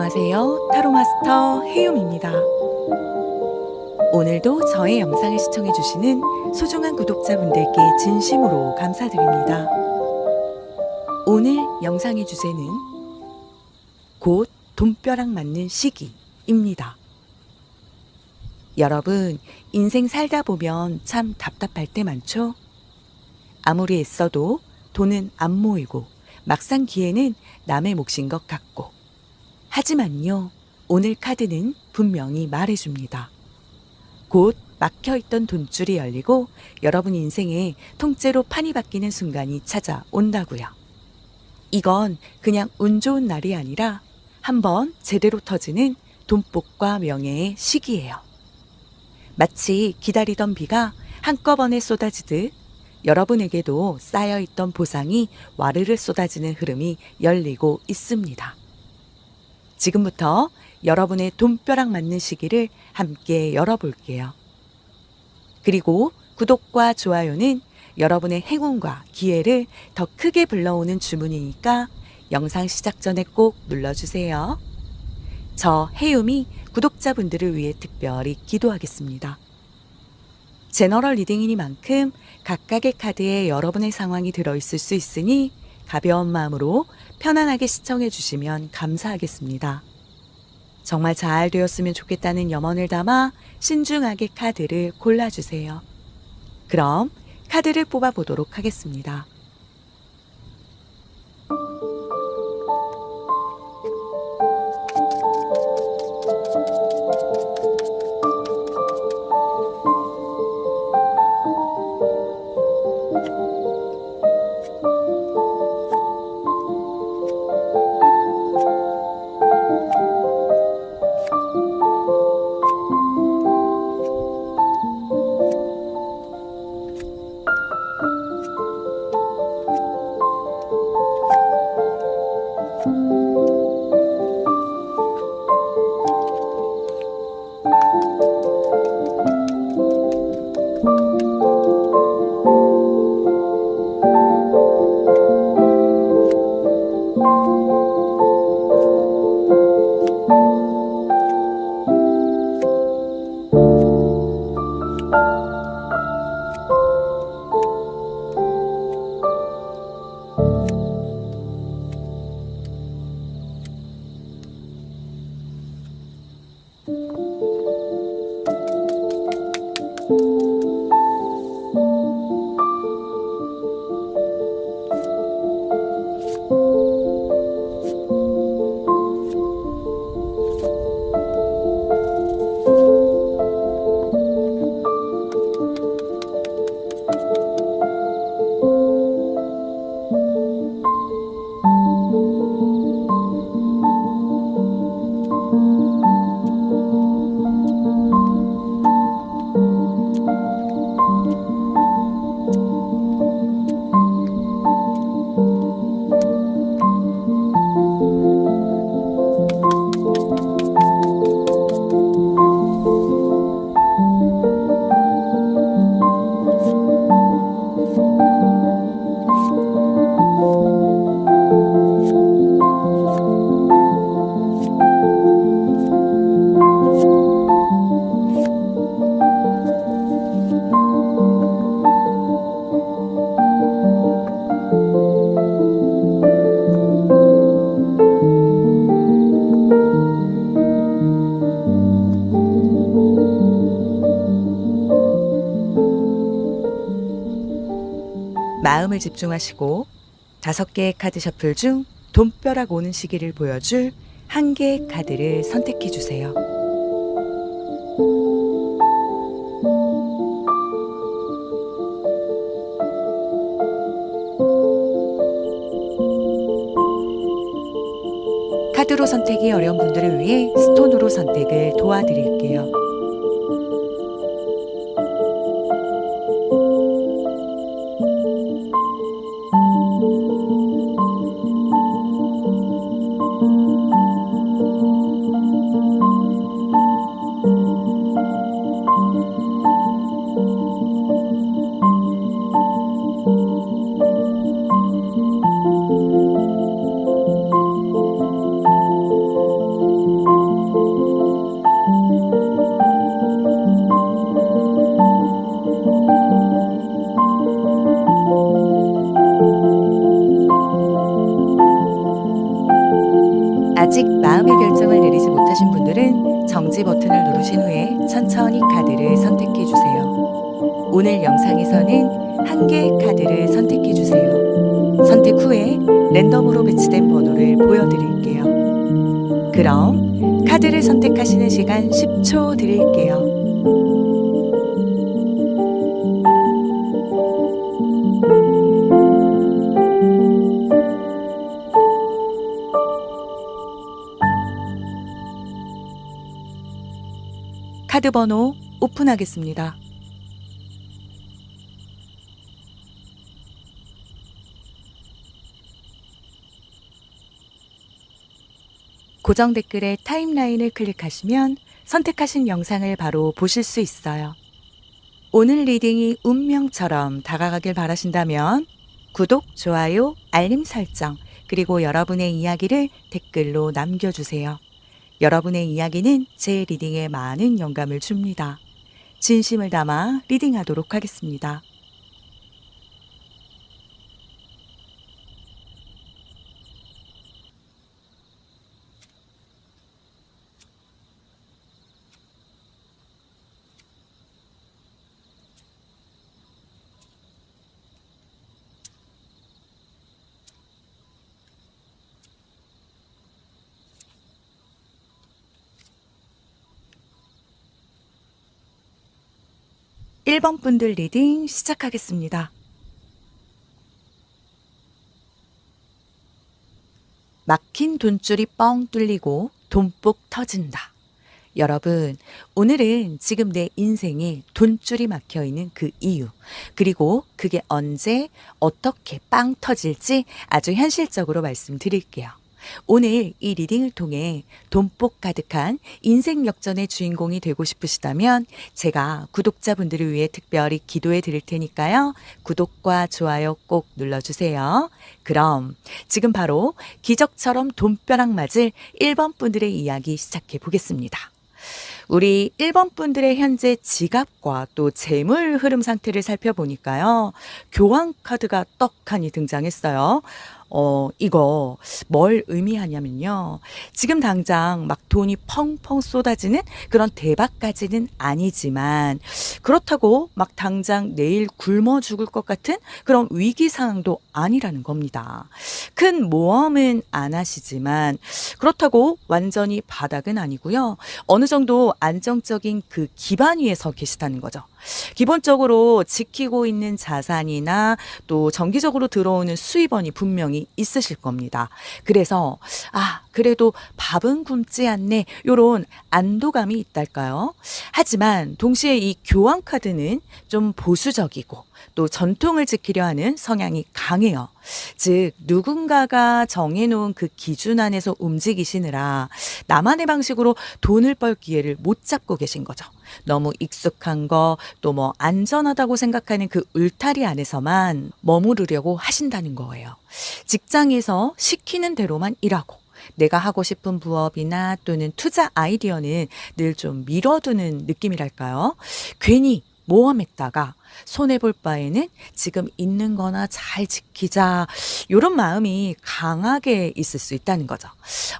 안녕하세요. 타로마스터 해욤입니다. 오늘도 저의 영상을 시청해주시는 소중한 구독자분들께 진심으로 감사드립니다. 오늘 영상의 주제는 곧 돈벼락 맞는 시기입니다. 여러분, 인생 살다 보면 참 답답할 때 많죠? 아무리 애써도 돈은 안 모이고 막상 기회는 남의 몫인 것 같고, 하지만요, 오늘 카드는 분명히 말해줍니다. 곧 막혀있던 돈줄이 열리고 여러분 인생에 통째로 판이 바뀌는 순간이 찾아온다고요. 이건 그냥 운 좋은 날이 아니라 한번 제대로 터지는 돈복과 명예의 시기예요. 마치 기다리던 비가 한꺼번에 쏟아지듯 여러분에게도 쌓여있던 보상이 와르르 쏟아지는 흐름이 열리고 있습니다. 지금부터 여러분의 돈벼락 맞는 시기를 함께 열어볼게요. 그리고 구독과 좋아요는 여러분의 행운과 기회를 더 크게 불러오는 주문이니까 영상 시작 전에 꼭 눌러주세요. 저 해욤이 구독자분들을 위해 특별히 기도하겠습니다. 제너럴 리딩이니만큼 각각의 카드에 여러분의 상황이 들어있을 수 있으니 가벼운 마음으로 편안하게 시청해 주시면 감사하겠습니다. 정말 잘 되었으면 좋겠다는 염원을 담아 신중하게 카드를 골라주세요. 그럼 카드를 뽑아보도록 하겠습니다. 마음을 집중하시고 5개의 카드 셔플 중 돈벼락 오는 시기를 보여줄 1개의 카드를 선택해 주세요. 카드로 선택이 어려운 분들을 위해 스톤으로 선택을 도와드릴게요. 분들은 정지 버튼을 누르신 후에 천천히 카드를 선택해 주세요. 오늘 영상에서는 한 개의 카드를 선택해 주세요. 선택 후에 랜덤으로 배치된 번호를 보여드릴게요. 그럼 카드를 선택하시는 시간 10초 드릴게요. 카드 번호 오픈하겠습니다. 고정 댓글의 타임라인을 클릭하시면 선택하신 영상을 바로 보실 수 있어요. 오늘 리딩이 운명처럼 다가가길 바라신다면 구독, 좋아요, 알림 설정, 그리고 여러분의 이야기를 댓글로 남겨주세요. 여러분의 이야기는 제 리딩에 많은 영감을 줍니다. 진심을 담아 리딩하도록 하겠습니다. 일 번 분들 리딩 시작하겠습니다. 막힌 돈줄이 뻥 뚫리고 돈복 터진다. 여러분, 오늘은 지금 내 인생에 돈줄이 막혀 있는 그 이유, 그리고 그게 언제, 어떻게 빵 터질지 아주 현실적으로 말씀드릴게요. 오늘 이 리딩을 통해 돈복 가득한 인생 역전의 주인공이 되고 싶으시다면 제가 구독자분들을 위해 특별히 기도해 드릴 테니까요. 구독과 좋아요 꼭 눌러주세요. 그럼 지금 바로 기적처럼 돈벼락 맞을 1번 분들의 이야기 시작해 보겠습니다. 우리 1번 분들의 현재 지갑과 또 재물 흐름 상태를 살펴보니까요. 교환 카드가 떡하니 등장했어요. 이거 뭘 의미하냐면요. 지금 당장 막 돈이 펑펑 쏟아지는 그런 대박까지는 아니지만 그렇다고 막 당장 내일 굶어 죽을 것 같은 그런 위기 상황도 아니라는 겁니다. 큰 모험은 안 하시지만 그렇다고 완전히 바닥은 아니고요. 어느 정도 안정적인 그 기반 위에 서 계시다는 거죠. 기본적으로 지키고 있는 자산이나 또 정기적으로 들어오는 수입원이 분명히 있으실 겁니다. 그래서 그래도 밥은 굶지 않네 요런 안도감이 있달까요? 하지만 동시에 이 교환 카드는 좀 보수적이고 또 전통을 지키려 하는 성향이 강해요. 즉 누군가가 정해놓은 그 기준 안에서 움직이시느라 나만의 방식으로 돈을 벌 기회를 못 잡고 계신 거죠. 너무 익숙한 거, 또 뭐 안전하다고 생각하는 그 울타리 안에서만 머무르려고 하신다는 거예요. 직장에서 시키는 대로만 일하고 내가 하고 싶은 부업이나 또는 투자 아이디어는 늘 좀 미뤄두는 느낌이랄까요? 괜히 모험했다가 손해볼 바에는 지금 있는 거나 잘 지키자 이런 마음이 강하게 있을 수 있다는 거죠.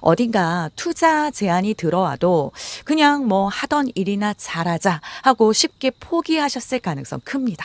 어딘가 투자 제안이 들어와도 그냥 뭐 하던 일이나 잘하자 하고 쉽게 포기하셨을 가능성 큽니다.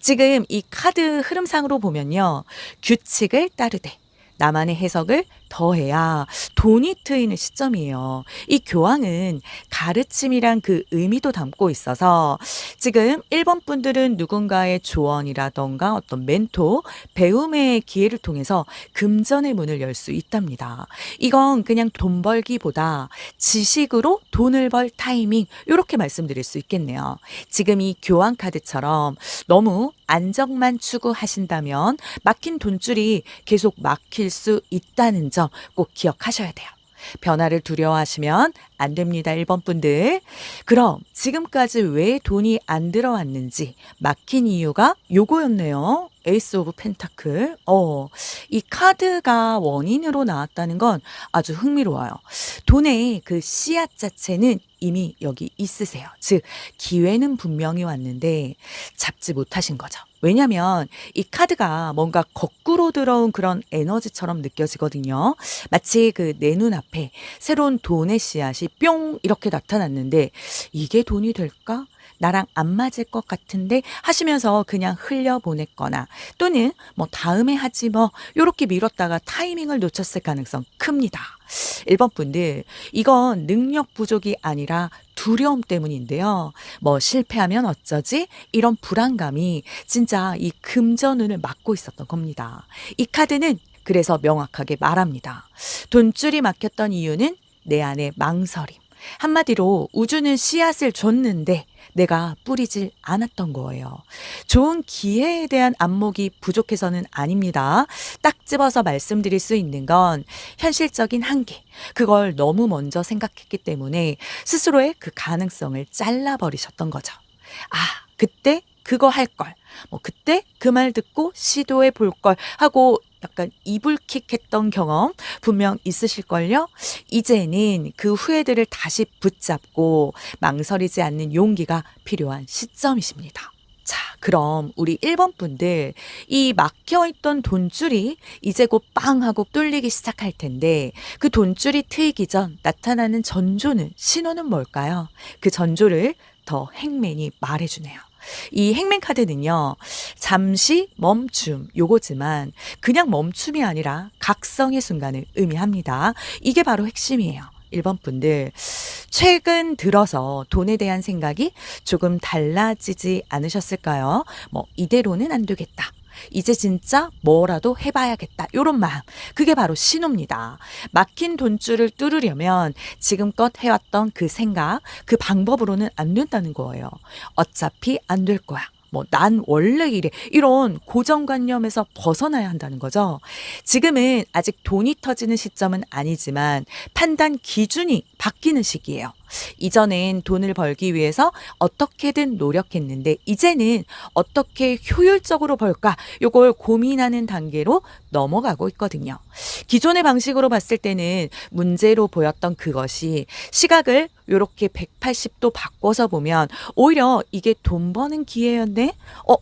지금 이 카드 흐름상으로 보면요. 규칙을 따르되 나만의 해석을 더해야 돈이 트이는 시점이에요. 이 교황은 가르침이란 그 의미도 담고 있어서 지금 1번 분들은 누군가의 조언이라던가 어떤 멘토, 배움의 기회를 통해서 금전의 문을 열 수 있답니다. 이건 그냥 돈 벌기보다 지식으로 돈을 벌 타이밍 이렇게 말씀드릴 수 있겠네요. 지금 이 교황 카드처럼 너무 안정만 추구하신다면 막힌 돈줄이 계속 막힐 수 있다는 점 꼭 기억하셔야 돼요. 변화를 두려워하시면 안 됩니다. 1번 분들. 그럼 지금까지 왜 돈이 안 들어왔는지 막힌 이유가 요거였네요. 에이스 오브 펜타클. 이 카드가 원인으로 나왔다는 건 아주 흥미로워요. 돈의 그 씨앗 자체는 이미 여기 있으세요. 즉, 기회는 분명히 왔는데 잡지 못하신 거죠. 왜냐면 이 카드가 뭔가 거꾸로 들어온 그런 에너지처럼 느껴지거든요. 마치 그 내 눈앞에 새로운 돈의 씨앗이 뿅 이렇게 나타났는데 이게 돈이 될까? 나랑 안 맞을 것 같은데 하시면서 그냥 흘려보냈거나 또는 뭐 다음에 하지 뭐 요렇게 미뤘다가 타이밍을 놓쳤을 가능성 큽니다. 1번 분들, 이건 능력 부족이 아니라 두려움 때문인데요. 뭐 실패하면 어쩌지? 이런 불안감이 진짜 이 금전운을 막고 있었던 겁니다. 이 카드는 그래서 명확하게 말합니다. 돈줄이 막혔던 이유는 내 안의 망설임. 한마디로 우주는 씨앗을 줬는데 내가 뿌리질 않았던 거예요. 좋은 기회에 대한 안목이 부족해서는 아닙니다. 딱 집어서 말씀드릴 수 있는 건 현실적인 한계. 그걸 너무 먼저 생각했기 때문에 스스로의 그 가능성을 잘라버리셨던 거죠. 아, 그때 그거 할 걸. 뭐 그때 그 말 듣고 시도해 볼 걸 하고 약간 이불킥했던 경험 분명 있으실걸요? 이제는 그 후회들을 다시 붙잡고 망설이지 않는 용기가 필요한 시점이십니다. 자, 그럼 우리 1번 분들, 이 막혀있던 돈줄이 이제 곧 빵 하고 뚫리기 시작할 텐데 그 돈줄이 트이기 전 나타나는 전조는, 신호는 뭘까요? 그 전조를 더 행맨이 말해주네요. 이 행맨 카드는요, 잠시 멈춤 요거지만 그냥 멈춤이 아니라 각성의 순간을 의미합니다. 이게 바로 핵심이에요. 1번 분들, 최근 들어서 돈에 대한 생각이 조금 달라지지 않으셨을까요? 뭐 이대로는 안 되겠다. 이제 진짜 뭐라도 해봐야겠다. 요런 마음. 그게 바로 신호입니다. 막힌 돈줄을 뚫으려면 지금껏 해왔던 그 생각, 그 방법으로는 안 된다는 거예요. 어차피 안 될 거야. 뭐, 난 원래 이래. 이런 고정관념에서 벗어나야 한다는 거죠. 지금은 아직 돈이 터지는 시점은 아니지만 판단 기준이 바뀌는 시기예요. 이전엔 돈을 벌기 위해서 어떻게든 노력했는데 이제는 어떻게 효율적으로 벌까? 요걸 고민하는 단계로 넘어가고 있거든요. 기존의 방식으로 봤을 때는 문제로 보였던 그것이 시각을 요렇게 180도 바꿔서 보면 오히려 이게 돈 버는 기회였네?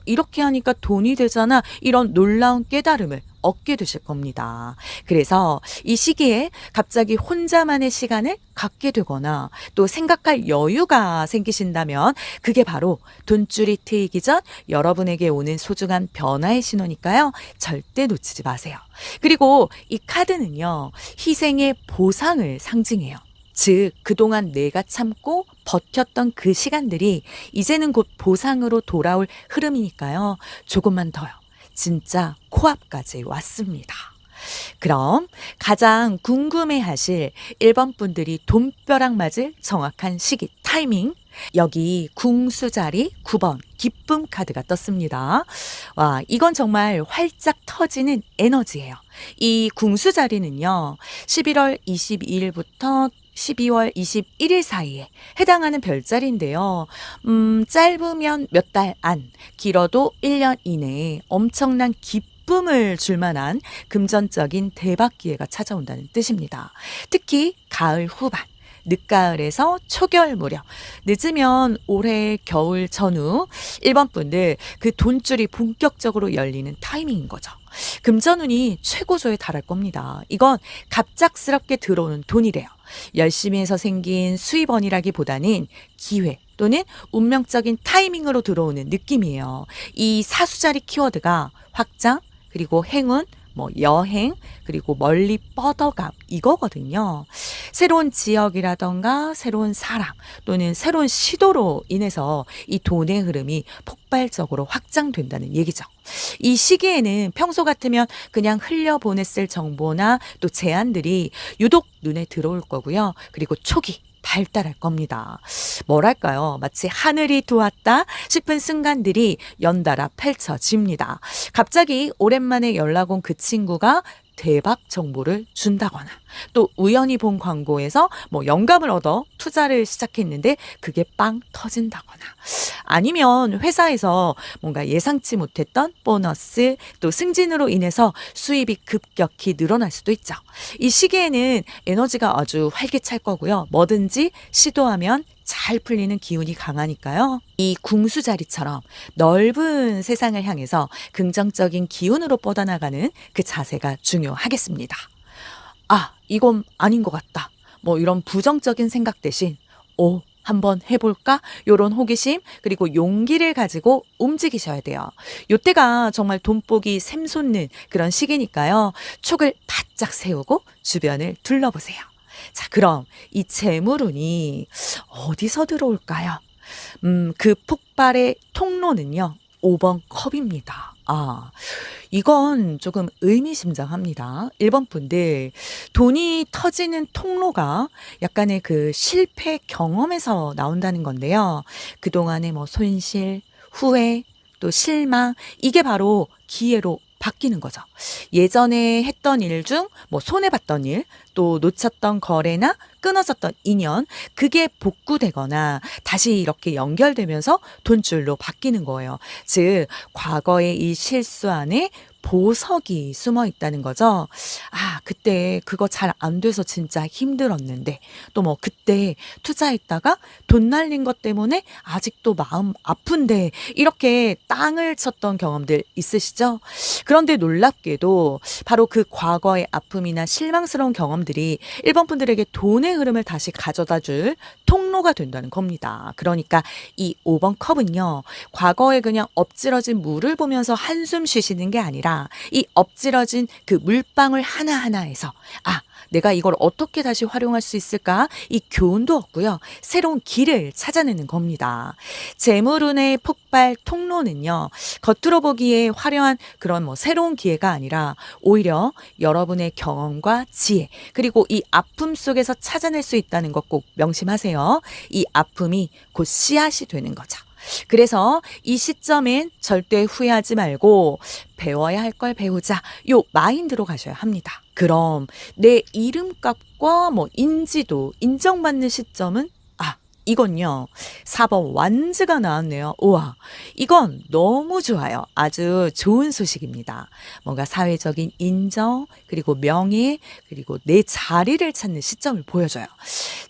이렇게 하니까 돈이 되잖아. 이런 놀라운 깨달음을 얻게 되실 겁니다. 그래서 이 시기에 갑자기 혼자만의 시간을 갖게 되거나 또 생각할 여유가 생기신다면 그게 바로 돈줄이 트이기 전 여러분에게 오는 소중한 변화의 신호니까요. 절대 놓치지 마세요. 그리고 이 카드는요, 희생의 보상을 상징해요. 즉, 그동안 내가 참고 버텼던 그 시간들이 이제는 곧 보상으로 돌아올 흐름이니까요. 조금만 더요. 진짜 코앞까지 왔습니다. 그럼 가장 궁금해하실 1번 분들이 돈벼락 맞을 정확한 시기, 타이밍. 여기 궁수자리 9번 기쁨 카드가 떴습니다. 와, 이건 정말 활짝 터지는 에너지예요. 이 궁수자리는요, 11월 22일부터 12월 21일 사이에 해당하는 별자리인데요. 짧으면 몇 달 안, 길어도 1년 이내에 엄청난 기쁨을 줄 만한 금전적인 대박 기회가 찾아온다는 뜻입니다. 특히 가을 후반, 늦가을에서 초겨울 무렵, 늦으면 올해 겨울 전후 1번 분들 그 돈줄이 본격적으로 열리는 타이밍인 거죠. 금전운이 최고조에 달할 겁니다. 이건 갑작스럽게 들어오는 돈이래요. 열심히 해서 생긴 수입원이라기보다는 기회 또는 운명적인 타이밍으로 들어오는 느낌이에요. 이 사수자리 키워드가 확장, 그리고 행운, 뭐 여행, 그리고 멀리 뻗어감 이거거든요. 새로운 지역이라던가 새로운 사람 또는 새로운 시도로 인해서 이 돈의 흐름이 폭발적으로 확장된다는 얘기죠. 이 시기에는 평소 같으면 그냥 흘려보냈을 정보나 또 제안들이 유독 눈에 들어올 거고요. 그리고 촉이 발달할 겁니다. 뭐랄까요? 마치 하늘이 도왔다 싶은 순간들이 연달아 펼쳐집니다. 갑자기 오랜만에 연락 온 그 친구가 대박 정보를 준다거나 또 우연히 본 광고에서 뭐 영감을 얻어 투자를 시작했는데 그게 빵 터진다거나 아니면 회사에서 뭔가 예상치 못했던 보너스 또 승진으로 인해서 수입이 급격히 늘어날 수도 있죠. 이 시기에는 에너지가 아주 활기찰 거고요. 뭐든지 시도하면 잘 풀리는 기운이 강하니까요. 이 궁수자리처럼 넓은 세상을 향해서 긍정적인 기운으로 뻗어나가는 그 자세가 중요하겠습니다. 아, 이건 아닌 것 같다. 뭐 이런 부정적인 생각 대신 한번 해볼까? 요런 호기심 그리고 용기를 가지고 움직이셔야 돼요. 요때가 정말 돈복이 샘솟는 그런 시기니까요. 촉을 바짝 세우고 주변을 둘러보세요. 자, 그럼 이 재물운이 어디서 들어올까요? 그 폭발의 통로는요. 5번 컵입니다. 아, 이건 조금 의미심장합니다. 1번 분들, 돈이 터지는 통로가 약간의 그 실패 경험에서 나온다는 건데요. 그동안의 뭐 손실, 후회, 또 실망, 이게 바로 기회로 바뀌는 거죠. 예전에 했던 일 중 뭐 손해봤던 일, 또 놓쳤던 거래나 끊어졌던 인연, 그게 복구되거나 다시 이렇게 연결되면서 돈줄로 바뀌는 거예요. 즉, 과거의 이 실수 안에 보석이 숨어 있다는 거죠. 아, 그때 그거 잘 안 돼서 진짜 힘들었는데, 또 뭐 그때 투자했다가 돈 날린 것 때문에 아직도 마음 아픈데, 이렇게 땅을 쳤던 경험들 있으시죠? 그런데 놀랍게도 바로 그 과거의 아픔이나 실망스러운 경험들이 1번 분들에게 돈의 흐름을 다시 가져다 줄 통로가 된다는 겁니다. 그러니까 이 5번 컵은요, 과거에 그냥 엎질러진 물을 보면서 한숨 쉬시는 게 아니라 이 엎질러진 그 물방울 하나하나에서 내가 이걸 어떻게 다시 활용할 수 있을까? 이 교훈도 얻고요. 새로운 길을 찾아내는 겁니다. 재물운의 폭발 통로는요. 겉으로 보기에 화려한 그런 뭐 새로운 기회가 아니라 오히려 여러분의 경험과 지혜 그리고 이 아픔 속에서 찾아낼 수 있다는 것 꼭 명심하세요. 이 아픔이 곧 씨앗이 되는 거죠. 그래서 이 시점엔 절대 후회하지 말고 배워야 할 걸 배우자. 요 마인드로 가셔야 합니다. 그럼 내 이름값과 뭐 인지도 인정받는 시점은 이건요. 4번 완즈가 나왔네요. 우와, 이건 너무 좋아요. 아주 좋은 소식입니다. 뭔가 사회적인 인정, 그리고 명예, 그리고 내 자리를 찾는 시점을 보여줘요.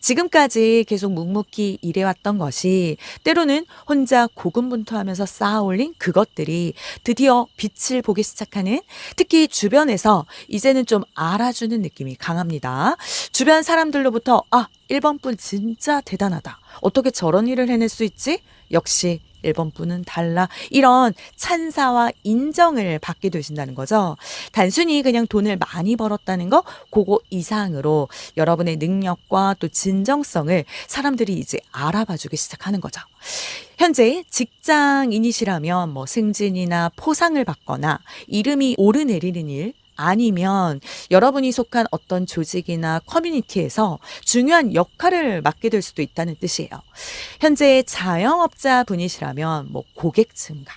지금까지 계속 묵묵히 일해왔던 것이 때로는 혼자 고군분투하면서 쌓아올린 그것들이 드디어 빛을 보기 시작하는, 특히 주변에서 이제는 좀 알아주는 느낌이 강합니다. 주변 사람들로부터 1번 분 진짜 대단하다. 어떻게 저런 일을 해낼 수 있지? 역시 1번 분은 달라. 이런 찬사와 인정을 받게 되신다는 거죠. 단순히 그냥 돈을 많이 벌었다는 거, 그거 이상으로 여러분의 능력과 또 진정성을 사람들이 이제 알아봐 주기 시작하는 거죠. 현재 직장인이시라면 뭐 승진이나 포상을 받거나 이름이 오르내리는 일, 아니면 여러분이 속한 어떤 조직이나 커뮤니티에서 중요한 역할을 맡게 될 수도 있다는 뜻이에요. 현재 자영업자 분이시라면 뭐 고객 증가,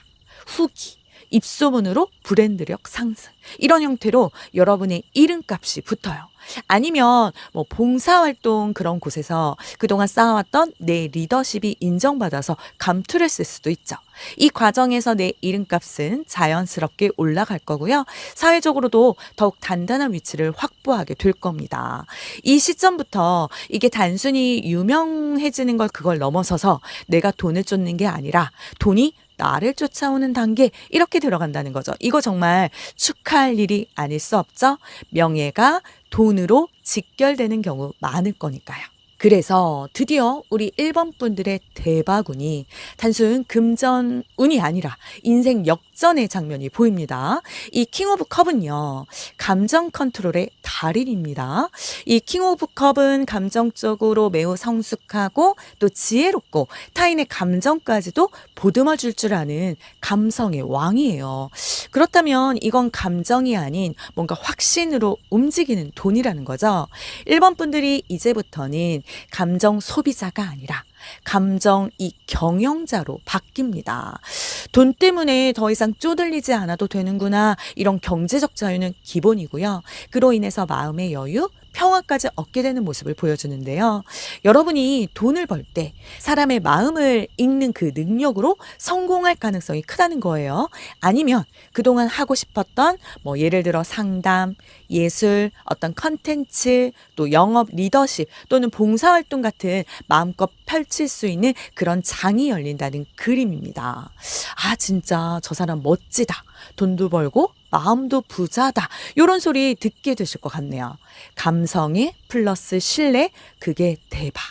후기, 입소문으로 브랜드력 상승, 이런 형태로 여러분의 이름값이 붙어요. 아니면 뭐 봉사활동 그런 곳에서 그동안 쌓아왔던 내 리더십이 인정받아서 감투를 쓸 수도 있죠. 이 과정에서 내 이름값은 자연스럽게 올라갈 거고요. 사회적으로도 더욱 단단한 위치를 확보하게 될 겁니다. 이 시점부터 이게 단순히 유명해지는 그걸 넘어서서 내가 돈을 쫓는 게 아니라 돈이 나를 쫓아오는 단계, 이렇게 들어간다는 거죠. 이거 정말 축하할 일이 아닐 수 없죠. 명예가 돈으로 직결되는 경우 많을 거니까요. 그래서 드디어 우리 1번 분들의 대박운이 단순 금전운이 아니라 인생 역전의 장면이 보입니다. 이 킹 오브 컵은요, 감정 컨트롤의 달인입니다. 이 킹 오브 컵은 감정적으로 매우 성숙하고 또 지혜롭고 타인의 감정까지도 보듬어 줄 줄 아는 감성의 왕이에요. 그렇다면 이건 감정이 아닌 뭔가 확신으로 움직이는 돈이라는 거죠. 1번 분들이 이제부터는 감정 소비자가 아니라 감정 이 경영자로 바뀝니다. 돈 때문에 더 이상 쪼들리지 않아도 되는구나. 이런 경제적 자유는 기본이고요. 그로 인해서 마음의 여유, 평화까지 얻게 되는 모습을 보여주는데요. 여러분이 돈을 벌 때 사람의 마음을 읽는 그 능력으로 성공할 가능성이 크다는 거예요. 아니면 그동안 하고 싶었던 뭐 예를 들어 상담, 예술, 어떤 컨텐츠, 또 영업 리더십 또는 봉사활동 같은 마음껏 펼칠 수 있는 그런 장이 열린다는 그림입니다. 아, 진짜 저 사람 멋지다. 돈도 벌고 마음도 부자다. 요런 소리 듣게 되실 것 같네요. 감성에 플러스 신뢰, 그게 대박.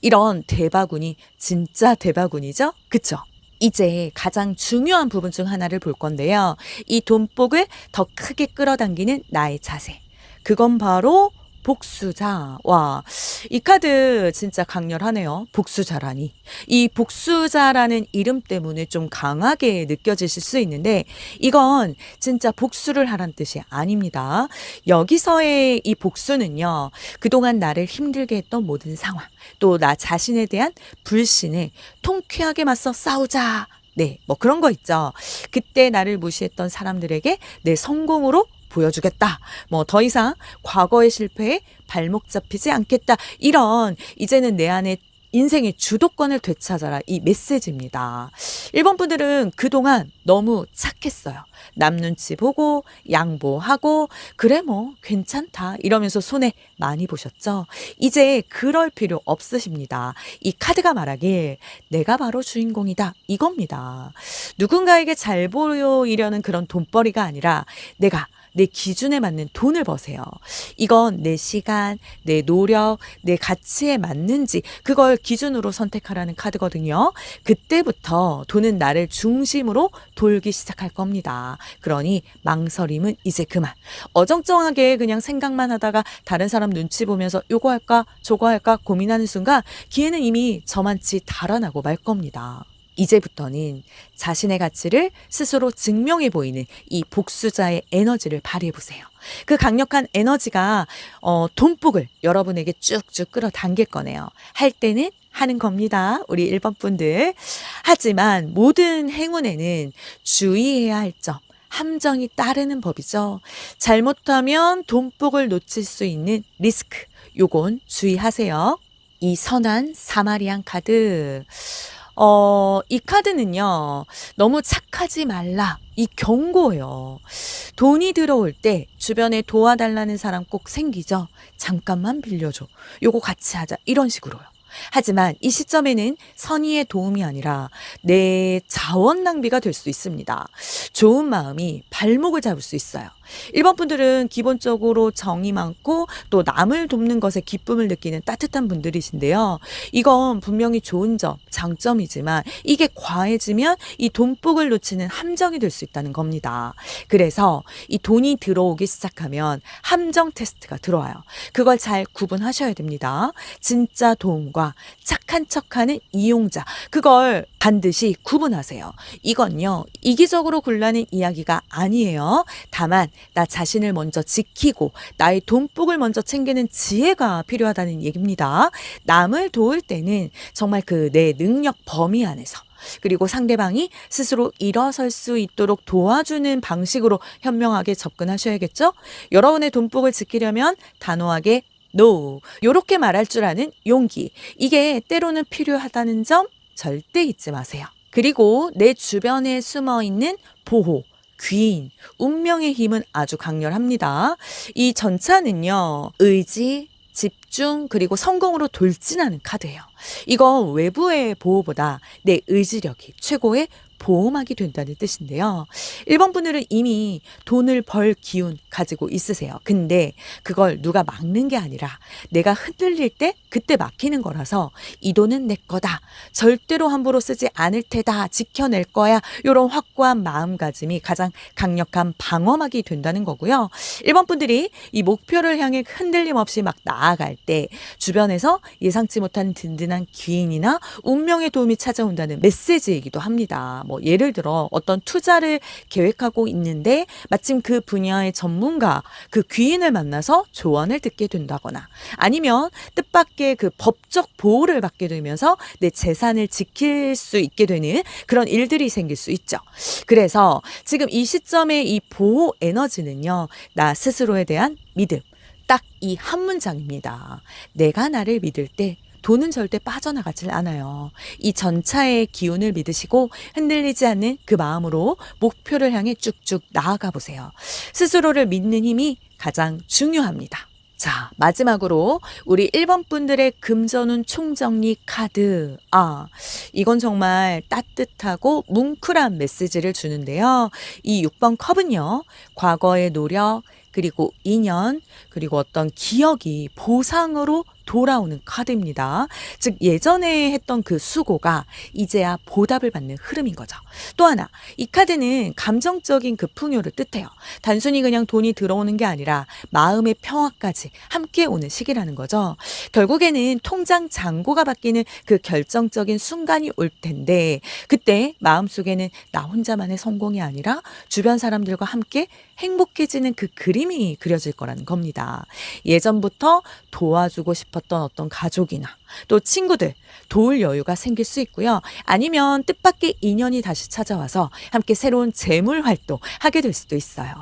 이런 대박운이 진짜 대박운이죠? 그쵸? 이제 가장 중요한 부분 중 하나를 볼 건데요. 이 돈복을 더 크게 끌어당기는 나의 자세. 그건 바로 복수자. 와, 이 카드 진짜 강렬하네요. 복수자라니. 이 복수자라는 이름 때문에 좀 강하게 느껴지실 수 있는데 이건 진짜 복수를 하란 뜻이 아닙니다. 여기서의 이 복수는요. 그동안 나를 힘들게 했던 모든 상황, 또 나 자신에 대한 불신에 통쾌하게 맞서 싸우자. 네, 뭐 그런 거 있죠. 그때 나를 무시했던 사람들에게 내 성공으로 보여주겠다. 뭐 더 이상 과거의 실패에 발목 잡히지 않겠다. 이런 이제는 내 안에 인생의 주도권을 되찾아라. 이 메시지입니다. 1번 분들은 그동안 너무 착했어요. 남 눈치 보고 양보하고 그래 뭐 괜찮다 이러면서 손해 많이 보셨죠? 이제 그럴 필요 없으십니다. 이 카드가 말하길 내가 바로 주인공이다 이겁니다. 누군가에게 잘 보이려는 그런 돈벌이가 아니라 내가 내 기준에 맞는 돈을 버세요. 이건 내 시간, 내 노력, 내 가치에 맞는지 그걸 기준으로 선택하라는 카드거든요. 그때부터 돈은 나를 중심으로 돌기 시작할 겁니다. 그러니 망설임은 이제 그만. 어정쩡하게 그냥 생각만 하다가 다른 사람 눈치 보면서 요거 할까 저거 할까 고민하는 순간 기회는 이미 저만치 달아나고 말 겁니다. 이제부터는 자신의 가치를 스스로 증명해 보이는 이 복수자의 에너지를 발휘해 보세요. 그 강력한 에너지가 돈복을 여러분에게 쭉쭉 끌어당길 거네요. 할 때는 하는 겁니다. 우리 1번 분들. 하지만 모든 행운에는 주의해야 할 점, 함정이 따르는 법이죠. 잘못하면 돈복을 놓칠 수 있는 리스크. 요건 주의하세요. 이 선한 사마리안 카드. 이 카드는요, 너무 착하지 말라. 이 경고예요. 돈이 들어올 때 주변에 도와달라는 사람 꼭 생기죠. 잠깐만 빌려줘. 요거 같이 하자. 이런 식으로요. 하지만 이 시점에는 선의의 도움이 아니라 내 자원 낭비가 될 수 있습니다. 좋은 마음이 발목을 잡을 수 있어요. 1번 분들은 기본적으로 정이 많고 또 남을 돕는 것에 기쁨을 느끼는 따뜻한 분들이신데요. 이건 분명히 좋은 점, 장점이지만 이게 과해지면 이 돈복을 놓치는 함정이 될 수 있다는 겁니다. 그래서 이 돈이 들어오기 시작하면 함정 테스트가 들어와요. 그걸 잘 구분하셔야 됩니다. 진짜 도움과 착한 척하는 이용자, 그걸 반드시 구분하세요. 이건요, 이기적으로 굴라는 이야기가 아니에요. 다만 나 자신을 먼저 지키고 나의 돈복을 먼저 챙기는 지혜가 필요하다는 얘기입니다. 남을 도울 때는 정말 그 내 능력 범위 안에서, 그리고 상대방이 스스로 일어설 수 있도록 도와주는 방식으로 현명하게 접근하셔야겠죠? 여러분의 돈복을 지키려면 단호하게 NO, 요렇게 말할 줄 아는 용기, 이게 때로는 필요하다는 점 절대 잊지 마세요. 그리고 내 주변에 숨어있는 보호, 귀인, 운명의 힘은 아주 강렬합니다. 이 전차는요, 의지, 집중, 그리고 성공으로 돌진하는 카드예요. 이건 외부의 보호보다 내 의지력이 최고의 보호막이 된다는 뜻인데요. 1번 분들은 이미 돈을 벌 기운 가지고 있으세요. 근데 그걸 누가 막는 게 아니라 내가 흔들릴 때 그때 막히는 거라서 이 돈은 내 거다. 절대로 함부로 쓰지 않을 테다. 지켜낼 거야. 이런 확고한 마음가짐이 가장 강력한 방어막이 된다는 거고요. 1번 분들이 이 목표를 향해 흔들림 없이 막 나아갈 때 주변에서 예상치 못한 든든한 귀인이나 운명의 도움이 찾아온다는 메시지이기도 합니다. 뭐 예를 들어 어떤 투자를 계획하고 있는데 마침 그 분야의 전문가, 그 귀인을 만나서 조언을 듣게 된다거나, 아니면 뜻밖의 함께 그 법적 보호를 받게 되면서 내 재산을 지킬 수 있게 되는 그런 일들이 생길 수 있죠. 그래서 지금 이 시점의 이 보호 에너지는요. 나 스스로에 대한 믿음. 딱 이 한 문장입니다. 내가 나를 믿을 때 돈은 절대 빠져나가질 않아요. 이 전차의 기운을 믿으시고 흔들리지 않는 그 마음으로 목표를 향해 쭉쭉 나아가 보세요. 스스로를 믿는 힘이 가장 중요합니다. 자, 마지막으로 우리 1번 분들의 금전운 총정리 카드. 이건 정말 따뜻하고 뭉클한 메시지를 주는데요. 이 6번 컵은요. 과거의 노력, 그리고 인연, 그리고 어떤 기억이 보상으로 돌아오는 카드입니다. 즉 예전에 했던 그 수고가 이제야 보답을 받는 흐름인 거죠. 또 하나, 이 카드는 감정적인 그 풍요를 뜻해요. 단순히 그냥 돈이 들어오는 게 아니라 마음의 평화까지 함께 오는 시기라는 거죠. 결국에는 통장 잔고가 바뀌는 그 결정적인 순간이 올 텐데 그때 마음속에는 나 혼자만의 성공이 아니라 주변 사람들과 함께 행복해지는 그 그림이 그려질 거라는 겁니다. 예전부터 도와주고 싶었던 어떤 가족이나 또 친구들 도울 여유가 생길 수 있고요. 아니면 뜻밖의 인연이 다시 찾아와서 함께 새로운 재물 활동 하게 될 수도 있어요.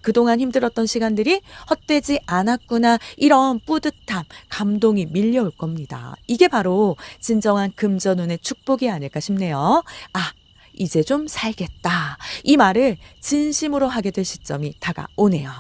그동안 힘들었던 시간들이 헛되지 않았구나 이런 뿌듯함, 감동이 밀려올 겁니다. 이게 바로 진정한 금전운의 축복이 아닐까 싶네요. 이제 좀 살겠다. 이 말을 진심으로 하게 될 시점이 다가오네요.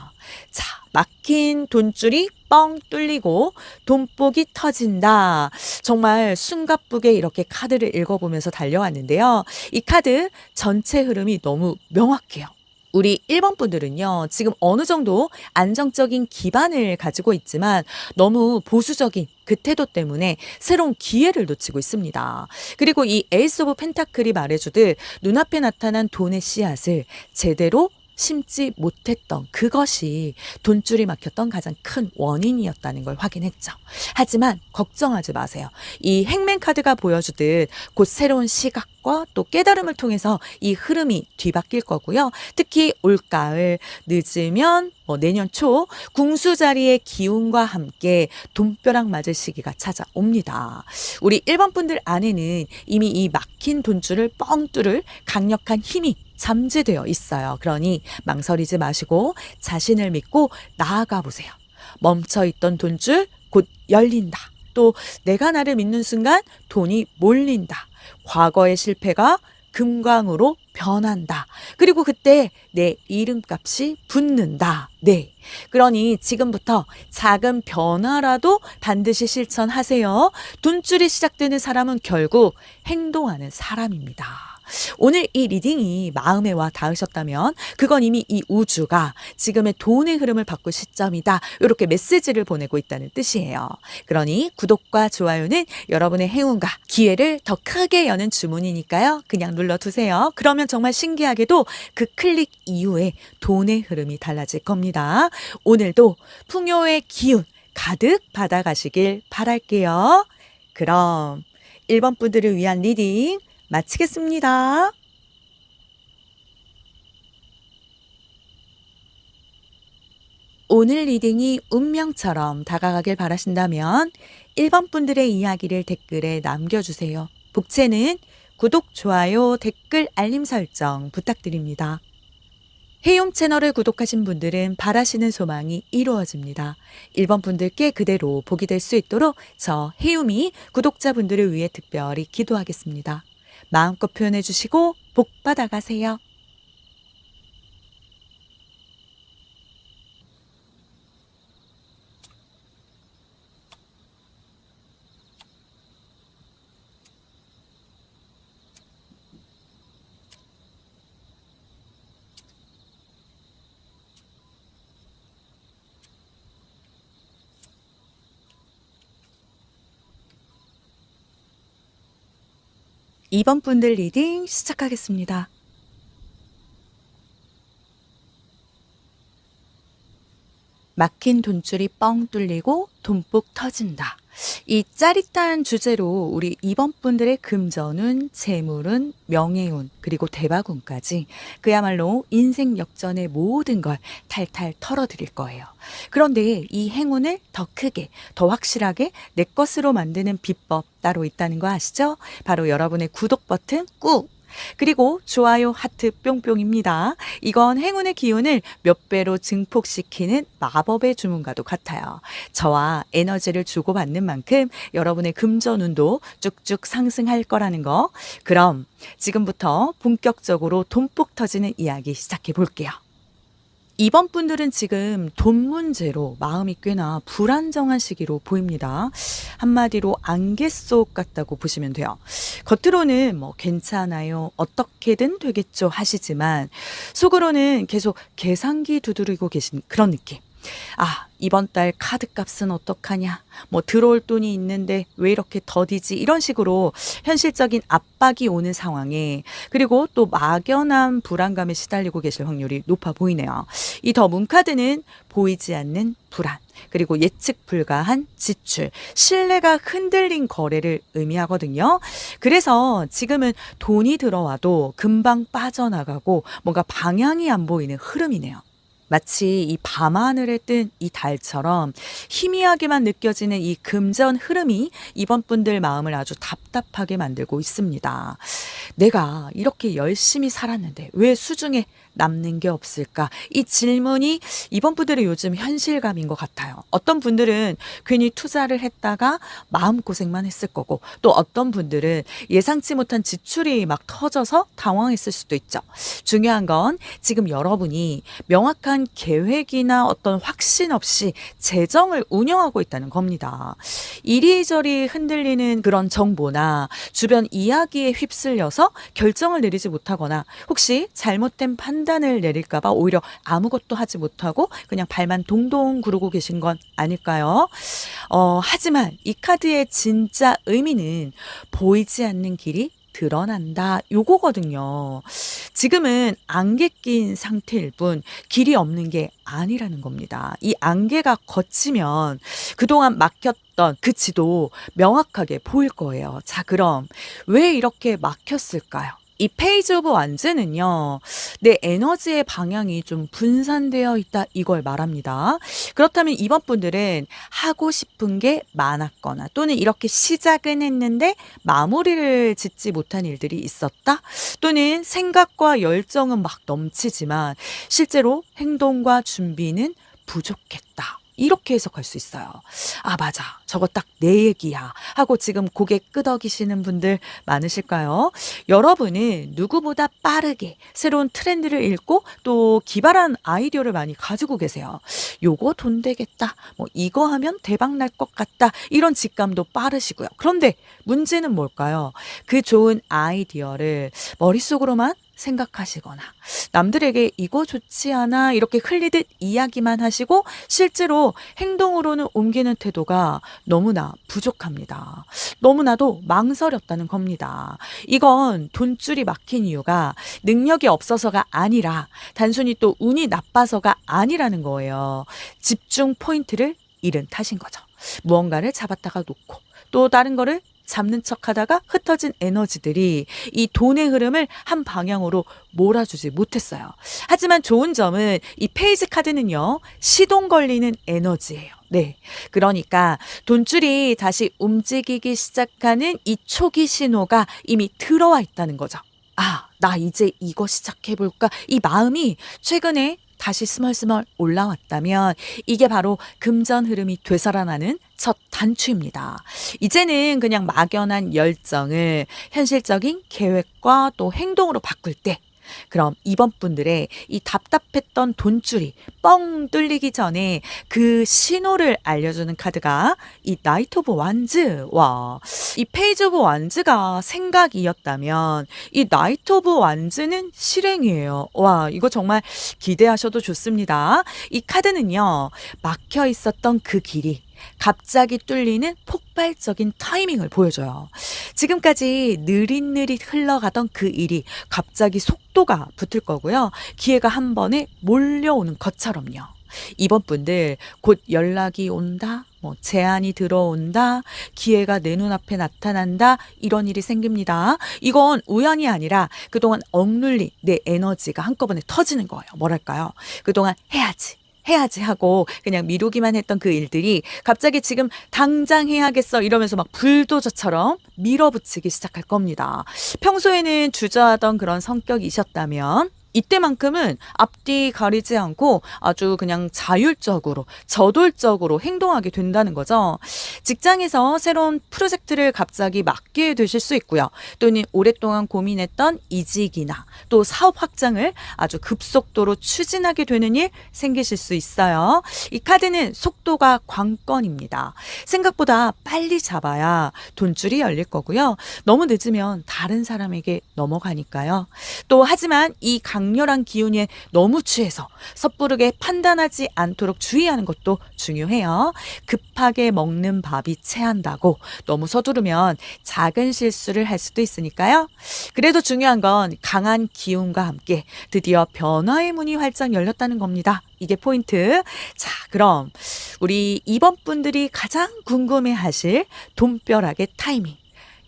자, 막힌 돈줄이 뻥 뚫리고 돈복이 터진다. 정말 숨가쁘게 이렇게 카드를 읽어보면서 달려왔는데요. 이 카드 전체 흐름이 너무 명확해요. 우리 1번 분들은요, 지금 어느 정도 안정적인 기반을 가지고 있지만 너무 보수적인 그 태도 때문에 새로운 기회를 놓치고 있습니다. 그리고 이 에이스 오브 펜타클이 말해주듯 눈앞에 나타난 돈의 씨앗을 제대로 심지 못했던 그것이 돈줄이 막혔던 가장 큰 원인이었다는 걸 확인했죠. 하지만 걱정하지 마세요. 이 행맨 카드가 보여주듯 곧 새로운 시각과 또 깨달음을 통해서 이 흐름이 뒤바뀔 거고요. 특히 올가을 늦으면 내년 초 궁수자리의 기운과 함께 돈벼락 맞을 시기가 찾아옵니다. 우리 1번 분들 안에는 이미 이 막힌 돈줄을 뻥 뚫을 강력한 힘이 잠재되어 있어요. 그러니 망설이지 마시고 자신을 믿고 나아가 보세요. 멈춰있던 돈줄 곧 열린다. 또 내가 나를 믿는 순간 돈이 몰린다. 과거의 실패가 금광으로 변한다. 그리고 그때 내 이름값이 붙는다. 네. 그러니 지금부터 작은 변화라도 반드시 실천하세요. 돈줄이 시작되는 사람은 결국 행동하는 사람입니다. 오늘 이 리딩이 마음에 와 닿으셨다면 그건 이미 이 우주가 지금의 돈의 흐름을 바꿀 시점이다. 이렇게 메시지를 보내고 있다는 뜻이에요. 그러니 구독과 좋아요는 여러분의 행운과 기회를 더 크게 여는 주문이니까요. 그냥 눌러두세요. 그러면 정말 신기하게도 그 클릭 이후에 돈의 흐름이 달라질 겁니다. 오늘도 풍요의 기운 가득 받아가시길 바랄게요. 그럼 1번 분들을 위한 리딩 마치겠습니다. 오늘 리딩이 운명처럼 다가가길 바라신다면 1번 분들의 이야기를 댓글에 남겨주세요. 복채는 구독, 좋아요, 댓글, 알림 설정 부탁드립니다. 해용 채널을 구독하신 분들은 바라시는 소망이 이루어집니다. 1번 분들께 그대로 복이 될 수 있도록 저 해움이 구독자분들을 위해 특별히 기도하겠습니다. 마음껏 표현해 주시고 복 받아가세요. 2번 분들 리딩 시작하겠습니다. 막힌 돈줄이 뻥 뚫리고 돈복 터진다. 이 짜릿한 주제로 우리 이번 분들의 금전운, 재물운, 명예운, 그리고 대박운까지 그야말로 인생 역전의 모든 걸 탈탈 털어드릴 거예요. 그런데 이 행운을 더 크게, 더 확실하게 내 것으로 만드는 비법 따로 있다는 거 아시죠? 바로 여러분의 구독 버튼 꾹! 그리고 좋아요 하트 뿅뿅입니다. 이건 행운의 기운을 몇 배로 증폭시키는 마법의 주문과도 같아요. 저와 에너지를 주고받는 만큼 여러분의 금전운도 쭉쭉 상승할 거라는 거. 그럼 지금부터 본격적으로 돈복 터지는 이야기 시작해 볼게요. 이번 분들은 지금 돈 문제로 마음이 꽤나 불안정한 시기로 보입니다. 한마디로 안개 속 같다고 보시면 돼요. 겉으로는 뭐 괜찮아요, 어떻게든 되겠죠 하시지만 속으로는 계속 계산기 두드리고 계신 그런 느낌. 아, 이번 달 카드값은 어떡하냐? 뭐 들어올 돈이 있는데 왜 이렇게 더디지? 이런 식으로 현실적인 압박이 오는 상황에, 그리고 또 막연한 불안감에 시달리고 계실 확률이 높아 보이네요. 이 더 문카드는 보이지 않는 불안, 그리고 예측 불가한 지출, 신뢰가 흔들린 거래를 의미하거든요. 그래서 지금은 돈이 들어와도 금방 빠져나가고 뭔가 방향이 안 보이는 흐름이네요. 마치 이 밤하늘에 뜬 이 달처럼 희미하게만 느껴지는 이 금전 흐름이 이번 분들 마음을 아주 답답하게 만들고 있습니다. 내가 이렇게 열심히 살았는데 왜 수중에 남는 게 없을까? 이 질문이 이번 분들의 요즘 현실감인 것 같아요. 어떤 분들은 괜히 투자를 했다가 마음고생만 했을 거고, 또 어떤 분들은 예상치 못한 지출이 막 터져서 당황했을 수도 있죠. 중요한 건 지금 여러분이 명확한 계획이나 어떤 확신 없이 재정을 운영하고 있다는 겁니다. 이리저리 흔들리는 그런 정보나 주변 이야기에 휩쓸려서 결정을 내리지 못하거나 혹시 잘못된 판단을 내릴까봐 오히려 아무것도 하지 못하고 그냥 발만 동동 구르고 계신 건 아닐까요? 하지만 이 카드의 진짜 의미는 보이지 않는 길이 드러난다, 요거거든요. 지금은 안개 낀 상태일 뿐 길이 없는 게 아니라는 겁니다. 이 안개가 걷히면 그동안 막혔던 그 지도 명확하게 보일 거예요. 자, 그럼 왜 이렇게 막혔을까요? 이 페이지 오브 완즈는요, 내 에너지의 방향이 좀 분산되어 있다, 이걸 말합니다. 그렇다면 이번 분들은 하고 싶은 게 많았거나 또는 이렇게 시작은 했는데 마무리를 짓지 못한 일들이 있었다, 또는 생각과 열정은 막 넘치지만 실제로 행동과 준비는 부족했다, 이렇게 해석할 수 있어요. 아, 맞아, 저거 딱 내 얘기야 하고 지금 고개 끄덕이시는 분들 많으실까요? 여러분은 누구보다 빠르게 새로운 트렌드를 읽고 또 기발한 아이디어를 많이 가지고 계세요. 요거 돈 되겠다, 뭐 이거 하면 대박 날 것 같다, 이런 직감도 빠르시고요. 그런데 문제는 뭘까요? 그 좋은 아이디어를 머릿속으로만 생각하시거나 남들에게 이거 좋지 않아 이렇게 흘리듯 이야기만 하시고 실제로 행동으로는 옮기는 태도가 너무나 부족합니다. 너무나도 망설였다는 겁니다. 이건 돈줄이 막힌 이유가 능력이 없어서가 아니라 단순히 또 운이 나빠서가 아니라는 거예요. 집중 포인트를 잃은 탓인 거죠. 무언가를 잡았다가 놓고 또 다른 거를 잡는 척하다가 흩어진 에너지들이 이 돈의 흐름을 한 방향으로 몰아주지 못했어요. 하지만 좋은 점은 이 페이지 카드는요, 시동 걸리는 에너지예요. 네, 그러니까 돈줄이 다시 움직이기 시작하는 이 초기 신호가 이미 들어와 있다는 거죠. 아, 나 이제 이거 시작해볼까? 이 마음이 최근에 다시 스멀스멀 올라왔다면 이게 바로 금전 흐름이 되살아나는 첫 단추입니다. 이제는 그냥 막연한 열정을 현실적인 계획과 또 행동으로 바꿀 때, 그럼 이번 분들의 이 답답했던 돈줄이 뻥 뚫리기 전에 그 신호를 알려주는 카드가 이 나이트 오브 완즈. 와, 이 페이지 오브 완즈가 생각이었다면 이 나이트 오브 완즈는 실행이에요. 와, 이거 정말 기대하셔도 좋습니다. 이 카드는요, 막혀 있었던 그 길이 갑자기 뚫리는 폭발적인 타이밍을 보여줘요. 지금까지 느릿느릿 흘러가던 그 일이 갑자기 속도가 붙을 거고요. 기회가 한 번에 몰려오는 것처럼요. 이번 분들 곧 연락이 온다, 뭐 제안이 들어온다, 기회가 내 눈앞에 나타난다, 이런 일이 생깁니다. 이건 우연이 아니라 그동안 억눌린 내 에너지가 한꺼번에 터지는 거예요. 뭐랄까요? 그동안 해야지 하고 그냥 미루기만 했던 그 일들이 갑자기 지금 당장 해야겠어 이러면서 막 불도저처럼 밀어붙이기 시작할 겁니다. 평소에는 주저하던 그런 성격이셨다면 이때만큼은 앞뒤 가리지 않고 아주 그냥 자율적으로, 저돌적으로 행동하게 된다는 거죠. 직장에서 새로운 프로젝트를 갑자기 맡게 되실 수 있고요. 또는 오랫동안 고민했던 이직이나 또 사업 확장을 아주 급속도로 추진하게 되는 일 생기실 수 있어요. 이 카드는 속도가 관건입니다. 생각보다 빨리 잡아야 돈줄이 열릴 거고요. 너무 늦으면 다른 사람에게 넘어가니까요. 또 하지만 이 강렬한 기운에 너무 취해서 섣부르게 판단하지 않도록 주의하는 것도 중요해요. 급하게 먹는 밥이 체한다고 너무 서두르면 작은 실수를 할 수도 있으니까요. 그래도 중요한 건 강한 기운과 함께 드디어 변화의 문이 활짝 열렸다는 겁니다. 이게 포인트. 자, 그럼 우리 이번 분들이 가장 궁금해하실 돈벼락의 타이밍.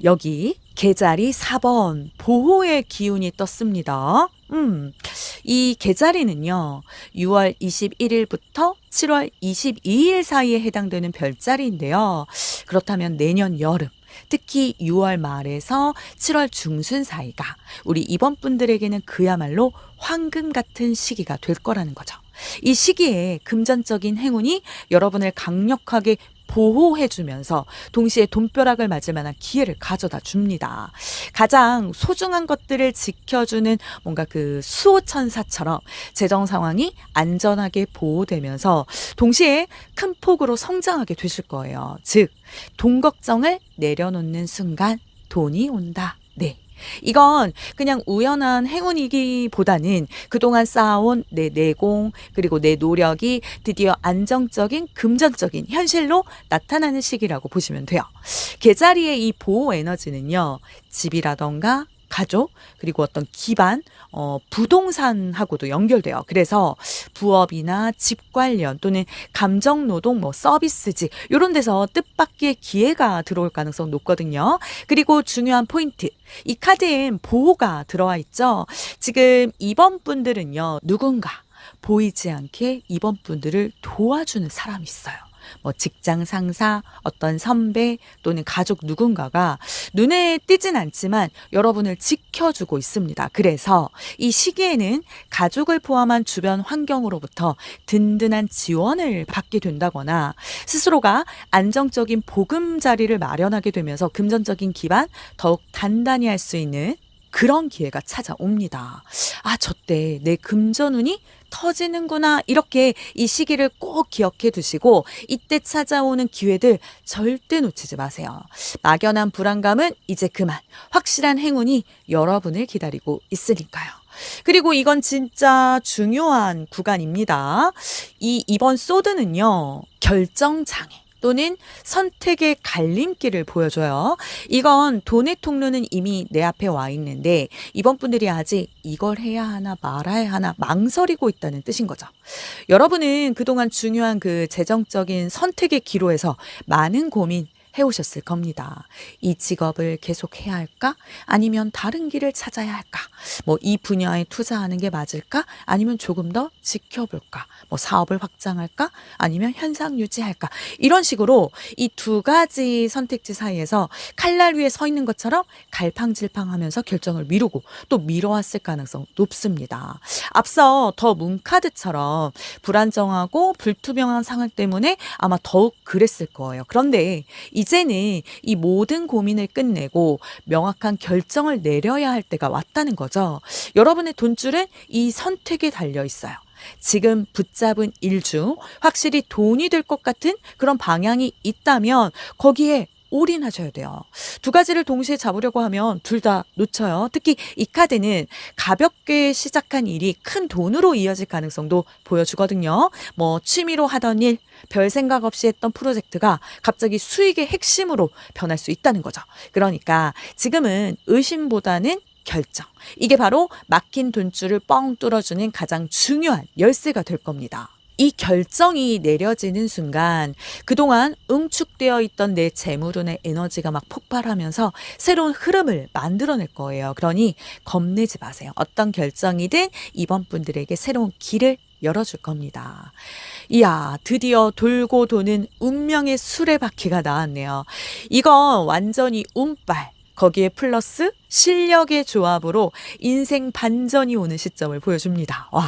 여기 계자리 4번 보호의 기운이 떴습니다. 이 계자리는요, 6월 21일부터 7월 22일 사이에 해당되는 별자리인데요. 그렇다면 내년 여름, 특히 6월 말에서 7월 중순 사이가 우리 이번 분들에게는 그야말로 황금 같은 시기가 될 거라는 거죠. 이 시기에 금전적인 행운이 여러분을 강력하게 보호해주면서 동시에 돈벼락을 맞을 만한 기회를 가져다 줍니다. 가장 소중한 것들을 지켜주는 뭔가 그 수호천사처럼 재정 상황이 안전하게 보호되면서 동시에 큰 폭으로 성장하게 되실 거예요. 즉, 돈 걱정을 내려놓는 순간 돈이 온다. 네. 이건 그냥 우연한 행운이기보다는 그동안 쌓아온 내 내공 그리고 내 노력이 드디어 안정적인 금전적인 현실로 나타나는 시기라고 보시면 돼요. 계자리의 이 보호 에너지는요. 집이라던가 가족 그리고 어떤 기반 부동산하고도 연결돼요. 그래서 부업이나 집 관련 또는 감정노동 서비스직 이런 데서 뜻밖의 기회가 들어올 가능성 높거든요. 그리고 중요한 포인트. 이 카드엔 보호가 들어와 있죠. 지금 이번 분들은요. 누군가 보이지 않게 이번 분들을 도와주는 사람이 있어요. 직장 상사, 어떤 선배 또는 가족 누군가가 눈에 띄진 않지만 여러분을 지켜주고 있습니다. 그래서 이 시기에는 가족을 포함한 주변 환경으로부터 든든한 지원을 받게 된다거나 스스로가 안정적인 보금자리를 마련하게 되면서 금전적인 기반 더욱 단단히 할 수 있는 그런 기회가 찾아옵니다. 저때 내 금전운이 터지는구나. 이렇게 이 시기를 꼭 기억해 두시고 이때 찾아오는 기회들 절대 놓치지 마세요. 막연한 불안감은 이제 그만. 확실한 행운이 여러분을 기다리고 있으니까요. 그리고 이건 진짜 중요한 구간입니다. 이번 소드는요. 결정장애. 또는 선택의 갈림길을 보여줘요. 이건 돈의 통로는 이미 내 앞에 와 있는데 이번 분들이 아직 이걸 해야 하나 말아야 하나 망설이고 있다는 뜻인 거죠. 여러분은 그동안 중요한 그 재정적인 선택의 기로에서 많은 고민 해오셨을 겁니다. 이 직업을 계속 해야 할까? 아니면 다른 길을 찾아야 할까? 이 분야에 투자하는 게 맞을까? 아니면 조금 더 지켜볼까? 사업을 확장할까? 아니면 현상 유지할까? 이런 식으로 이 두 가지 선택지 사이에서 칼날 위에 서 있는 것처럼 갈팡질팡하면서 결정을 미루고 또 미뤄왔을 가능성 높습니다. 앞서 더 문카드처럼 불안정하고 불투명한 상황 때문에 아마 더욱 그랬을 거예요. 그런데 이제는 이 모든 고민을 끝내고 명확한 결정을 내려야 할 때가 왔다는 거죠. 여러분의 돈줄은 이 선택에 달려 있어요. 지금 붙잡은 일 중 확실히 돈이 될 것 같은 그런 방향이 있다면 거기에 올인하셔야 돼요. 두 가지를 동시에 잡으려고 하면 둘 다 놓쳐요. 특히 이 카드는 가볍게 시작한 일이 큰 돈으로 이어질 가능성도 보여주거든요. 취미로 하던 일, 별 생각 없이 했던 프로젝트가 갑자기 수익의 핵심으로 변할 수 있다는 거죠. 그러니까 지금은 의심보다는 결정. 이게 바로 막힌 돈줄을 뻥 뚫어주는 가장 중요한 열쇠가 될 겁니다. 이 결정이 내려지는 순간 그동안 응축되어 있던 내 재물운의 에너지가 막 폭발하면서 새로운 흐름을 만들어낼 거예요. 그러니 겁내지 마세요. 어떤 결정이든 이번 분들에게 새로운 길을 열어줄 겁니다. 이야, 드디어 돌고 도는 운명의 수레바퀴가 나왔네요. 이건 완전히 운빨, 거기에 플러스 실력의 조합으로 인생 반전이 오는 시점을 보여줍니다. 와,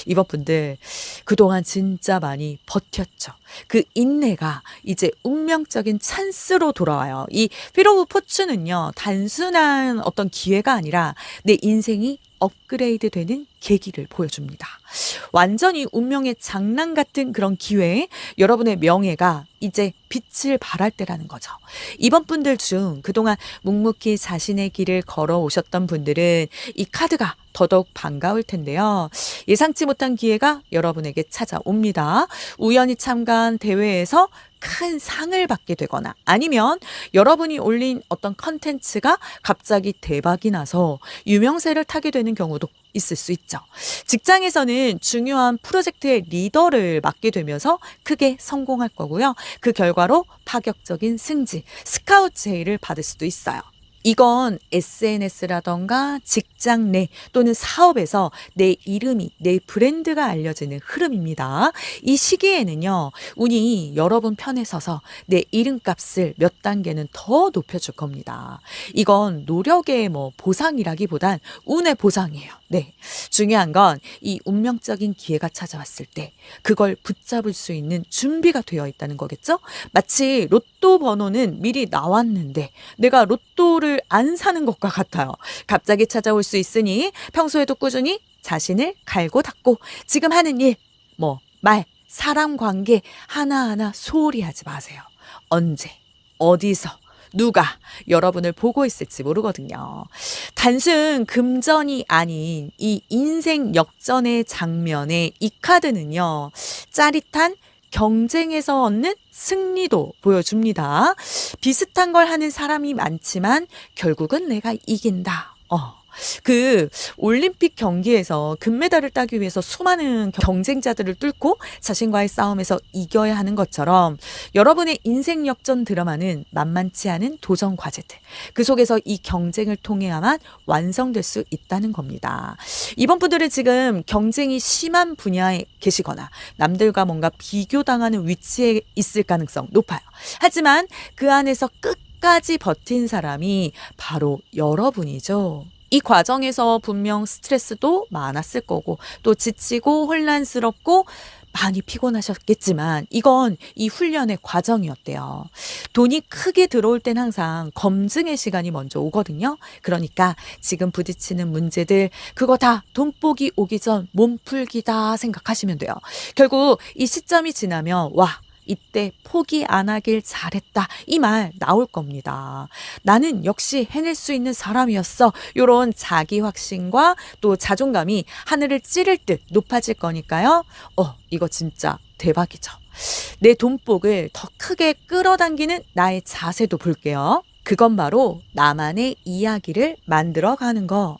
이번 분들 그동안 진짜 많이 버텼죠. 그 인내가 이제 운명적인 찬스로 돌아와요. 이 휠 오브 포춘은요, 단순한 어떤 기회가 아니라 내 인생이 업그레이드 되는 계기를 보여줍니다. 완전히 운명의 장난 같은 그런 기회에 여러분의 명예가 이제 빛을 발할 때라는 거죠. 이번 분들 중 그동안 묵묵히 자신의 길을 걸어오셨던 분들은 이 카드가 더더욱 반가울 텐데요. 예상치 못한 기회가 여러분에게 찾아옵니다. 우연히 참가한 대회에서 큰 상을 받게 되거나 아니면 여러분이 올린 어떤 컨텐츠가 갑자기 대박이 나서 유명세를 타게 되는 경우도 있을 수 있죠. 직장에서는 중요한 프로젝트의 리더를 맡게 되면서 크게 성공할 거고요. 그 결과로 파격적인 승진, 스카우트 제의를 받을 수도 있어요. 이건 SNS라던가 직장 내 또는 사업에서 내 이름이, 내 브랜드가 알려지는 흐름입니다. 이 시기에는요, 운이 여러분 편에 서서 내 이름값을 몇 단계는 더 높여줄 겁니다. 이건 노력의 보상이라기보단 운의 보상이에요. 네. 중요한 건 이 운명적인 기회가 찾아왔을 때 그걸 붙잡을 수 있는 준비가 되어 있다는 거겠죠? 마치 로또 번호는 미리 나왔는데 내가 로또를 안 사는 것과 같아요. 갑자기 찾아올 수 있으니 평소에도 꾸준히 자신을 갈고 닦고 지금 하는 일, 말, 사람 관계 하나하나 소홀히 하지 마세요. 언제, 어디서, 누가 여러분을 보고 있을지 모르거든요. 단순 금전이 아닌 이 인생 역전의 장면에 이 카드는요, 짜릿한 경쟁에서 얻는 승리도 보여줍니다. 비슷한 걸 하는 사람이 많지만 결국은 내가 이긴다. 그 올림픽 경기에서 금메달을 따기 위해서 수많은 경쟁자들을 뚫고 자신과의 싸움에서 이겨야 하는 것처럼 여러분의 인생 역전 드라마는 만만치 않은 도전 과제들, 그 속에서 이 경쟁을 통해야만 완성될 수 있다는 겁니다. 이번 분들은 지금 경쟁이 심한 분야에 계시거나 남들과 뭔가 비교당하는 위치에 있을 가능성 높아요. 하지만 그 안에서 끝까지 버틴 사람이 바로 여러분이죠. 이 과정에서 분명 스트레스도 많았을 거고 또 지치고 혼란스럽고 많이 피곤하셨겠지만 이건 이 훈련의 과정이었대요. 돈이 크게 들어올 땐 항상 검증의 시간이 먼저 오거든요. 그러니까 지금 부딪히는 문제들 그거 다 돈복이 오기 전 몸풀기다 생각하시면 돼요. 결국 이 시점이 지나면 이때 포기 안 하길 잘했다. 이 말 나올 겁니다. 나는 역시 해낼 수 있는 사람이었어. 이런 자기 확신과 또 자존감이 하늘을 찌를 듯 높아질 거니까요. 이거 진짜 대박이죠. 내 돈복을 더 크게 끌어당기는 나의 자세도 볼게요. 그건 바로 나만의 이야기를 만들어가는 거.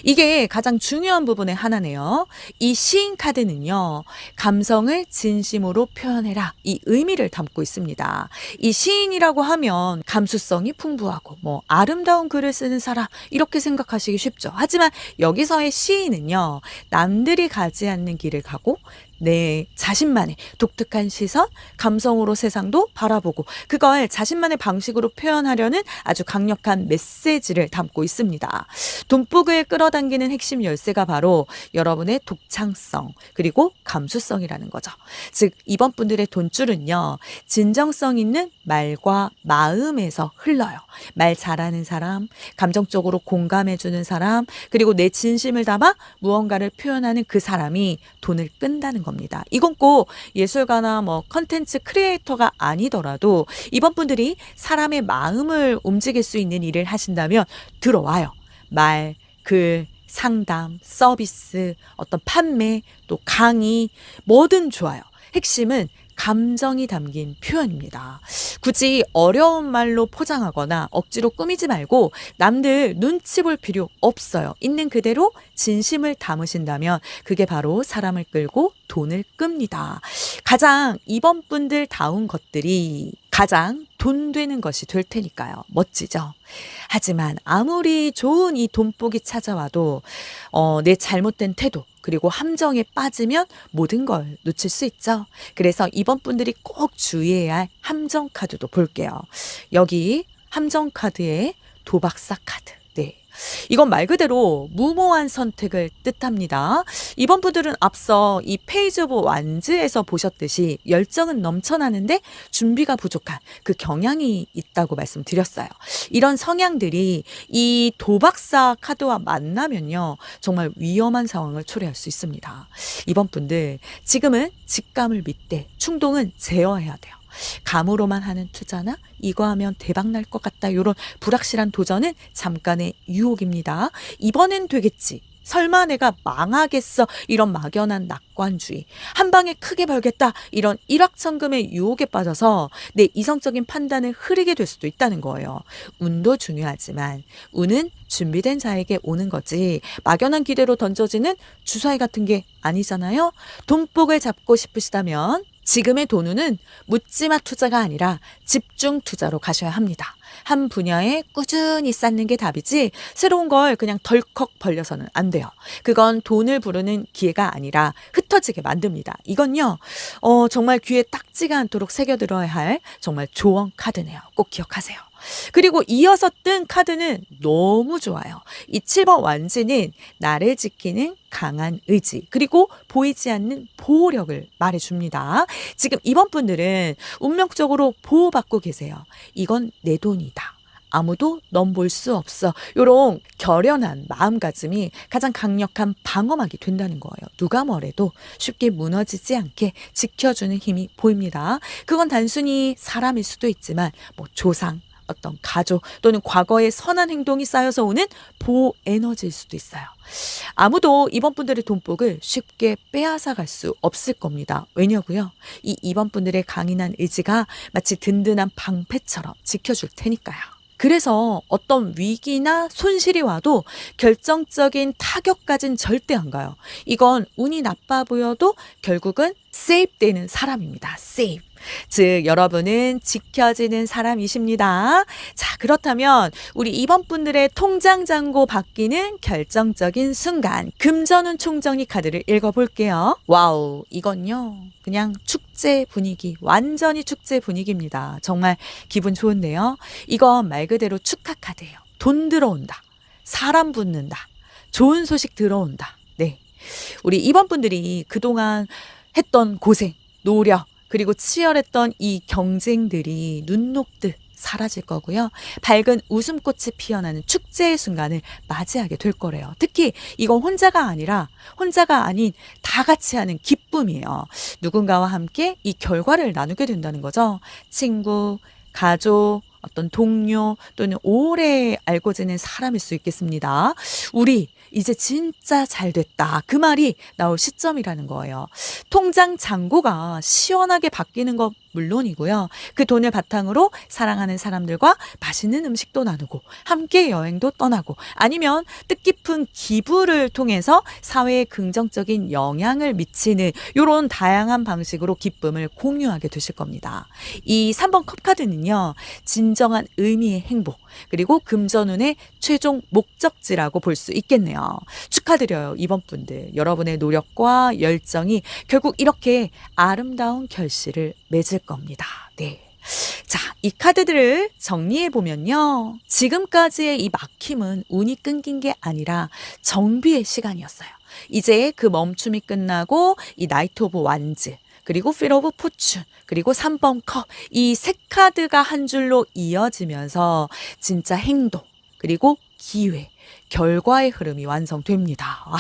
이게 가장 중요한 부분의 하나네요. 이 시인 카드는요, 감성을 진심으로 표현해라. 이 의미를 담고 있습니다. 이 시인이라고 하면 감수성이 풍부하고 아름다운 글을 쓰는 사람 이렇게 생각하시기 쉽죠. 하지만 여기서의 시인은요, 남들이 가지 않는 길을 가고 내 자신만의 독특한 시선, 감성으로 세상도 바라보고 그걸 자신만의 방식으로 표현하려는 아주 강력한 메시지를 담고 있습니다. 돈복을 끌어당기는 핵심 열쇠가 바로 여러분의 독창성 그리고 감수성이라는 거죠. 즉 이번 분들의 돈줄은요, 진정성 있는 말과 마음에서 흘러요. 말 잘하는 사람, 감정적으로 공감해주는 사람, 그리고 내 진심을 담아 무언가를 표현하는 그 사람이 돈을 끈다는 겁니다. 이건 꼭 예술가나 컨텐츠 크리에이터가 아니더라도 이번 분들이 사람의 마음을 움직일 수 있는 일을 하신다면 들어와요. 말, 글, 상담, 서비스, 어떤 판매, 또 강의, 뭐든 좋아요. 핵심은 감정이 담긴 표현입니다. 굳이 어려운 말로 포장하거나 억지로 꾸미지 말고 남들 눈치 볼 필요 없어요. 있는 그대로 진심을 담으신다면 그게 바로 사람을 끌고 돈을 끕니다. 가장 이번 분들 다운 것들이 가장 돈 되는 것이 될 테니까요. 멋지죠? 하지만 아무리 좋은 이 돈복이 찾아와도 내 잘못된 태도 그리고 함정에 빠지면 모든 걸 놓칠 수 있죠. 그래서 이번 분들이 꼭 주의해야 할 함정 카드도 볼게요. 여기 함정 카드에 도박사 카드. 네. 이건 말 그대로 무모한 선택을 뜻합니다. 이번 분들은 앞서 이 페이지 오브 완즈에서 보셨듯이 열정은 넘쳐나는데 준비가 부족한 그 경향이 있다고 말씀드렸어요. 이런 성향들이 이 도박사 카드와 만나면요. 정말 위험한 상황을 초래할 수 있습니다. 이번 분들 지금은 직감을 믿되 충동은 제어해야 돼요. 감으로만 하는 투자나 이거 하면 대박 날 것 같다 이런 불확실한 도전은 잠깐의 유혹입니다. 이번엔 되겠지. 설마 내가 망하겠어 이런 막연한 낙관주의 한 방에 크게 벌겠다 이런 일확천금의 유혹에 빠져서 내 이성적인 판단을 흐리게 될 수도 있다는 거예요. 운도 중요하지만 운은 준비된 자에게 오는 거지 막연한 기대로 던져지는 주사위 같은 게 아니잖아요. 돈복을 잡고 싶으시다면 지금의 돈운은 묻지마 투자가 아니라 집중 투자로 가셔야 합니다. 한 분야에 꾸준히 쌓는 게 답이지 새로운 걸 그냥 덜컥 벌려서는 안 돼요. 그건 돈을 부르는 기회가 아니라 흩어지게 만듭니다. 이건요. 정말 귀에 딱지가 않도록 새겨들어야 할 정말 조언 카드네요. 꼭 기억하세요. 그리고 이어서 뜬 카드는 너무 좋아요. 이 7번 완즈는 나를 지키는 강한 의지 그리고 보이지 않는 보호력을 말해줍니다. 지금 이번 분들은 운명적으로 보호받고 계세요. 이건 내 돈이다. 아무도 넌 볼 수 없어. 이런 결연한 마음가짐이 가장 강력한 방어막이 된다는 거예요. 누가 뭐래도 쉽게 무너지지 않게 지켜주는 힘이 보입니다. 그건 단순히 사람일 수도 있지만 뭐 조상, 어떤 가족 또는 과거의 선한 행동이 쌓여서 오는 보호 에너지일 수도 있어요. 아무도 이번 분들의 돈복을 쉽게 빼앗아 갈 수 없을 겁니다. 왜냐고요? 이번 분들의 강인한 의지가 마치 든든한 방패처럼 지켜줄 테니까요. 그래서 어떤 위기나 손실이 와도 결정적인 타격까지는 절대 안 가요. 이건 운이 나빠 보여도 결국은 세이브 되는 사람입니다. 세이브. 즉 여러분은 지켜지는 사람이십니다. 자, 그렇다면 우리 이번 분들의 통장 잔고 바뀌는 결정적인 순간 금전운 총정리 카드를 읽어볼게요. 와우, 이건요 그냥 축제 분위기, 완전히 축제 분위기입니다. 정말 기분 좋은데요. 이건 말 그대로 축하 카드예요. 돈 들어온다, 사람 붙는다, 좋은 소식 들어온다. 네, 우리 이번 분들이 그동안 했던 고생, 노력 그리고 치열했던 이 경쟁들이 눈 녹듯 사라질 거고요. 밝은 웃음꽃이 피어나는 축제의 순간을 맞이하게 될 거래요. 특히 이건 혼자가 아닌 다 같이 하는 기쁨이에요. 누군가와 함께 이 결과를 나누게 된다는 거죠. 친구, 가족, 어떤 동료 또는 오래 알고 지낸 사람일 수 있겠습니다. 우리 이제 진짜 잘 됐다. 그 말이 나올 시점이라는 거예요. 통장 잔고가 시원하게 바뀌는 것 물론이고요. 그 돈을 바탕으로 사랑하는 사람들과 맛있는 음식도 나누고 함께 여행도 떠나고 아니면 뜻깊은 기부를 통해서 사회에 긍정적인 영향을 미치는 이런 다양한 방식으로 기쁨을 공유하게 되실 겁니다. 이 3번 컵카드는요. 진정한 의미의 행복 그리고 금전운의 최종 목적지라고 볼 수 있겠네요. 축하드려요. 이번 분들. 여러분의 노력과 열정이 결국 이렇게 아름다운 결실을 맺을 겁니다. 네. 자, 이 카드들을 정리해 보면요. 지금까지의 이 막힘은 운이 끊긴 게 아니라 정비의 시간이었어요. 이제 그 멈춤이 끝나고 이 나이트 오브 완즈 그리고 필 오브 포춘 그리고 3번 컵 이 세 카드가 한 줄로 이어지면서 진짜 행동 그리고 기회 결과의 흐름이 완성됩니다. 와,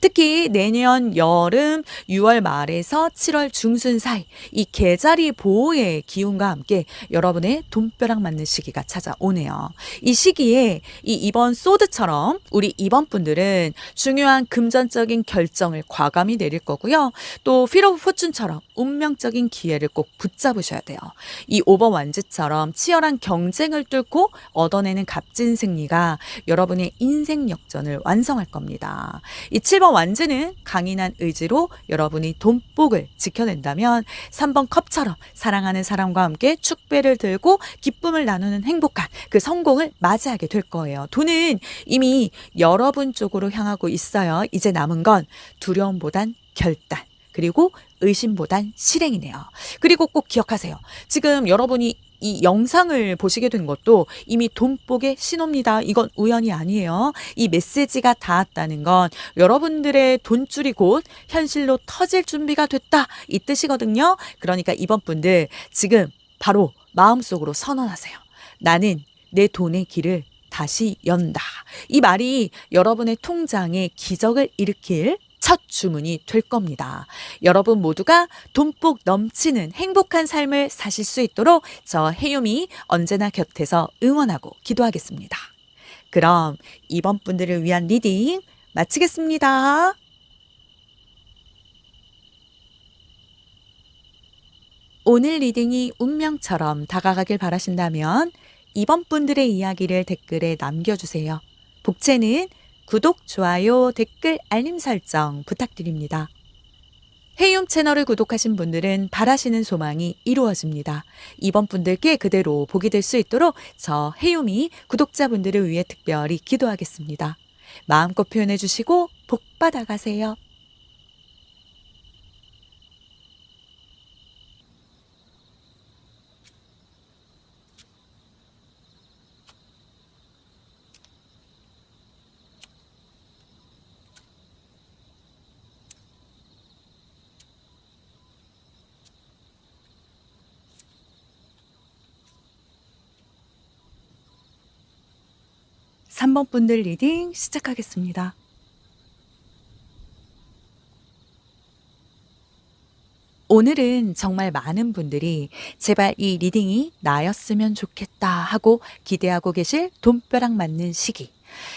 특히 내년 여름 6월 말에서 7월 중순 사이 이 개자리 보호의 기운과 함께 여러분의 돈벼락 맞는 시기가 찾아오네요. 이 시기에 이번 소드처럼 우리 이번 분들은 중요한 금전적인 결정을 과감히 내릴 거고요. 또 필 오브 포춘처럼 운명적인 기회를 꼭 붙잡으셔야 돼요. 이 5번 완즈처럼 치열한 경쟁을 뚫고 얻어내는 값진 승리가 여러분의 인생 역전을 완성할 겁니다. 이 7번 완즈는 강인한 의지로 여러분이 돈복을 지켜낸다면 3번 컵처럼 사랑하는 사람과 함께 축배를 들고 기쁨을 나누는 행복한 그 성공을 맞이하게 될 거예요. 돈은 이미 여러분 쪽으로 향하고 있어요. 이제 남은 건 두려움보단 결단, 그리고 의심보단 실행이네요. 그리고 꼭 기억하세요. 지금 여러분이 이 영상을 보시게 된 것도 이미 돈복의 신호입니다. 이건 우연이 아니에요. 이 메시지가 닿았다는 건 여러분들의 돈줄이 곧 현실로 터질 준비가 됐다, 이 뜻이거든요. 그러니까 이번 분들 지금 바로 마음속으로 선언하세요. 나는 내 돈의 길을 다시 연다. 이 말이 여러분의 통장에 기적을 일으킬 첫 주문이 될 겁니다. 여러분 모두가 돈복 넘치는 행복한 삶을 사실 수 있도록 저 해요미 언제나 곁에서 응원하고 기도하겠습니다. 그럼 이번 분들을 위한 리딩 마치겠습니다. 오늘 리딩이 운명처럼 다가가길 바라신다면 이번 분들의 이야기를 댓글에 남겨주세요. 복채는 구독, 좋아요, 댓글, 알림 설정 부탁드립니다. 해움 채널을 구독하신 분들은 바라시는 소망이 이루어집니다. 이번 분들께 그대로 복이 될 수 있도록 저 해움이 구독자분들을 위해 특별히 기도하겠습니다. 마음껏 표현해 주시고 복 받아가세요. 3번 분들 리딩 시작하겠습니다. 오늘은 정말 많은 분들이 제발 이 리딩이 나였으면 좋겠다 하고 기대하고 계실 돈벼락 맞는 시기.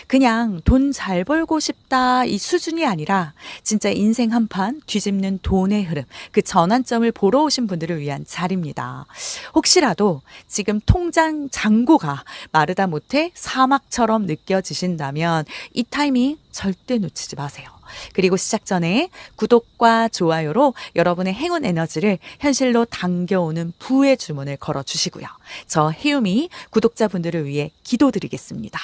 그냥 돈 잘 벌고 싶다 이 수준이 아니라 진짜 인생 한판 뒤집는 돈의 흐름, 그 전환점을 보러 오신 분들을 위한 자리입니다. 혹시라도 지금 통장 잔고가 마르다 못해 사막처럼 느껴지신다면 이 타이밍 절대 놓치지 마세요. 그리고 시작 전에 구독과 좋아요로 여러분의 행운 에너지를 현실로 당겨오는 부의 주문을 걸어주시고요. 저 해움이 구독자분들을 위해 기도드리겠습니다.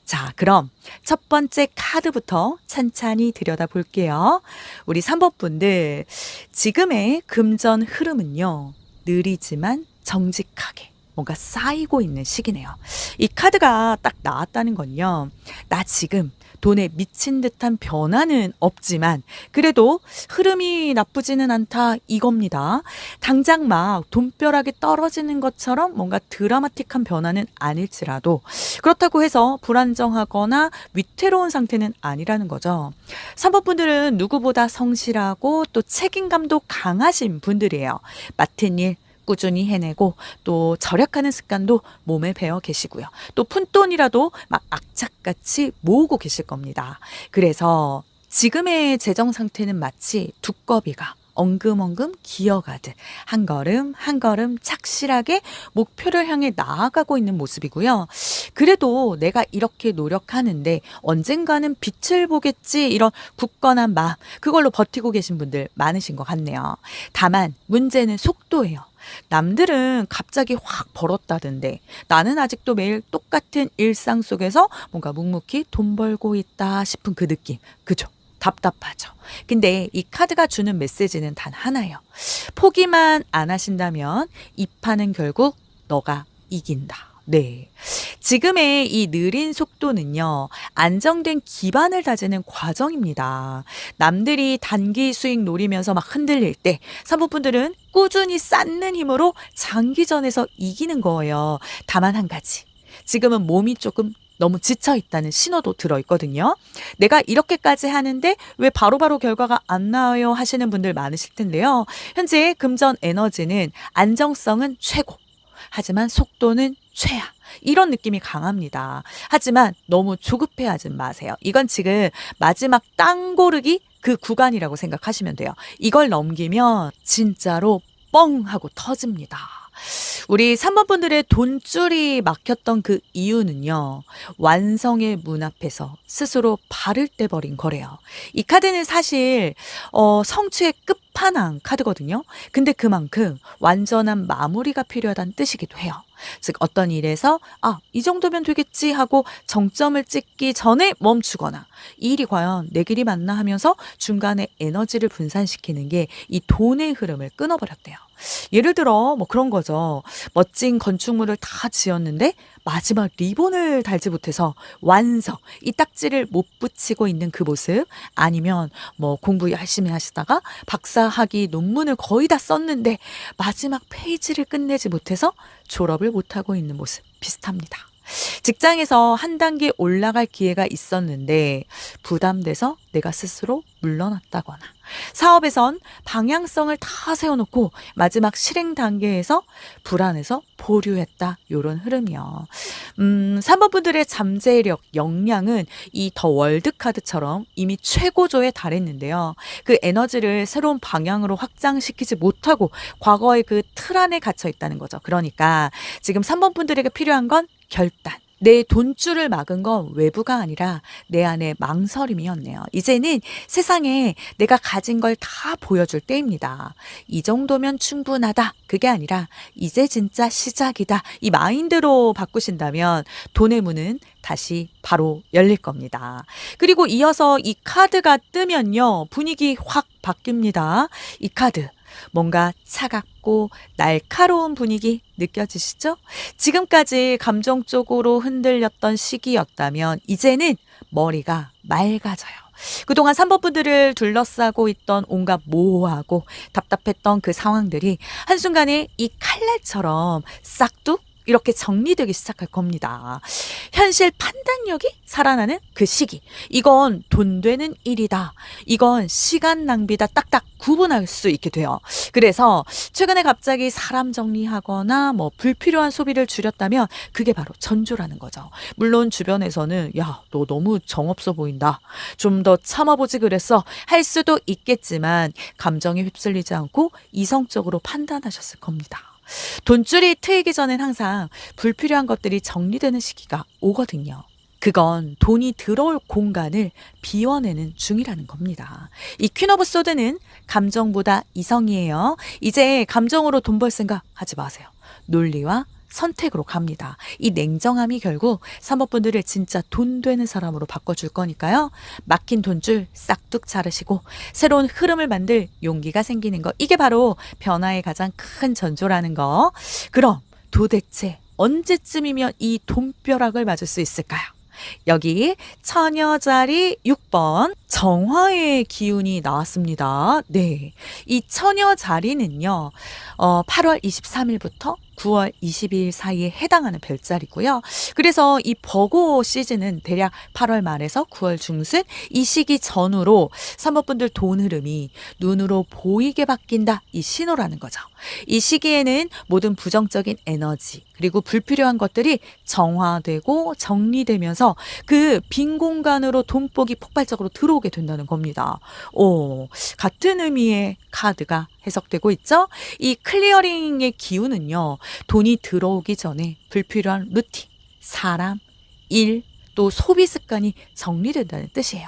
자, 그럼 첫 번째 카드부터 찬찬히 들여다볼게요. 우리 3번 분들, 지금의 금전 흐름은요, 느리지만 정직하게 뭔가 쌓이고 있는 시기네요. 이 카드가 딱 나왔다는 건요, 나 지금 돈에 미친 듯한 변화는 없지만 그래도 흐름이 나쁘지는 않다 이겁니다. 당장 막 돈벼락이 떨어지는 것처럼 뭔가 드라마틱한 변화는 아닐지라도 그렇다고 해서 불안정하거나 위태로운 상태는 아니라는 거죠. 3번 분들은 누구보다 성실하고 또 책임감도 강하신 분들이에요. 맡은 일 꾸준히 해내고 또 절약하는 습관도 몸에 배어 계시고요. 또 푼돈이라도 막 악착같이 모으고 계실 겁니다. 그래서 지금의 재정 상태는 마치 두꺼비가 엉금엉금 기어가듯 한 걸음 한 걸음 착실하게 목표를 향해 나아가고 있는 모습이고요. 그래도 내가 이렇게 노력하는데 언젠가는 빛을 보겠지, 이런 굳건한 마음, 그걸로 버티고 계신 분들 많으신 것 같네요. 다만 문제는 속도예요. 남들은 갑자기 확 벌었다던데 나는 아직도 매일 똑같은 일상 속에서 뭔가 묵묵히 돈 벌고 있다 싶은 그 느낌, 그죠? 답답하죠. 근데 이 카드가 주는 메시지는 단 하나예요. 포기만 안 하신다면 이 판은 결국 너가 이긴다. 네. 지금의 이 느린 속도는요, 안정된 기반을 다지는 과정입니다. 남들이 단기 수익 노리면서 막 흔들릴 때, 사모분들은 꾸준히 쌓는 힘으로 장기전에서 이기는 거예요. 다만 한 가지. 지금은 몸이 조금 너무 지쳐 있다는 신호도 들어있거든요. 내가 이렇게까지 하는데 왜 바로바로 결과가 안 나와요 하시는 분들 많으실 텐데요. 현재 금전 에너지는 안정성은 최고. 하지만 속도는 최하. 이런 느낌이 강합니다. 하지만 너무 조급해하지 마세요. 이건 지금 마지막 땅 고르기 그 구간이라고 생각하시면 돼요. 이걸 넘기면 진짜로 뻥 하고 터집니다. 우리 3번 분들의 돈줄이 막혔던 그 이유는요. 완성의 문 앞에서 스스로 발을 떼버린 거래요. 이 카드는 사실 성취의 끝판왕 카드거든요. 근데 그만큼 완전한 마무리가 필요하다는 뜻이기도 해요. 즉 어떤 일에서 이 정도면 되겠지 하고 정점을 찍기 전에 멈추거나 이 일이 과연 내 길이 맞나 하면서 중간에 에너지를 분산시키는 게 이 돈의 흐름을 끊어버렸대요. 예를 들어 뭐 그런 거죠. 멋진 건축물을 다 지었는데 마지막 리본을 달지 못해서 완성, 이 딱지를 못 붙이고 있는 그 모습, 아니면 뭐 공부 열심히 하시다가 박사학위 논문을 거의 다 썼는데 마지막 페이지를 끝내지 못해서 졸업을 못하고 있는 모습 비슷합니다. 직장에서 한 단계 올라갈 기회가 있었는데 부담돼서 내가 스스로 물러났다거나, 사업에선 방향성을 다 세워놓고 마지막 실행 단계에서 불안해서 보류했다. 요런 흐름이요. 3번 분들의 잠재력, 역량은 이 더 월드 카드처럼 이미 최고조에 달했는데요. 그 에너지를 새로운 방향으로 확장시키지 못하고 과거의 그 틀 안에 갇혀 있다는 거죠. 그러니까 지금 3번 분들에게 필요한 건 결단. 내 돈줄을 막은 건 외부가 아니라 내 안의 망설임이었네요. 이제는 세상에 내가 가진 걸 다 보여줄 때입니다. 이 정도면 충분하다. 그게 아니라 이제 진짜 시작이다. 이 마인드로 바꾸신다면 돈의 문은 다시 바로 열릴 겁니다. 그리고 이어서 이 카드가 뜨면요. 분위기 확 바뀝니다. 이 카드. 뭔가 차갑고 날카로운 분위기 느껴지시죠? 지금까지 감정적으로 흔들렸던 시기였다면 이제는 머리가 맑아져요. 그동안 3번 분들을 둘러싸고 있던 온갖 모호하고 답답했던 그 상황들이 한순간에 이 칼날처럼 싹둑 이렇게 정리되기 시작할 겁니다. 현실 판단력이 살아나는 그 시기. 이건 돈 되는 일이다. 이건 시간 낭비다. 딱딱 구분할 수 있게 돼요. 그래서 최근에 갑자기 사람 정리하거나 뭐 불필요한 소비를 줄였다면 그게 바로 전조라는 거죠. 물론 주변에서는 야, 너 너무 정없어 보인다. 좀 더 참아보지 그랬어. 할 수도 있겠지만 감정에 휩쓸리지 않고 이성적으로 판단하셨을 겁니다. 돈줄이 트이기 전엔 항상 불필요한 것들이 정리되는 시기가 오거든요. 그건 돈이 들어올 공간을 비워내는 중이라는 겁니다. 이 퀸 오브 소드는 감정보다 이성이에요. 이제 감정으로 돈 벌 생각 하지 마세요. 논리와 선택으로 갑니다. 이 냉정함이 결국 3번 분들을 진짜 돈 되는 사람으로 바꿔줄 거니까요. 막힌 돈줄 싹둑 자르시고 새로운 흐름을 만들 용기가 생기는 거. 이게 바로 변화의 가장 큰 전조라는 거. 그럼 도대체 언제쯤이면 이 돈벼락을 맞을 수 있을까요? 여기 처녀자리 6번 정화의 기운이 나왔습니다. 네, 이 처녀자리는요 8월 23일부터 9월 22일 사이에 해당하는 별자리고요. 그래서 이 버고 시즌은 대략 8월 말에서 9월 중순, 이 시기 전후로 3번 분들 돈 흐름이 눈으로 보이게 바뀐다. 이 신호라는 거죠. 이 시기에는 모든 부정적인 에너지 그리고 불필요한 것들이 정화되고 정리되면서 그 빈 공간으로 돈복이 폭발적으로 들어오게 된다는 겁니다. 같은 의미의 카드가 해석되고 있죠. 이 클리어링의 기운은요. 돈이 들어오기 전에 불필요한 루틴, 사람, 일, 또 소비 습관이 정리된다는 뜻이에요.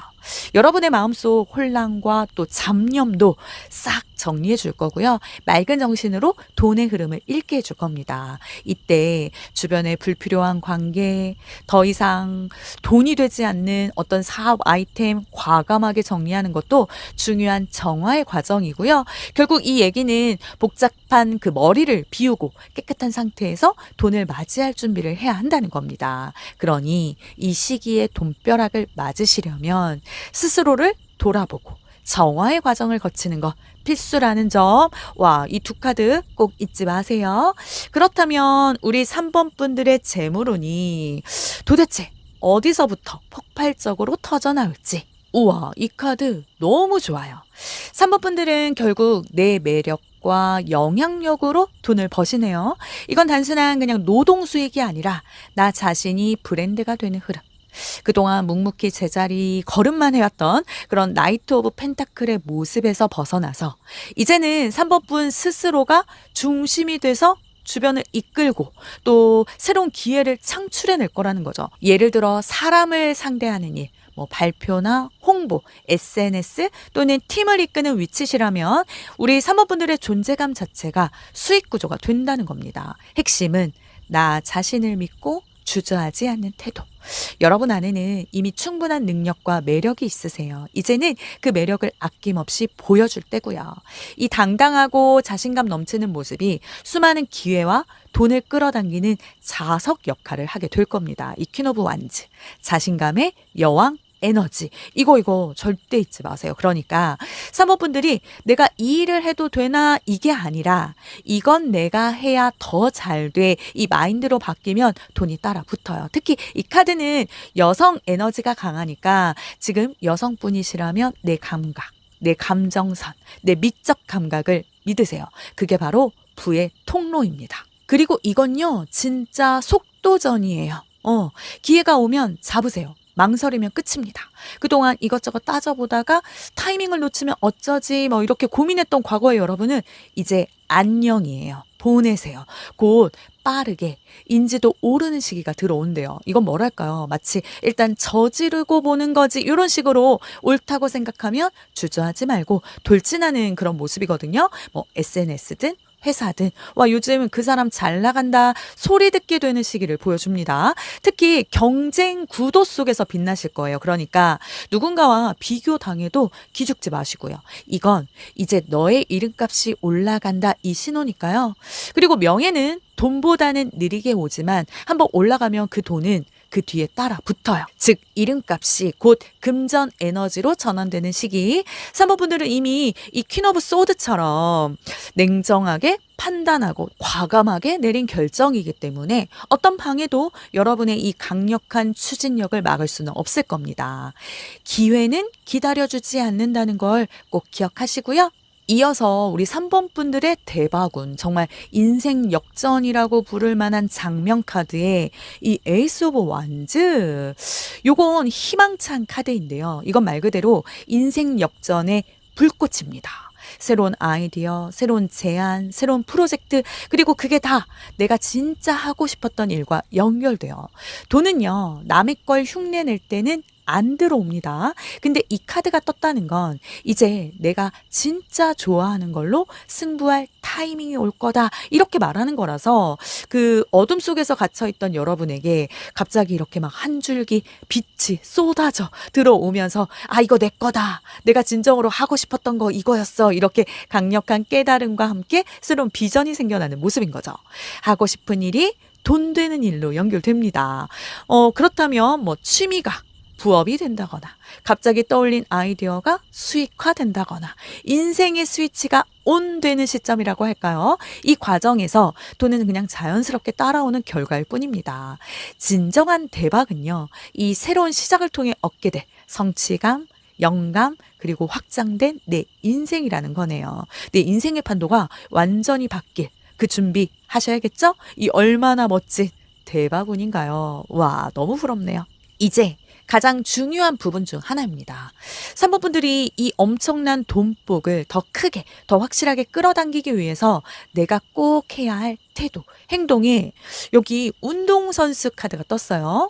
여러분의 마음속 혼란과 또 잡념도 싹 정리해 줄 거고요. 맑은 정신으로 돈의 흐름을 읽게 해줄 겁니다. 이때 주변의 불필요한 관계, 더 이상 돈이 되지 않는 어떤 사업 아이템 과감하게 정리하는 것도 중요한 정화의 과정이고요. 결국 이 얘기는 복잡한 그 머리를 비우고 깨끗한 상태에서 돈을 맞이할 준비를 해야 한다는 겁니다. 그러니 이 시기에 돈벼락을 맞으시려면 스스로를 돌아보고 정화의 과정을 거치는 것 필수라는 점. 이 두 카드 꼭 잊지 마세요. 그렇다면 우리 3번 분들의 재물운이 도대체 어디서부터 폭발적으로 터져나올지. 우와, 이 카드 너무 좋아요. 3번 분들은 결국 내 매력과 영향력으로 돈을 버시네요. 이건 단순한 그냥 노동 수익이 아니라 나 자신이 브랜드가 되는 흐름. 그동안 묵묵히 제자리 걸음만 해왔던 그런 나이트 오브 펜타클의 모습에서 벗어나서 이제는 3번 분 스스로가 중심이 돼서 주변을 이끌고 또 새로운 기회를 창출해낼 거라는 거죠. 예를 들어 사람을 상대하는 일, 뭐 발표나 홍보, SNS 또는 팀을 이끄는 위치시라면 우리 사모분들의 존재감 자체가 수익 구조가 된다는 겁니다. 핵심은 나 자신을 믿고 주저하지 않는 태도. 여러분 안에는 이미 충분한 능력과 매력이 있으세요. 이제는 그 매력을 아낌없이 보여줄 때고요. 이 당당하고 자신감 넘치는 모습이 수많은 기회와 돈을 끌어당기는 자석 역할을 하게 될 겁니다. 이 퀸 오브 완즈. 자신감의 여왕 에너지. 이거 절대 잊지 마세요. 그러니까 사모분들이 내가 이 일을 해도 되나 이게 아니라 이건 내가 해야 더 잘 돼. 이 마인드로 바뀌면 돈이 따라 붙어요. 특히 이 카드는 여성 에너지가 강하니까 지금 여성분이시라면 내 감각, 내 감정선, 내 미적 감각을 믿으세요. 그게 바로 부의 통로입니다. 그리고 이건요, 진짜 속도전이에요. 기회가 오면 잡으세요. 망설이면 끝입니다. 그동안 이것저것 따져보다가 타이밍을 놓치면 어쩌지 뭐 이렇게 고민했던 과거의 여러분은 이제 안녕이에요. 보내세요. 곧 빠르게 인지도 오르는 시기가 들어온대요. 이건 뭐랄까요? 마치 일단 저지르고 보는 거지 이런 식으로 옳다고 생각하면 주저하지 말고 돌진하는 그런 모습이거든요. 뭐 SNS든 회사든 와 요즘 그 사람 잘 나간다 소리 듣게 되는 시기를 보여줍니다. 특히 경쟁 구도 속에서 빛나실 거예요. 그러니까 누군가와 비교당해도 기죽지 마시고요. 이건 이제 너의 이름값이 올라간다 이 신호니까요. 그리고 명예는 돈보다는 느리게 오지만 한번 올라가면 그 돈은 그 뒤에 따라 붙어요. 즉 이름값이 곧 금전 에너지로 전환되는 시기. 사모분들은 이미 이 퀸 오브 소드처럼 냉정하게 판단하고 과감하게 내린 결정이기 때문에 어떤 방해도 여러분의 이 강력한 추진력을 막을 수는 없을 겁니다. 기회는 기다려주지 않는다는 걸 꼭 기억하시고요. 이어서 우리 3번 분들의 대박운 정말 인생 역전이라고 부를 만한 장면 카드에 이 에이스 오브 완즈 요건 희망찬 카드인데요. 이건 말 그대로 인생 역전의 불꽃입니다. 새로운 아이디어, 새로운 제안, 새로운 프로젝트 그리고 그게 다 내가 진짜 하고 싶었던 일과 연결돼요. 돈은요. 남의 걸 흉내낼 때는 안 들어옵니다. 근데 이 카드가 떴다는 건 이제 내가 진짜 좋아하는 걸로 승부할 타이밍이 올 거다. 이렇게 말하는 거라서 그 어둠 속에서 갇혀있던 여러분에게 갑자기 이렇게 막 한 줄기 빛이 쏟아져 들어오면서 아 이거 내 거다. 내가 진정으로 하고 싶었던 거 이거였어. 이렇게 강력한 깨달음과 함께 새로운 비전이 생겨나는 모습인 거죠. 하고 싶은 일이 돈 되는 일로 연결됩니다. 그렇다면 뭐 취미가 부업이 된다거나 갑자기 떠올린 아이디어가 수익화된다거나 인생의 스위치가 온 되는 시점이라고 할까요? 이 과정에서 돈은 그냥 자연스럽게 따라오는 결과일 뿐입니다. 진정한 대박은요. 이 새로운 시작을 통해 얻게 될 성취감, 영감 그리고 확장된 내 인생이라는 거네요. 내 인생의 판도가 완전히 바뀔 그 준비 하셔야겠죠? 이 얼마나 멋진 대박운인가요? 와 너무 부럽네요. 이제 가장 중요한 부분 중 하나입니다. 3번 분들이 이 엄청난 돈복을 더 크게, 더 확실하게 끌어당기기 위해서 내가 꼭 해야 할 태도, 행동에 여기 운동선수 카드가 떴어요.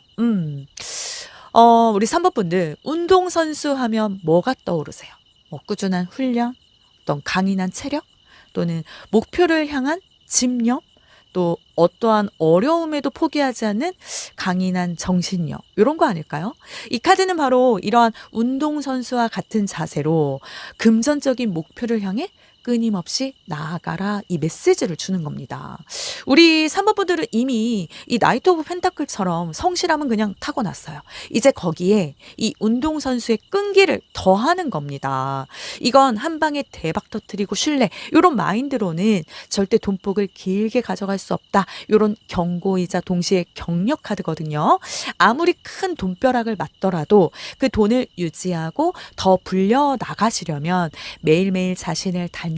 우리 3번 분들 운동선수 하면 뭐가 떠오르세요? 뭐 꾸준한 훈련, 어떤 강인한 체력, 또는 목표를 향한 집념, 또 어떠한 어려움에도 포기하지 않는 강인한 정신력 이런 거 아닐까요? 이 카드는 바로 이러한 운동선수와 같은 자세로 금전적인 목표를 향해 끊임없이 나아가라 이 메시지를 주는 겁니다. 우리 3번 분들은 이미 이 나이트 오브 펜타클처럼 성실함은 그냥 타고났어요. 이제 거기에 이 운동선수의 끈기를 더하는 겁니다. 이건 한 방에 대박 터뜨리고 쉴래 이런 마인드로는 절대 돈복을 길게 가져갈 수 없다. 이런 경고이자 동시에 격려 카드거든요. 아무리 큰 돈벼락을 맞더라도 그 돈을 유지하고 더 불려 나가시려면 매일매일 자신을 단련하고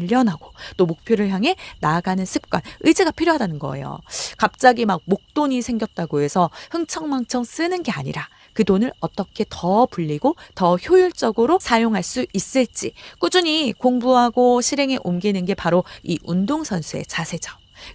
또 목표를 향해 나아가는 습관, 의지가 필요하다는 거예요. 갑자기 막 목돈이 생겼다고 해서 흥청망청 쓰는 게 아니라 그 돈을 어떻게 더 불리고 더 효율적으로 사용할 수 있을지 꾸준히 공부하고 실행에 옮기는 게 바로 이 운동선수의 자세죠.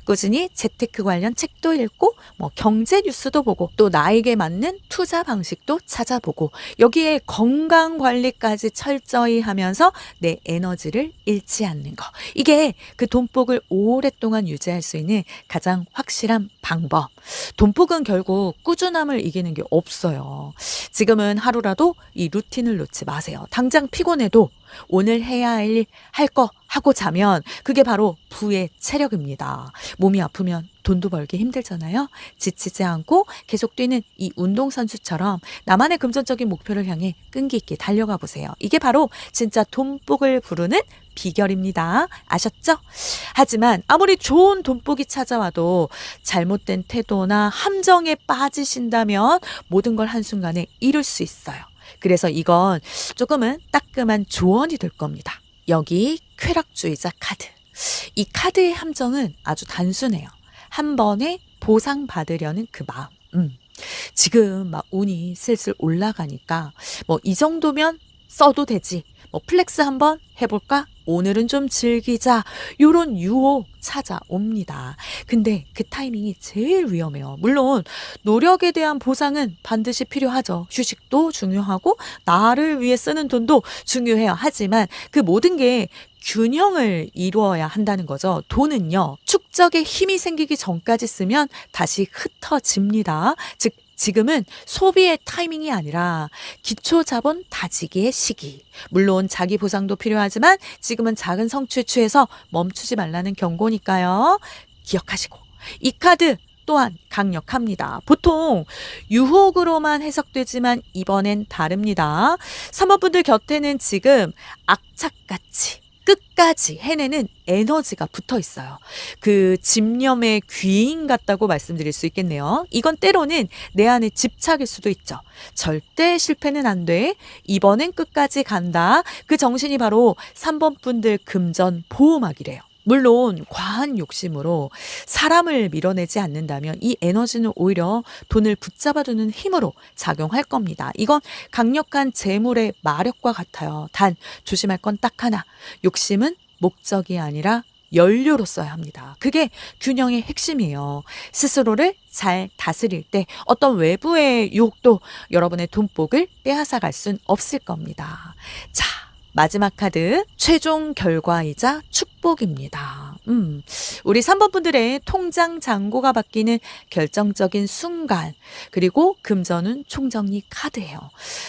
꾸준히 재테크 관련 책도 읽고 경제 뉴스도 보고 또 나에게 맞는 투자 방식도 찾아보고 여기에 건강 관리까지 철저히 하면서 내 에너지를 잃지 않는 거. 이게 그 돈복을 오랫동안 유지할 수 있는 가장 확실한 방법. 돈복은 결국 꾸준함을 이기는 게 없어요. 지금은 하루라도 이 루틴을 놓지 마세요. 당장 피곤해도 오늘 해야 할 거 하고 자면 그게 바로 부의 체력입니다. 몸이 아프면 돈도 벌기 힘들잖아요. 지치지 않고 계속 뛰는 이 운동선수처럼 나만의 금전적인 목표를 향해 끈기 있게 달려가 보세요. 이게 바로 진짜 돈복을 부르는 비결입니다. 아셨죠? 하지만 아무리 좋은 돈복이 찾아와도 잘못된 태도나 함정에 빠지신다면 모든 걸 한순간에 잃을 수 있어요. 그래서 이건 조금은 따끔한 조언이 될 겁니다. 여기 쾌락주의자 카드. 이 카드의 함정은 아주 단순해요. 한 번에 보상받으려는 그 마음. 지금 막 운이 슬슬 올라가니까 이 정도면 써도 되지. 플렉스 한번 해볼까? 오늘은 좀 즐기자. 요런 유혹 찾아옵니다. 근데 그 타이밍이 제일 위험해요. 물론 노력에 대한 보상은 반드시 필요하죠. 휴식도 중요하고 나를 위해 쓰는 돈도 중요해요. 하지만 그 모든 게 균형을 이루어야 한다는 거죠. 돈은요, 축적에 힘이 생기기 전까지 쓰면 다시 흩어집니다. 즉 지금은 소비의 타이밍이 아니라 기초 자본 다지기의 시기. 물론 자기 보상도 필요하지만 지금은 작은 성취에 취해서 멈추지 말라는 경고니까요. 기억하시고. 이 카드 또한 강력합니다. 보통 유혹으로만 해석되지만 이번엔 다릅니다. 3번 분들 곁에는 지금 악착같이 끝까지 해내는 에너지가 붙어 있어요. 그 집념의 귀인 같다고 말씀드릴 수 있겠네요. 이건 때로는 내 안의 집착일 수도 있죠. 절대 실패는 안 돼. 이번엔 끝까지 간다. 그 정신이 바로 3번 분들 금전 보호막이래요. 물론 과한 욕심으로 사람을 밀어내지 않는다면 이 에너지는 오히려 돈을 붙잡아두는 힘으로 작용할 겁니다. 이건 강력한 재물의 마력과 같아요. 단 조심할 건 딱 하나. 욕심은 목적이 아니라 연료로 써야 합니다. 그게 균형의 핵심이에요. 스스로를 잘 다스릴 때 어떤 외부의 유혹도 여러분의 돈복을 빼앗아갈 순 없을 겁니다. 자, 마지막 카드 최종 결과이자 축복입니다. 우리 3번 분들의 통장 잔고가 바뀌는 결정적인 순간, 그리고 금전운 총정리 카드예요.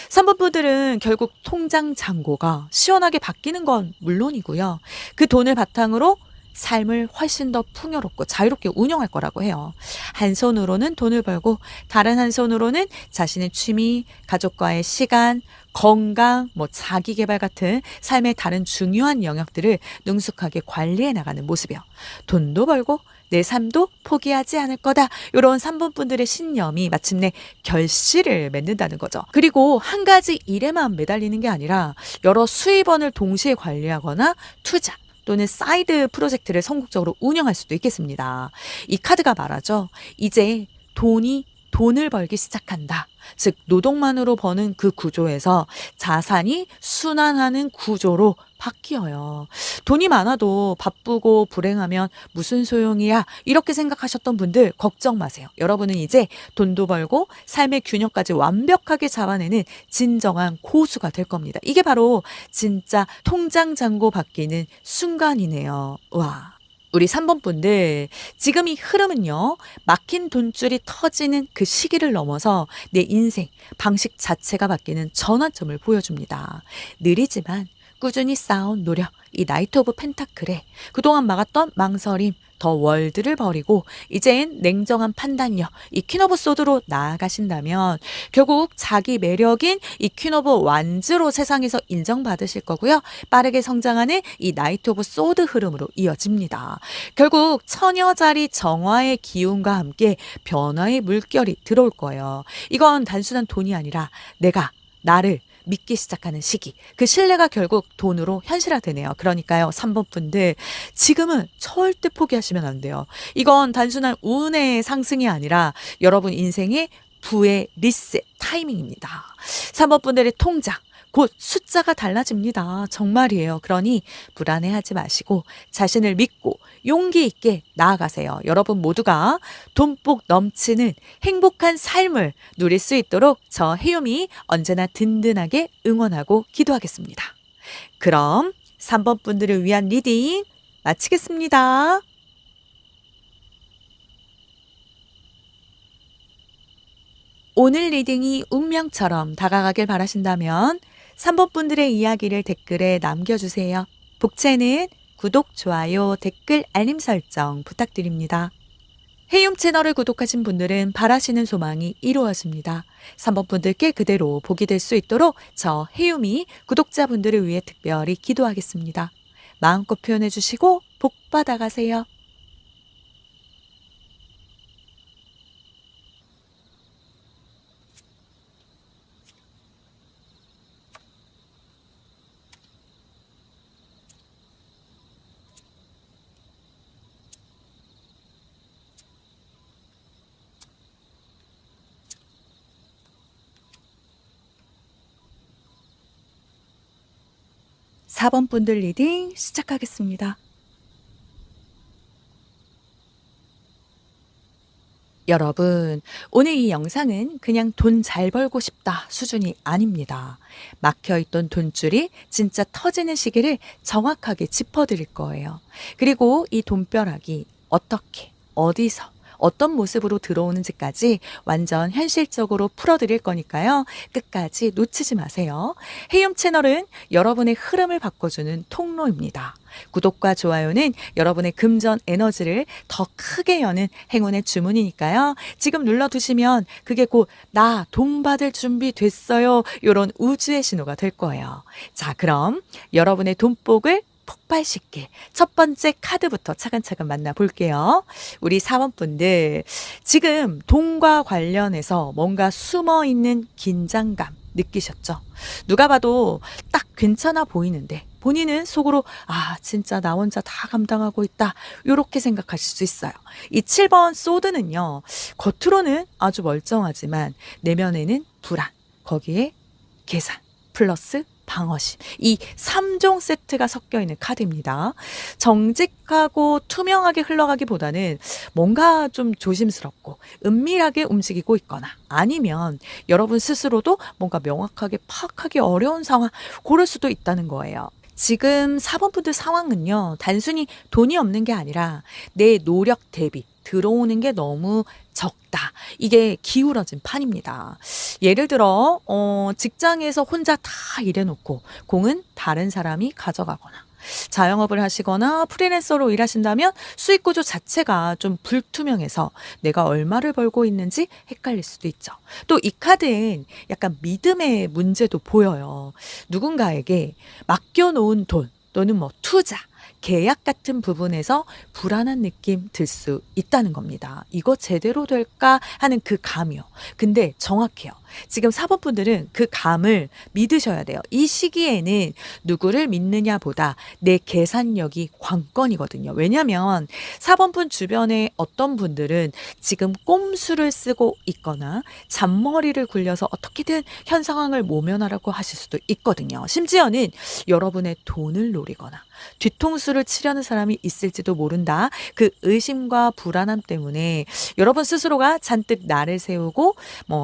3번 분들은 결국 통장 잔고가 시원하게 바뀌는 건 물론이고요. 그 돈을 바탕으로 삶을 훨씬 더 풍요롭고 자유롭게 운영할 거라고 해요. 한 손으로는 돈을 벌고 다른 한 손으로는 자신의 취미, 가족과의 시간, 건강, 자기 개발 같은 삶의 다른 중요한 영역들을 능숙하게 관리해 나가는 모습이요. 돈도 벌고 내 삶도 포기하지 않을 거다. 이런 3번 분들의 신념이 마침내 결실을 맺는다는 거죠. 그리고 한 가지 일에만 매달리는 게 아니라 여러 수입원을 동시에 관리하거나 투자, 또는 사이드 프로젝트를 성공적으로 운영할 수도 있겠습니다. 이 카드가 말하죠. 이제 돈을 벌기 시작한다. 즉 노동만으로 버는 그 구조에서 자산이 순환하는 구조로 바뀌어요. 돈이 많아도 바쁘고 불행하면 무슨 소용이야, 이렇게 생각하셨던 분들 걱정 마세요. 여러분은 이제 돈도 벌고 삶의 균형까지 완벽하게 잡아내는 진정한 고수가 될 겁니다. 이게 바로 진짜 통장 잔고 바뀌는 순간이네요. 와. 우리 3번 분들, 지금 이 흐름은요, 막힌 돈줄이 터지는 그 시기를 넘어서 내 인생, 방식 자체가 바뀌는 전환점을 보여줍니다. 느리지만 꾸준히 쌓아온 노력, 이 나이트 오브 펜타클에 그동안 막았던 망설임, 더 월드를 버리고 이젠 냉정한 판단력, 이 퀸 오브 소드로 나아가신다면 결국 자기 매력인 이 퀸 오브 완즈로 세상에서 인정받으실 거고요. 빠르게 성장하는 이 나이트 오브 소드 흐름으로 이어집니다. 결국 처녀자리 정화의 기운과 함께 변화의 물결이 들어올 거예요. 이건 단순한 돈이 아니라 내가 나를 믿기 시작하는 시기. 그 신뢰가 결국 돈으로 현실화되네요. 그러니까요. 3번 분들 지금은 절대 포기하시면 안 돼요. 이건 단순한 운의 상승이 아니라 여러분 인생의 부의 리셋 타이밍입니다. 3번 분들의 통장 곧 숫자가 달라집니다. 정말이에요. 그러니 불안해하지 마시고 자신을 믿고 용기 있게 나아가세요. 여러분 모두가 돈복 넘치는 행복한 삶을 누릴 수 있도록 저 혜요미 언제나 든든하게 응원하고 기도하겠습니다. 그럼 3번 분들을 위한 리딩 마치겠습니다. 오늘 리딩이 운명처럼 다가가길 바라신다면 3번 분들의 이야기를 댓글에 남겨주세요. 복채는 구독, 좋아요, 댓글, 알림 설정 부탁드립니다. 해움 채널을 구독하신 분들은 바라시는 소망이 이루어집니다. 3번 분들께 그대로 복이 될 수 있도록 저 해움이 구독자분들을 위해 특별히 기도하겠습니다. 마음껏 표현해 주시고 복 받아가세요. 4번 분들 리딩 시작하겠습니다. 여러분, 오늘 이 영상은 그냥 돈 잘 벌고 싶다 수준이 아닙니다. 막혀있던 돈줄이 진짜 터지는 시기를 정확하게 짚어드릴 거예요. 그리고 이 돈벼락이 어떻게, 어디서, 어떤 모습으로 들어오는지까지 완전 현실적으로 풀어드릴 거니까요. 끝까지 놓치지 마세요. 해움 채널은 여러분의 흐름을 바꿔주는 통로입니다. 구독과 좋아요는 여러분의 금전 에너지를 더 크게 여는 행운의 주문이니까요. 지금 눌러두시면 그게 곧 나 돈 받을 준비 됐어요. 이런 우주의 신호가 될 거예요. 자, 그럼 여러분의 돈복을 폭발시킬 첫 번째 카드부터 차근차근 만나볼게요. 우리 사원분들 지금 돈과 관련해서 뭔가 숨어있는 긴장감 느끼셨죠? 누가 봐도 딱 괜찮아 보이는데 본인은 속으로 아 진짜 나 혼자 다 감당하고 있다 이렇게 생각하실 수 있어요. 이 7번 소드는요. 겉으로는 아주 멀쩡하지만 내면에는 불안, 거기에 계산 플러스 방어심. 이 3종 세트가 섞여 있는 카드입니다. 정직하고 투명하게 흘러가기보다는 뭔가 좀 조심스럽고 은밀하게 움직이고 있거나 아니면 여러분 스스로도 뭔가 명확하게 파악하기 어려운 상황 고를 수도 있다는 거예요. 지금 4번 분들 상황은요. 단순히 돈이 없는 게 아니라 내 노력 대비 들어오는 게 너무 적다. 이게 기울어진 판입니다. 예를 들어 직장에서 혼자 다 일해놓고 공은 다른 사람이 가져가거나 자영업을 하시거나 프리랜서로 일하신다면 수익 구조 자체가 좀 불투명해서 내가 얼마를 벌고 있는지 헷갈릴 수도 있죠. 또 이 카드엔 약간 믿음의 문제도 보여요. 누군가에게 맡겨놓은 돈 또는 뭐 투자, 계약 같은 부분에서 불안한 느낌 들 수 있다는 겁니다. 이거 제대로 될까 하는 그 감이요. 근데 정확해요. 지금 4번 분들은 그 감을 믿으셔야 돼요. 이 시기에는 누구를 믿느냐보다 내 계산력이 관건이거든요. 왜냐하면 4번 분 주변에 어떤 분들은 지금 꼼수를 쓰고 있거나 잔머리를 굴려서 어떻게든 현 상황을 모면하라고 하실 수도 있거든요. 심지어는 여러분의 돈을 노리거나 뒤통수를 치려는 사람이 있을지도 모른다. 그 의심과 불안함 때문에 여러분 스스로가 잔뜩 나를 세우고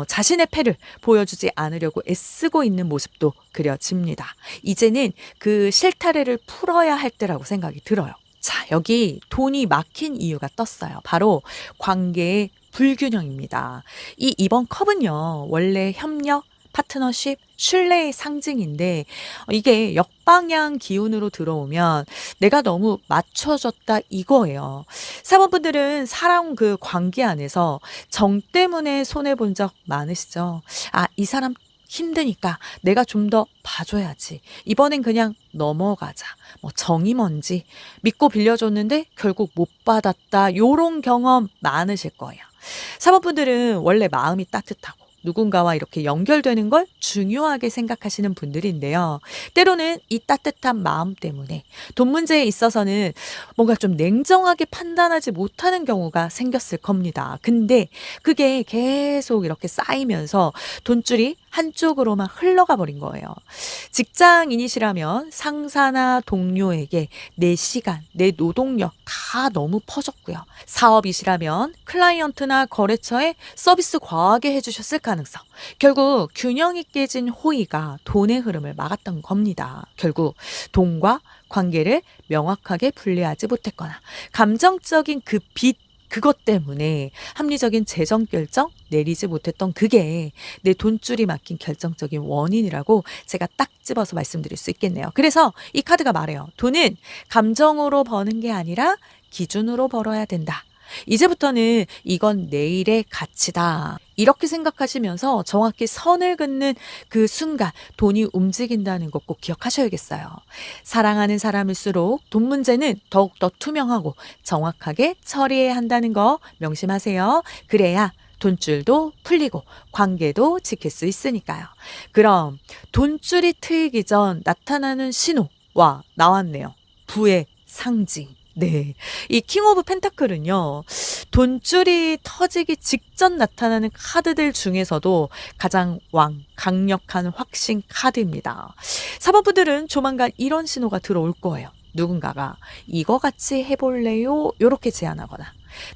자신의 패를 보여주지 않으려고 애쓰고 있는 모습도 그려집니다. 이제는 그 실타래를 풀어야 할 때라고 생각이 들어요. 자, 여기 돈이 막힌 이유가 떴어요. 바로 관계의 불균형입니다. 이 2번 컵은요. 원래 협력, 파트너십, 신뢰의 상징인데 이게 역방향 기운으로 들어오면 내가 너무 맞춰졌다 이거예요. 사모분들은 사람 그 관계 안에서 정 때문에 손해본 적 많으시죠? 아, 이 사람 힘드니까 내가 좀 더 봐줘야지. 이번엔 그냥 넘어가자. 뭐 정이 뭔지 믿고 빌려줬는데 결국 못 받았다. 요런 경험 많으실 거예요. 사모분들은 원래 마음이 따뜻하고 누군가와 이렇게 연결되는 걸 중요하게 생각하시는 분들인데요. 때로는 이 따뜻한 마음 때문에 돈 문제에 있어서는 뭔가 좀 냉정하게 판단하지 못하는 경우가 생겼을 겁니다. 근데 그게 계속 이렇게 쌓이면서 돈줄이 한쪽으로만 흘러가 버린 거예요. 직장인이시라면 상사나 동료에게 내 시간, 내 노동력 다 너무 퍼졌고요. 사업이시라면 클라이언트나 거래처에 서비스 과하게 해주셨을 가능성. 결국 균형이 깨진 호의가 돈의 흐름을 막았던 겁니다. 결국 돈과 관계를 명확하게 분리하지 못했거나 감정적인 그 빚, 그것 때문에 합리적인 재정 결정 내리지 못했던 그게 내 돈줄이 막힌 결정적인 원인이라고 제가 딱 집어서 말씀드릴 수 있겠네요. 그래서 이 카드가 말해요. 돈은 감정으로 버는 게 아니라 기준으로 벌어야 된다. 이제부터는 이건 내일의 가치다. 이렇게 생각하시면서 정확히 선을 긋는 그 순간 돈이 움직인다는 것 꼭 기억하셔야겠어요. 사랑하는 사람일수록 돈 문제는 더욱더 투명하고 정확하게 처리해야 한다는 거 명심하세요. 그래야 돈줄도 풀리고 관계도 지킬 수 있으니까요. 그럼 돈줄이 트이기 전 나타나는 신호와 나왔네요. 부의 상징. 네. 이 킹 오브 펜타클은요, 돈줄이 터지기 직전 나타나는 카드들 중에서도 가장 강력한 확신 카드입니다. 사모분들은 조만간 이런 신호가 들어올 거예요. 누군가가 이거 같이 해볼래요? 요렇게 제안하거나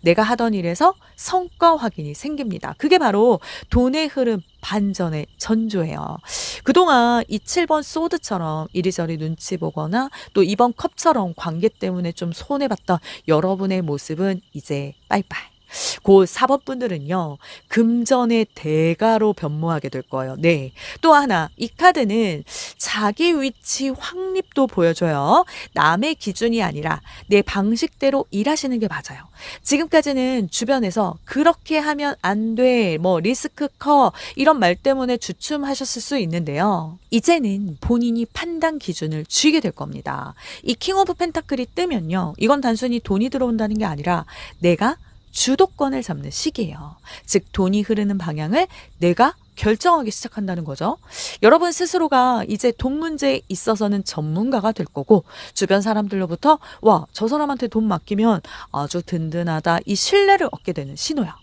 내가 하던 일에서 성과 확인이 생깁니다. 그게 바로 돈의 흐름 반전의 전조예요. 그동안 이 7번 소드처럼 이리저리 눈치 보거나 또 이번 컵처럼 관계 때문에 좀 손해봤던 여러분의 모습은 이제 빠이빠이. 곧 4번 분들은요, 금전의 대가로 변모하게 될 거예요. 네. 또 하나, 이 카드는 자기 위치 확립도 보여줘요. 남의 기준이 아니라 내 방식대로 일하시는 게 맞아요. 지금까지는 주변에서 그렇게 하면 안 돼, 뭐 리스크 커, 이런 말 때문에 주춤하셨을 수 있는데요. 이제는 본인이 판단 기준을 쥐게 될 겁니다. 이 킹 오브 펜타클이 뜨면요, 이건 단순히 돈이 들어온다는 게 아니라 내가 주도권을 잡는 시기예요. 즉 돈이 흐르는 방향을 내가 결정하기 시작한다는 거죠. 여러분 스스로가 이제 돈 문제에 있어서는 전문가가 될 거고 주변 사람들로부터 와, 저 사람한테 돈 맡기면 아주 든든하다, 이 신뢰를 얻게 되는 신호야.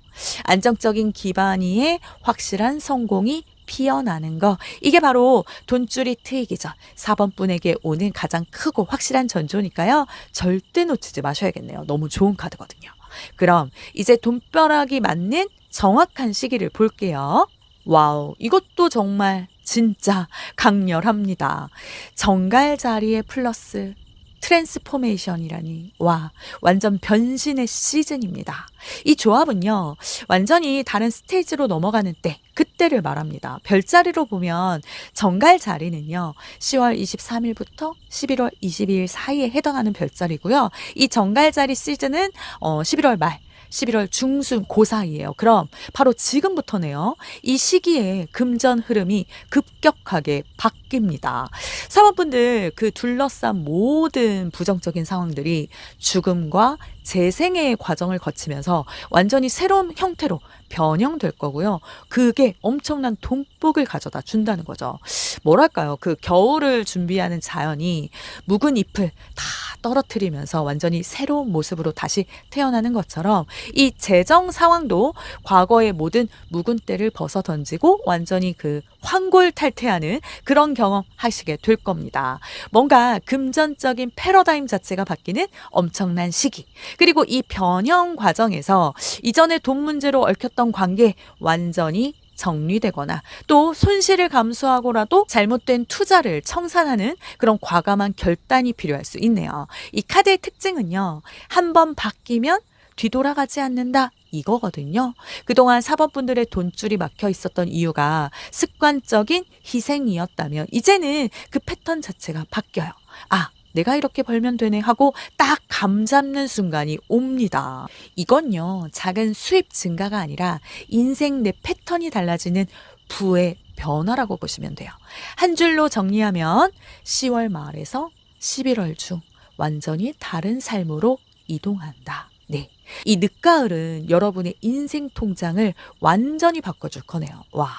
안정적인 기반 위에 확실한 성공이 피어나는 거, 이게 바로 돈줄이 트이기 전 4번 분에게 오는 가장 크고 확실한 전조니까요. 절대 놓치지 마셔야겠네요. 너무 좋은 카드거든요. 그럼 이제 돈벼락이 맞는 정확한 시기를 볼게요. 와우, 이것도 정말 진짜 강렬합니다. 정갈 자리에 플러스 트랜스포메이션이라니, 와, 완전 변신의 시즌입니다. 이 조합은요, 완전히 다른 스테이지로 넘어가는 때, 그때를 말합니다. 별자리로 보면 정갈 자리는요, 10월 23일부터 11월 22일 사이에 해당하는 별자리고요. 이 정갈 자리 시즌은 11월 말, 11월 중순 그 사이예요. 그럼 바로 지금부터네요. 이 시기에 금전 흐름이 급격하게 바뀝니다. 사모분들 그 둘러싼 모든 부정적인 상황들이 죽음과 재생의 과정을 거치면서 완전히 새로운 형태로 변형될 거고요. 그게 엄청난 돈복을 가져다 준다는 거죠. 뭐랄까요? 그 겨울을 준비하는 자연이 묵은 잎을 다 떨어뜨리면서 완전히 새로운 모습으로 다시 태어나는 것처럼 이 재정 상황도 과거의 모든 묵은 때를 벗어 던지고 완전히 그 환골탈태하는 그런 경험 하시게 될 겁니다. 뭔가 금전적인 패러다임 자체가 바뀌는 엄청난 시기. 그리고 이 변형 과정에서 이전에 돈 문제로 얽혔던 관계 완전히 정리되거나 또 손실을 감수하고라도 잘못된 투자를 청산하는 그런 과감한 결단이 필요할 수 있네요. 이 카드의 특징은요, 한번 바뀌면 뒤돌아가지 않는다. 이거거든요. 그동안 사법분들의 돈줄이 막혀 있었던 이유가 습관적인 희생이었다면 이제는 그 패턴 자체가 바뀌어요. 아, 내가 이렇게 벌면 되네 하고 딱 감 잡는 순간이 옵니다. 이건요, 작은 수입 증가가 아니라 인생 내 패턴이 달라지는 부의 변화라고 보시면 돼요. 한 줄로 정리하면 10월 말에서 11월 중 완전히 다른 삶으로 이동한다. 네. 이 늦가을은 여러분의 인생 통장을 완전히 바꿔줄 거네요. 와.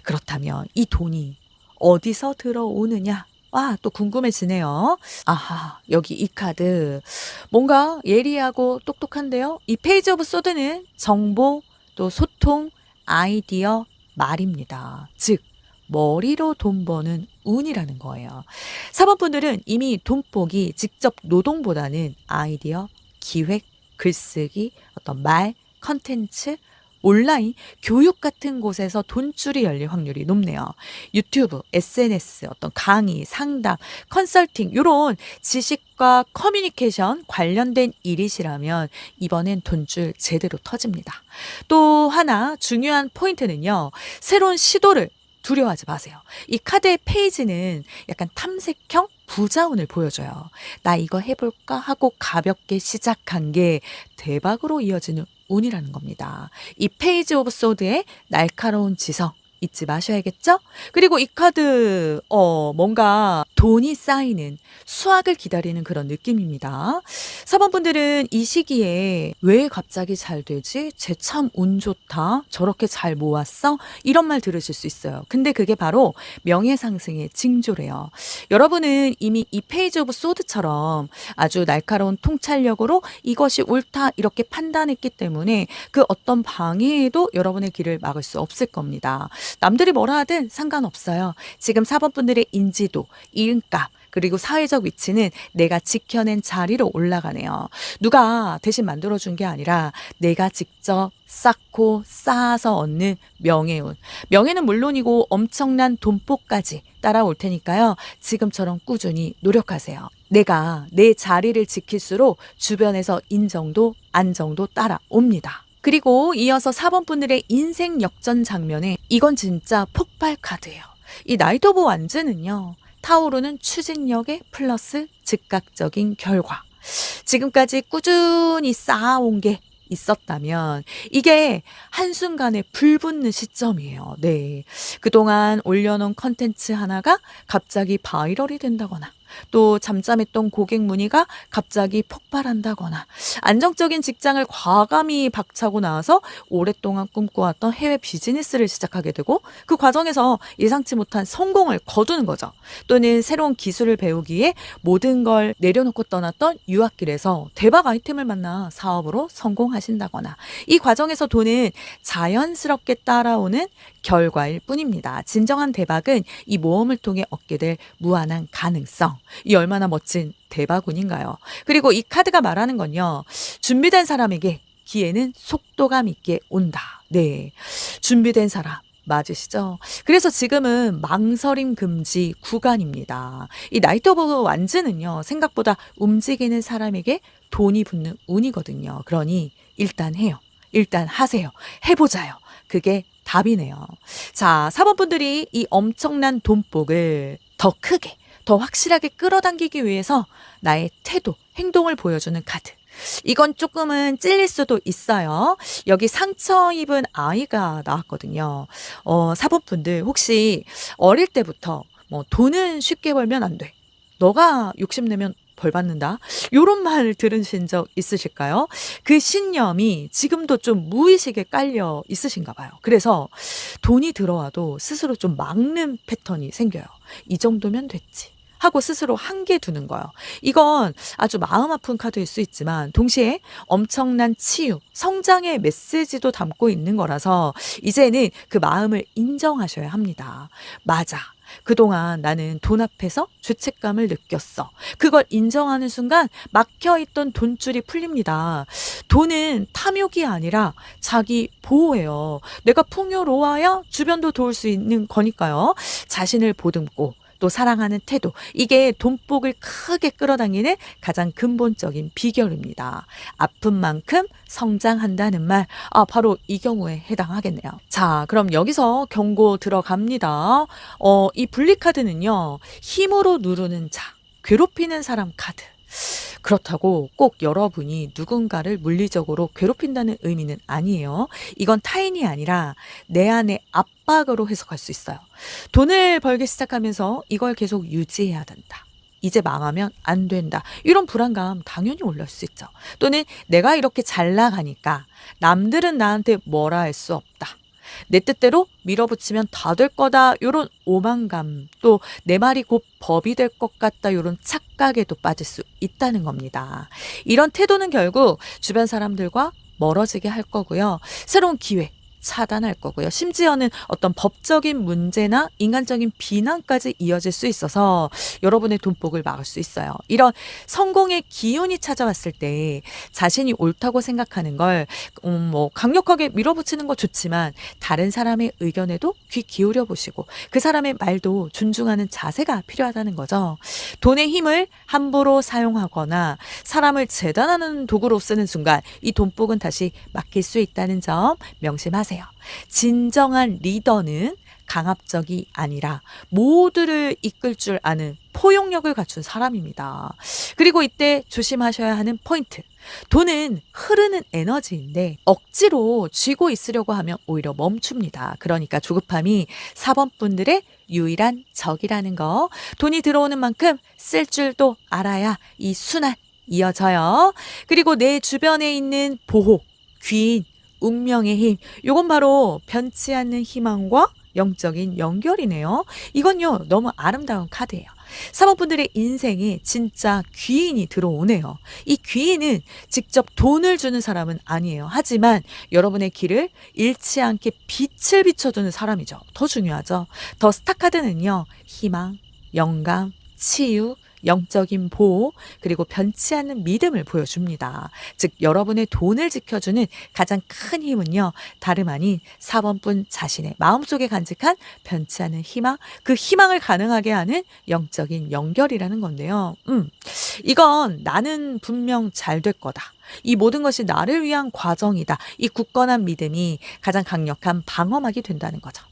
그렇다면 이 돈이 어디서 들어오느냐? 와, 또 궁금해지네요. 아하, 여기 이 카드. 뭔가 예리하고 똑똑한데요. 이 페이지 오브 소드는 정보, 또 소통, 아이디어, 말입니다. 즉, 머리로 돈 버는 운이라는 거예요. 사모분들은 이미 돈복이 직접 노동보다는 아이디어, 기획, 글쓰기, 어떤 말, 컨텐츠, 온라인, 교육 같은 곳에서 돈줄이 열릴 확률이 높네요. 유튜브, SNS, 어떤 강의, 상담, 컨설팅 이런 지식과 커뮤니케이션 관련된 일이시라면 이번엔 돈줄 제대로 터집니다. 또 하나 중요한 포인트는요. 새로운 시도를 두려워하지 마세요. 이 카드의 페이지는 약간 탐색형 부자운을 보여줘요. 나 이거 해볼까 하고 가볍게 시작한 게 대박으로 이어지는 운이라는 겁니다. 이 페이지 오브 소드의 날카로운 지성 잊지 마셔야겠죠? 그리고 이 카드 뭔가 돈이 쌓이는 수확을 기다리는 그런 느낌입니다. 사모분들은 이 시기에 왜 갑자기 잘 되지? 쟤 참 운 좋다. 저렇게 잘 모았어? 이런 말 들으실 수 있어요. 근데 그게 바로 명예상승의 징조래요. 여러분은 이미 이 페이지 오브 소드처럼 아주 날카로운 통찰력으로 이것이 옳다 이렇게 판단했기 때문에 그 어떤 방해에도 여러분의 길을 막을 수 없을 겁니다. 남들이 뭐라 하든 상관없어요. 지금 사법분들의 인지도, 이름값, 그리고 사회적 위치는 내가 지켜낸 자리로 올라가네요. 누가 대신 만들어준 게 아니라 내가 직접 쌓고 쌓아서 얻는 명예운. 명예는 물론이고 엄청난 돈복까지 따라올 테니까요. 지금처럼 꾸준히 노력하세요. 내가 내 자리를 지킬수록 주변에서 인정도 안정도 따라옵니다. 그리고 이어서 4번 분들의 인생 역전 장면에 이건 진짜 폭발 카드예요. 이 나이트 오브 완즈는요. 타오르는 추진력에 플러스 즉각적인 결과. 지금까지 꾸준히 쌓아온 게 있었다면 이게 한순간에 불붙는 시점이에요. 네. 그동안 올려놓은 컨텐츠 하나가 갑자기 바이럴이 된다거나 또 잠잠했던 고객 문의가 갑자기 폭발한다거나 안정적인 직장을 과감히 박차고 나와서 오랫동안 꿈꿔왔던 해외 비즈니스를 시작하게 되고 그 과정에서 예상치 못한 성공을 거두는 거죠. 또는 새로운 기술을 배우기 위해 모든 걸 내려놓고 떠났던 유학길에서 대박 아이템을 만나 사업으로 성공하신다거나 이 과정에서 돈은 자연스럽게 따라오는 결과일 뿐입니다. 진정한 대박은 이 모험을 통해 얻게 될 무한한 가능성. 이 얼마나 멋진 대박운인가요? 그리고 이 카드가 말하는 건요. 준비된 사람에게 기회는 속도감 있게 온다. 네. 준비된 사람. 맞으시죠? 그래서 지금은 망설임 금지 구간입니다. 이 나이트 오브 완즈는요. 생각보다 움직이는 사람에게 돈이 붙는 운이거든요. 그러니 일단 해요. 일단 하세요. 해보자요. 그게 답이네요. 자, 사모분들이 이 엄청난 돈복을 더 크게, 더 확실하게 끌어당기기 위해서 나의 태도, 행동을 보여주는 카드. 이건 조금은 찔릴 수도 있어요. 여기 상처 입은 아이가 나왔거든요. 사모분들 혹시 어릴 때부터 뭐 돈은 쉽게 벌면 안 돼. 너가 욕심내면 벌 받는다. 요런 말 들으신 적 있으실까요? 그 신념이 지금도 좀 무의식에 깔려 있으신가 봐요. 그래서 돈이 들어와도 스스로 좀 막는 패턴이 생겨요. 이 정도면 됐지. 하고 스스로 한계 두는 거예요. 이건 아주 마음 아픈 카드일 수 있지만 동시에 엄청난 치유, 성장의 메시지도 담고 있는 거라서 이제는 그 마음을 인정하셔야 합니다. 맞아. 그동안 나는 돈 앞에서 죄책감을 느꼈어. 그걸 인정하는 순간 막혀있던 돈줄이 풀립니다. 돈은 탐욕이 아니라 자기 보호예요. 내가 풍요로워야 주변도 도울 수 있는 거니까요. 자신을 보듬고 또 사랑하는 태도, 이게 돈복을 크게 끌어당기는 가장 근본적인 비결입니다. 아픈 만큼 성장한다는 말, 바로 이 경우에 해당하겠네요. 자, 그럼 여기서 경고 들어갑니다. 이 분리카드는요, 힘으로 누르는 자, 괴롭히는 사람 카드. 그렇다고 꼭 여러분이 누군가를 물리적으로 괴롭힌다는 의미는 아니에요. 이건 타인이 아니라 내 안의 압박으로 해석할 수 있어요. 돈을 벌기 시작하면서 이걸 계속 유지해야 된다. 이제 망하면 안 된다. 이런 불안감 당연히 올라올 수 있죠. 또는 내가 이렇게 잘 나가니까 남들은 나한테 뭐라 할 수 없다. 내 뜻대로 밀어붙이면 다 될 거다. 이런 오만감, 또 내 말이 곧 법이 될 것 같다. 이런 착각에도 빠질 수 있다는 겁니다. 이런 태도는 결국 주변 사람들과 멀어지게 할 거고요. 새로운 기회 차단할 거고요. 심지어는 어떤 법적인 문제나 인간적인 비난까지 이어질 수 있어서 여러분의 돈복을 막을 수 있어요. 이런 성공의 기운이 찾아왔을 때 자신이 옳다고 생각하는 걸 강력하게 밀어붙이는 거 좋지만 다른 사람의 의견에도 귀 기울여 보시고 그 사람의 말도 존중하는 자세가 필요하다는 거죠. 돈의 힘을 함부로 사용하거나 사람을 재단하는 도구로 쓰는 순간 이 돈복은 다시 막힐 수 있다는 점 명심하세요. 진정한 리더는 강압적이 아니라 모두를 이끌 줄 아는 포용력을 갖춘 사람입니다. 그리고 이때 조심하셔야 하는 포인트. 돈은 흐르는 에너지인데 억지로 쥐고 있으려고 하면 오히려 멈춥니다. 그러니까 조급함이 4번 분들의 유일한 적이라는 거. 돈이 들어오는 만큼 쓸 줄도 알아야 이 순환 이어져요. 그리고 내 주변에 있는 보호, 귀인, 운명의 힘, 요건 바로 변치 않는 희망과 영적인 연결이네요. 이건요, 너무 아름다운 카드예요. 사모분들의 인생에 진짜 귀인이 들어오네요. 이 귀인은 직접 돈을 주는 사람은 아니에요. 하지만 여러분의 길을 잃지 않게 빛을 비춰주는 사람이죠. 더 중요하죠. 더 스타 카드는요, 희망, 영감, 치유, 영적인 보호, 그리고 변치 않는 믿음을 보여줍니다. 즉 여러분의 돈을 지켜주는 가장 큰 힘은요, 다름 아닌 4번분 자신의 마음속에 간직한 변치 않는 희망, 그 희망을 가능하게 하는 영적인 연결이라는 건데요. 이건 나는 분명 잘 될 거다. 이 모든 것이 나를 위한 과정이다. 이 굳건한 믿음이 가장 강력한 방어막이 된다는 거죠.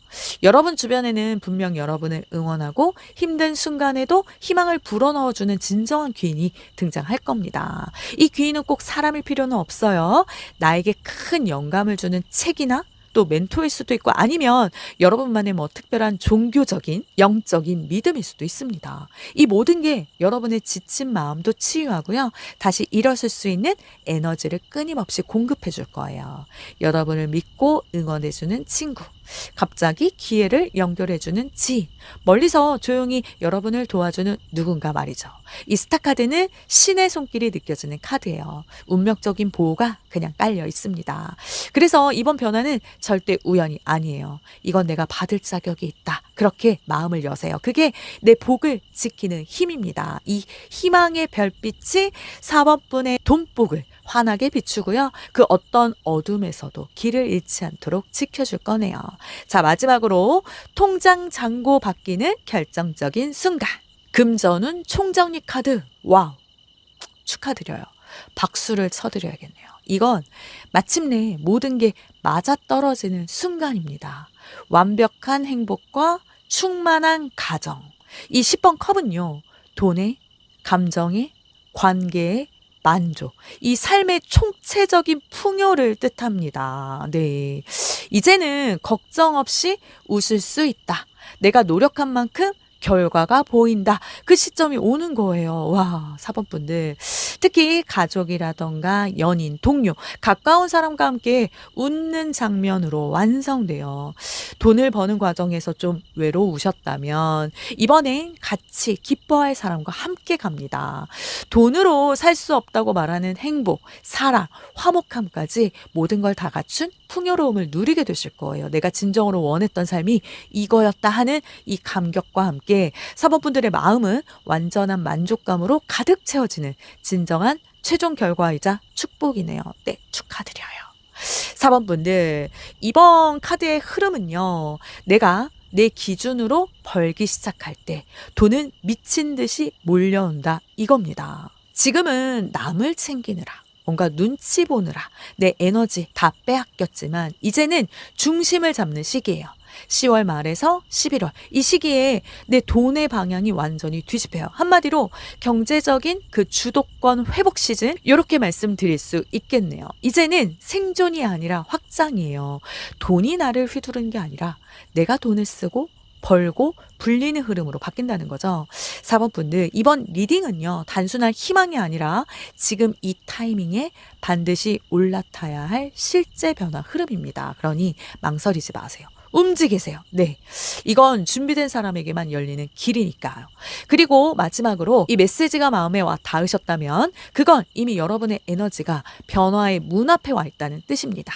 여러분 주변에는 분명 여러분을 응원하고 힘든 순간에도 희망을 불어넣어주는 진정한 귀인이 등장할 겁니다. 이 귀인은 꼭 사람일 필요는 없어요. 나에게 큰 영감을 주는 책이나 또 멘토일 수도 있고 아니면 여러분만의 특별한 종교적인 영적인 믿음일 수도 있습니다. 이 모든 게 여러분의 지친 마음도 치유하고요. 다시 일어설 수 있는 에너지를 끊임없이 공급해 줄 거예요. 여러분을 믿고 응원해주는 친구, 갑자기 기회를 연결해주는 지인, 멀리서 조용히 여러분을 도와주는 누군가 말이죠. 이 스타카드는 신의 손길이 느껴지는 카드예요. 운명적인 보호가 그냥 깔려 있습니다. 그래서 이번 변화는 절대 우연이 아니에요. 이건 내가 받을 자격이 있다. 그렇게 마음을 여세요. 그게 내 복을 지키는 힘입니다. 이 희망의 별빛이 4번분의 돈복을 환하게 비추고요. 그 어떤 어둠에서도 길을 잃지 않도록 지켜줄 거네요. 자, 마지막으로 통장 잔고 바뀌는 결정적인 순간. 금전운 총정리 카드. 와우. 축하드려요. 박수를 쳐드려야겠네요. 이건 마침내 모든 게 맞아떨어지는 순간입니다. 완벽한 행복과 충만한 가정. 이 10번 컵은요, 돈의, 감정의, 관계의 만족, 이 삶의 총체적인 풍요를 뜻합니다. 네. 이제는 걱정 없이 웃을 수 있다. 내가 노력한 만큼 결과가 보인다. 그 시점이 오는 거예요. 와, 4번분들. 특히 가족이라던가 연인, 동료, 가까운 사람과 함께 웃는 장면으로 완성돼요. 돈을 버는 과정에서 좀 외로우셨다면 이번엔 같이 기뻐할 사람과 함께 갑니다. 돈으로 살 수 없다고 말하는 행복, 사랑, 화목함까지 모든 걸 다 갖춘 풍요로움을 누리게 되실 거예요. 내가 진정으로 원했던 삶이 이거였다 하는 이 감격과 함께 4번분들의 마음은 완전한 만족감으로 가득 채워지는 진정한 최종 결과이자 축복이네요. 네, 축하드려요. 4번분들, 이번 카드의 흐름은요, 내가 내 기준으로 벌기 시작할 때 돈은 미친 듯이 몰려온다 이겁니다. 지금은 남을 챙기느라 뭔가 눈치 보느라 내 에너지 다 빼앗겼지만 이제는 중심을 잡는 시기예요. 10월 말에서 11월 이 시기에 내 돈의 방향이 완전히 뒤집혀요. 한마디로 경제적인 그 주도권 회복 시즌 이렇게 말씀드릴 수 있겠네요. 이제는 생존이 아니라 확장이에요. 돈이 나를 휘두르는 게 아니라 내가 돈을 쓰고 벌고 불리는 흐름으로 바뀐다는 거죠. 4번 분들 이번 리딩은요. 단순한 희망이 아니라 지금 이 타이밍에 반드시 올라타야 할 실제 변화 흐름입니다. 그러니 망설이지 마세요. 움직이세요. 네. 이건 준비된 사람에게만 열리는 길이니까요. 그리고 마지막으로 이 메시지가 마음에 와 닿으셨다면 그건 이미 여러분의 에너지가 변화의 문 앞에 와 있다는 뜻입니다.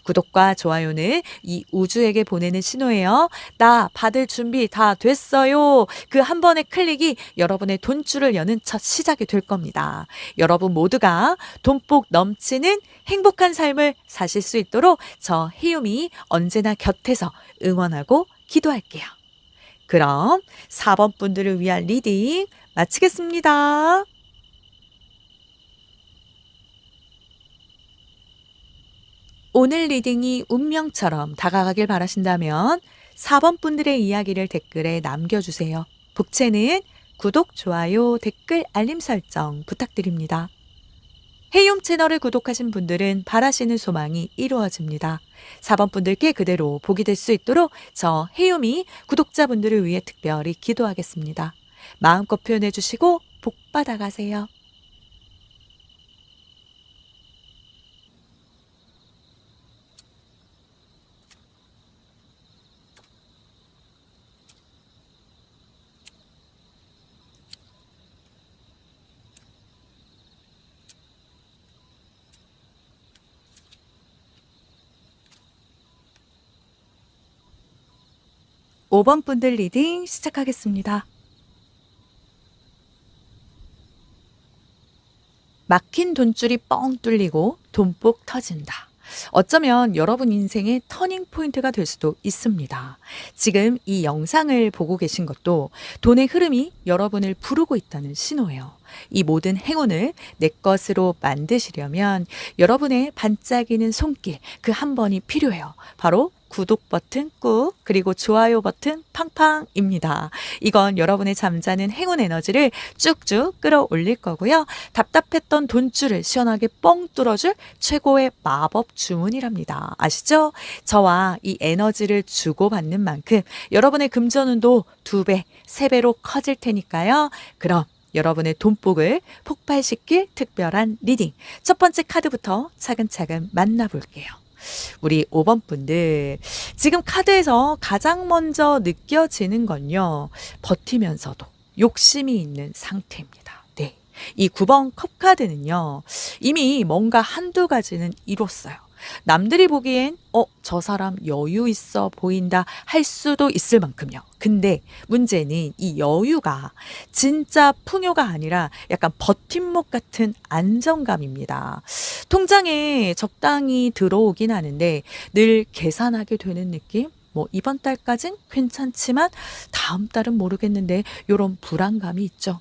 구독과 좋아요는 이 우주에게 보내는 신호예요. 나 받을 준비 다 됐어요. 그 한 번의 클릭이 여러분의 돈줄을 여는 첫 시작이 될 겁니다. 여러분 모두가 돈복 넘치는 행복한 삶을 사실 수 있도록 저 희움이 언제나 곁에서 응원하고 기도할게요. 그럼 4번 분들을 위한 리딩 마치겠습니다. 오늘 리딩이 운명처럼 다가가길 바라신다면 4번 분들의 이야기를 댓글에 남겨주세요. 복채는 구독, 좋아요, 댓글, 알림 설정 부탁드립니다. 해움 채널을 구독하신 분들은 바라시는 소망이 이루어집니다. 4번 분들께 그대로 복이 될 수 있도록 저 해움이 구독자분들을 위해 특별히 기도하겠습니다. 마음껏 표현해 주시고 복 받아가세요. 5번 분들 리딩 시작하겠습니다. 막힌 돈줄이 뻥 뚫리고 돈복 터진다. 어쩌면 여러분 인생의 터닝 포인트가 될 수도 있습니다. 지금 이 영상을 보고 계신 것도 돈의 흐름이 여러분을 부르고 있다는 신호예요. 이 모든 행운을 내 것으로 만드시려면 여러분의 반짝이는 손길 그 한 번이 필요해요. 바로 구독 버튼 꾹 그리고 좋아요 버튼 팡팡입니다. 이건 여러분의 잠자는 행운 에너지를 쭉쭉 끌어올릴 거고요. 답답했던 돈줄을 시원하게 뻥 뚫어줄 최고의 마법 주문이랍니다. 아시죠? 저와 이 에너지를 주고받는 만큼 여러분의 금전운도 2배, 3배로 커질 테니까요. 그럼 여러분의 돈복을 폭발시킬 특별한 리딩. 첫 번째 카드부터 차근차근 만나볼게요. 우리 5번 분들 지금 카드에서 가장 먼저 느껴지는 건요. 버티면서도 욕심이 있는 상태입니다. 네, 이 9번 컵 카드는요. 이미 뭔가 한두 가지는 이뤘어요. 남들이 보기엔 저 사람 여유 있어 보인다 할 수도 있을 만큼요. 근데 문제는 이 여유가 진짜 풍요가 아니라 약간 버팀목 같은 안정감입니다. 통장에 적당히 들어오긴 하는데 늘 계산하게 되는 느낌? 뭐 이번 달까진 괜찮지만 다음 달은 모르겠는데 이런 불안감이 있죠.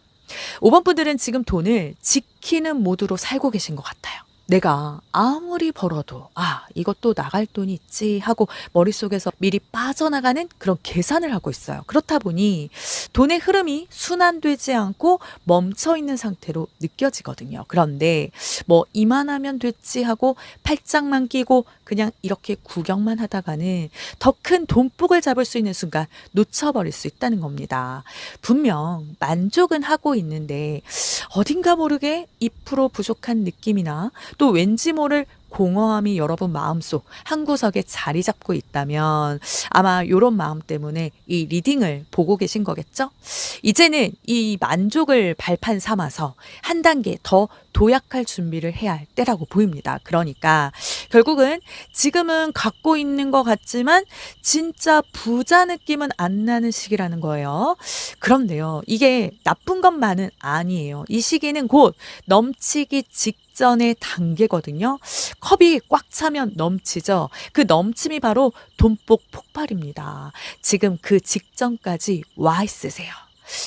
5번 분들은 지금 돈을 지키는 모드로 살고 계신 것 같아요. 내가 아무리 벌어도 이것도 나갈 돈이 있지 하고 머릿속에서 미리 빠져나가는 그런 계산을 하고 있어요. 그렇다 보니 돈의 흐름이 순환되지 않고 멈춰있는 상태로 느껴지거든요. 그런데 뭐 이만하면 됐지 하고 팔짱만 끼고 그냥 이렇게 구경만 하다가는 더 큰 돈복을 잡을 수 있는 순간 놓쳐버릴 수 있다는 겁니다. 분명 만족은 하고 있는데 어딘가 모르게 2% 부족한 느낌이나 또 왠지 모를 공허함이 여러분 마음속 한 구석에 자리 잡고 있다면 아마 이런 마음 때문에 이 리딩을 보고 계신 거겠죠? 이제는 이 만족을 발판 삼아서 한 단계 더 도약할 준비를 해야 할 때라고 보입니다. 그러니까 결국은 지금은 갖고 있는 것 같지만 진짜 부자 느낌은 안 나는 시기라는 거예요. 그런데요, 이게 나쁜 것만은 아니에요. 이 시기는 곧 넘치기 직전의 단계거든요. 컵이 꽉 차면 넘치죠. 그 넘침이 바로 돈복 폭발입니다. 지금 그 직전까지 와 있으세요.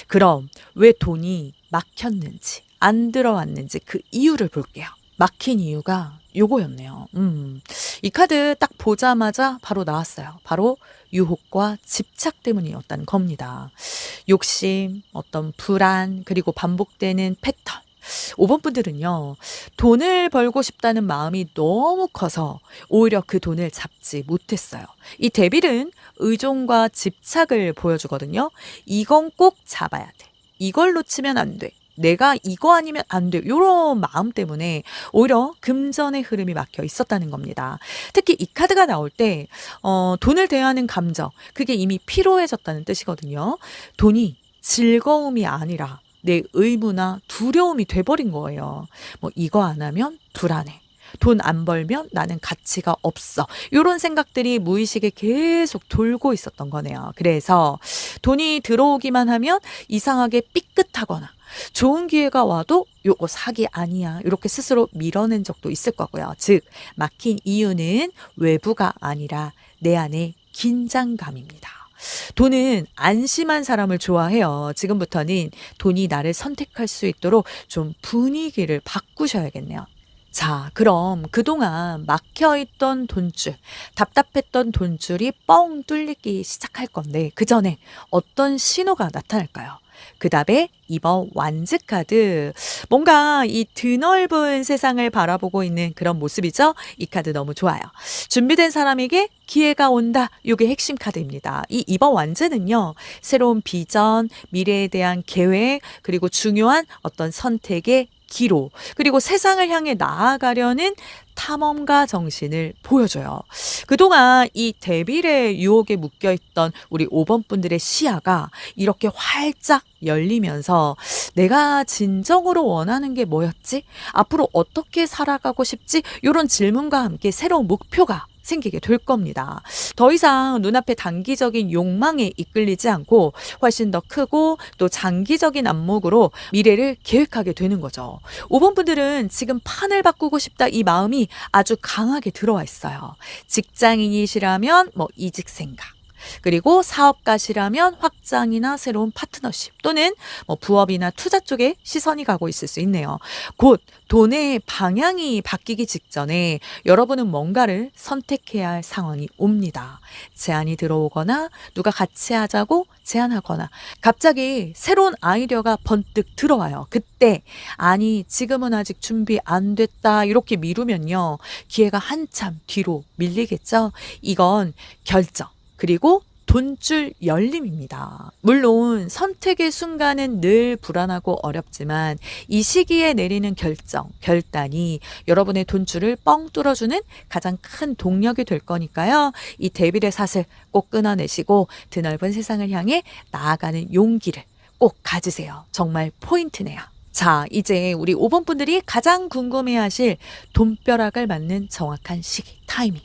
그럼 왜 돈이 막혔는지, 안 들어왔는지 그 이유를 볼게요. 막힌 이유가 요거였네요. 이 카드 딱 보자마자 바로 나왔어요. 바로 유혹과 집착 때문이었다는 겁니다. 욕심, 어떤 불안, 그리고 반복되는 패턴. 5번 분들은요, 돈을 벌고 싶다는 마음이 너무 커서 오히려 그 돈을 잡지 못했어요. 이 데빌은 의존과 집착을 보여주거든요. 이건 꼭 잡아야 돼. 이걸 놓치면 안 돼. 내가 이거 아니면 안 돼. 요런 마음 때문에 오히려 금전의 흐름이 막혀 있었다는 겁니다. 특히 이 카드가 나올 때, 돈을 대하는 감정, 그게 이미 피로해졌다는 뜻이거든요. 돈이 즐거움이 아니라 내 의무나 두려움이 돼버린 거예요. 뭐 이거 안 하면 불안해. 돈 안 벌면 나는 가치가 없어. 이런 생각들이 무의식에 계속 돌고 있었던 거네요. 그래서 돈이 들어오기만 하면 이상하게 삐끗하거나 좋은 기회가 와도 요거 사기 아니야. 이렇게 스스로 밀어낸 적도 있을 거고요. 즉, 막힌 이유는 외부가 아니라 내 안의 긴장감입니다. 돈은 안심한 사람을 좋아해요. 지금부터는 돈이 나를 선택할 수 있도록 좀 분위기를 바꾸셔야겠네요. 자, 그럼 그동안 막혀있던 돈줄, 답답했던 돈줄이 뻥 뚫리기 시작할 건데, 그 전에 어떤 신호가 나타날까요? 그 다음에 2번 완즈 카드. 뭔가 이 드넓은 세상을 바라보고 있는 그런 모습이죠. 이 카드 너무 좋아요. 준비된 사람에게 기회가 온다. 이게 핵심 카드입니다. 이 2번 완즈는요, 새로운 비전, 미래에 대한 계획, 그리고 중요한 어떤 선택의 기로, 그리고 세상을 향해 나아가려는 탐험가 정신을 보여줘요. 그동안 이 데빌의 유혹에 묶여있던 우리 5번 분들의 시야가 이렇게 활짝 열리면서 내가 진정으로 원하는 게 뭐였지? 앞으로 어떻게 살아가고 싶지? 이런 질문과 함께 새로운 목표가 생기게 될 겁니다. 더 이상 눈앞의 단기적인 욕망에 이끌리지 않고 훨씬 더 크고 또 장기적인 안목으로 미래를 계획하게 되는 거죠. 5번 분들은 지금 판을 바꾸고 싶다 이 마음이 아주 강하게 들어와 있어요. 직장인이시라면 뭐 이직 생각, 그리고 사업가시라면 확장이나 새로운 파트너십, 또는 뭐 부업이나 투자 쪽에 시선이 가고 있을 수 있네요. 곧 돈의 방향이 바뀌기 직전에 여러분은 뭔가를 선택해야 할 상황이 옵니다. 제안이 들어오거나 누가 같이 하자고 제안하거나 갑자기 새로운 아이디어가 번뜩 들어와요. 그때 아니 지금은 아직 준비 안 됐다 이렇게 미루면요, 기회가 한참 뒤로 밀리겠죠. 이건 결정, 그리고 돈줄 열림입니다. 물론 선택의 순간은 늘 불안하고 어렵지만 이 시기에 내리는 결정, 결단이 여러분의 돈줄을 뻥 뚫어주는 가장 큰 동력이 될 거니까요. 이 데빌의 사슬 꼭 끊어내시고 드넓은 세상을 향해 나아가는 용기를 꼭 가지세요. 정말 포인트네요. 자, 이제 우리 5번 분들이 가장 궁금해하실 돈벼락을 맞는 정확한 시기, 타이밍.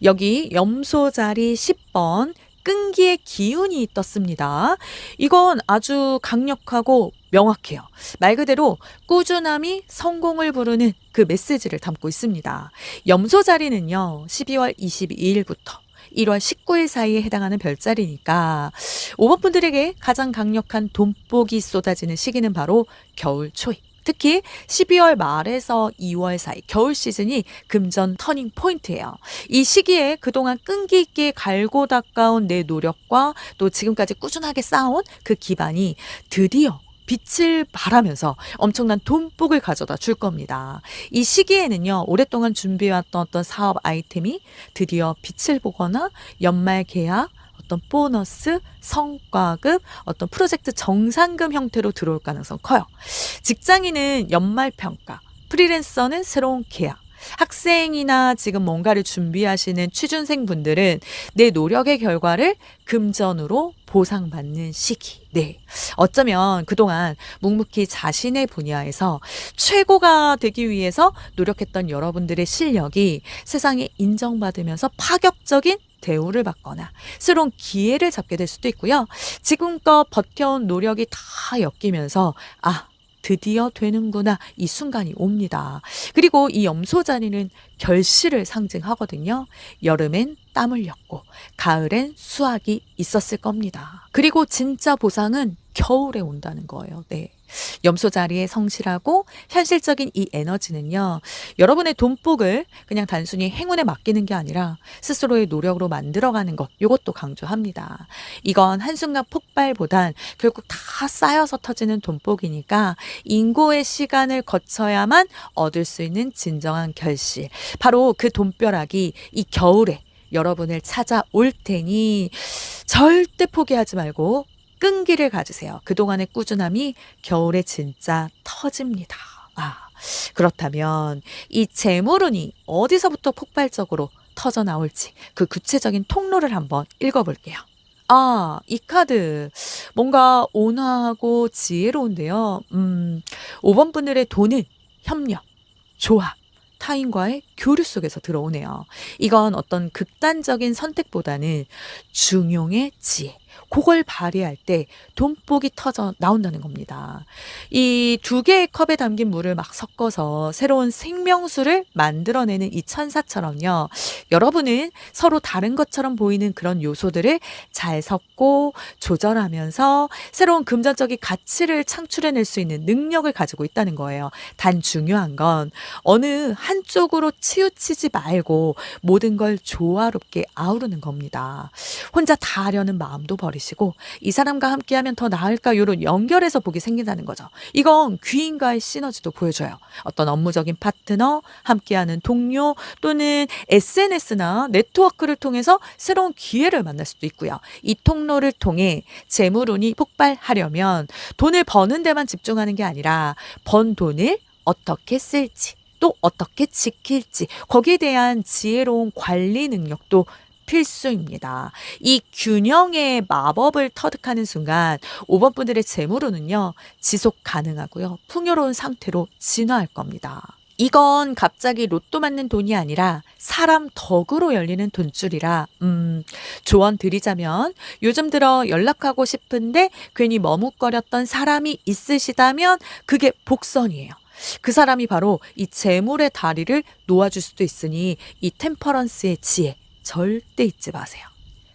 여기 염소 자리 10번 끈기의 기운이 떴습니다. 이건 아주 강력하고 명확해요. 말 그대로 꾸준함이 성공을 부르는 그 메시지를 담고 있습니다. 염소 자리는요, 12월 22일부터 1월 19일 사이에 해당하는 별자리니까 5번 분들에게 가장 강력한 돈복이 쏟아지는 시기는 바로 겨울 초입. 특히 12월 말에서 2월 사이 겨울 시즌이 금전 터닝 포인트예요. 이 시기에 그동안 끈기 있게 갈고 닦아온 내 노력과 또 지금까지 꾸준하게 쌓아온 그 기반이 드디어 빛을 발하면서 엄청난 돈복을 가져다 줄 겁니다. 이 시기에는요, 오랫동안 준비해왔던 어떤 사업 아이템이 드디어 빛을 보거나 연말 계약, 어떤 보너스, 성과급, 어떤 프로젝트 정산금 형태로 들어올 가능성 커요. 직장인은 연말평가, 프리랜서는 새로운 계약, 학생이나 지금 뭔가를 준비하시는 취준생 분들은 내 노력의 결과를 금전으로 보상받는 시기. 네. 어쩌면 그동안 묵묵히 자신의 분야에서 최고가 되기 위해서 노력했던 여러분들의 실력이 세상에 인정받으면서 파격적인 대우를 받거나 새로운 기회를 잡게 될 수도 있고요. 지금껏 버텨온 노력이 다 엮이면서 드디어 되는구나 이 순간이 옵니다. 그리고 이 염소 자리는 결실을 상징하거든요. 여름엔 땀 흘렸고 가을엔 수확이 있었을 겁니다. 그리고 진짜 보상은 겨울에 온다는 거예요. 네. 염소 자리에 성실하고 현실적인 이 에너지는요. 여러분의 돈복을 그냥 단순히 행운에 맡기는 게 아니라 스스로의 노력으로 만들어가는 것. 이것도 강조합니다. 이건 한순간 폭발보단 결국 다 쌓여서 터지는 돈복이니까 인고의 시간을 거쳐야만 얻을 수 있는 진정한 결실. 바로 그 돈벼락이 이 겨울에 여러분을 찾아올 테니 절대 포기하지 말고 끈기를 가지세요. 그동안의 꾸준함이 겨울에 진짜 터집니다. 그렇다면 이 재물운이 어디서부터 폭발적으로 터져 나올지 그 구체적인 통로를 한번 읽어볼게요. 이 카드 뭔가 온화하고 지혜로운데요. 5번 분들의 돈은 협력, 조합, 타인과의 교류 속에서 들어오네요. 이건 어떤 극단적인 선택보다는 중용의 지혜, 그걸 발휘할 때 돈복이 터져 나온다는 겁니다. 이 두 개의 컵에 담긴 물을 막 섞어서 새로운 생명수를 만들어내는 이 천사처럼요. 여러분은 서로 다른 것처럼 보이는 그런 요소들을 잘 섞고 조절하면서 새로운 금전적인 가치를 창출해낼 수 있는 능력을 가지고 있다는 거예요. 단 중요한 건 어느 한쪽으로 치우치지 말고 모든 걸 조화롭게 아우르는 겁니다. 혼자 다 하려는 마음도 버리시고 이 사람과 함께하면 더 나을까 이런 연결해서 보기 생긴다는 거죠. 이건 귀인과의 시너지도 보여줘요. 어떤 업무적인 파트너, 함께하는 동료 또는 SNS나 네트워크를 통해서 새로운 기회를 만날 수도 있고요. 이 통로를 통해 재물운이 폭발하려면 돈을 버는 데만 집중하는 게 아니라 번 돈을 어떻게 쓸지 또 어떻게 지킬지 거기에 대한 지혜로운 관리 능력도 필수입니다. 이 균형의 마법을 터득하는 순간 5번 분들의 재물운은요. 지속 가능하고요. 풍요로운 상태로 진화할 겁니다. 이건 갑자기 로또 맞는 돈이 아니라 사람 덕으로 열리는 돈줄이라 조언 드리자면 요즘 들어 연락하고 싶은데 괜히 머뭇거렸던 사람이 있으시다면 그게 복선이에요. 그 사람이 바로 이 재물의 다리를 놓아줄 수도 있으니 이 템퍼런스의 지혜 절대 잊지 마세요.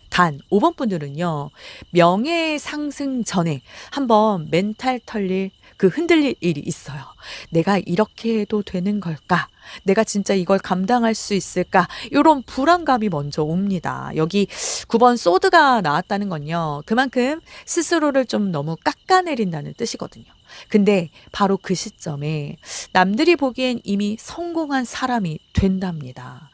단 5번 분들은요. 명예 상승 전에 한번 멘탈 털릴 흔들릴 일이 있어요. 내가 이렇게 해도 되는 걸까? 내가 진짜 이걸 감당할 수 있을까? 이런 불안감이 먼저 옵니다. 여기 9번 소드가 나왔다는 건요. 그만큼 스스로를 좀 너무 깎아내린다는 뜻이거든요. 근데 바로 그 시점에 남들이 보기엔 이미 성공한 사람이 된답니다.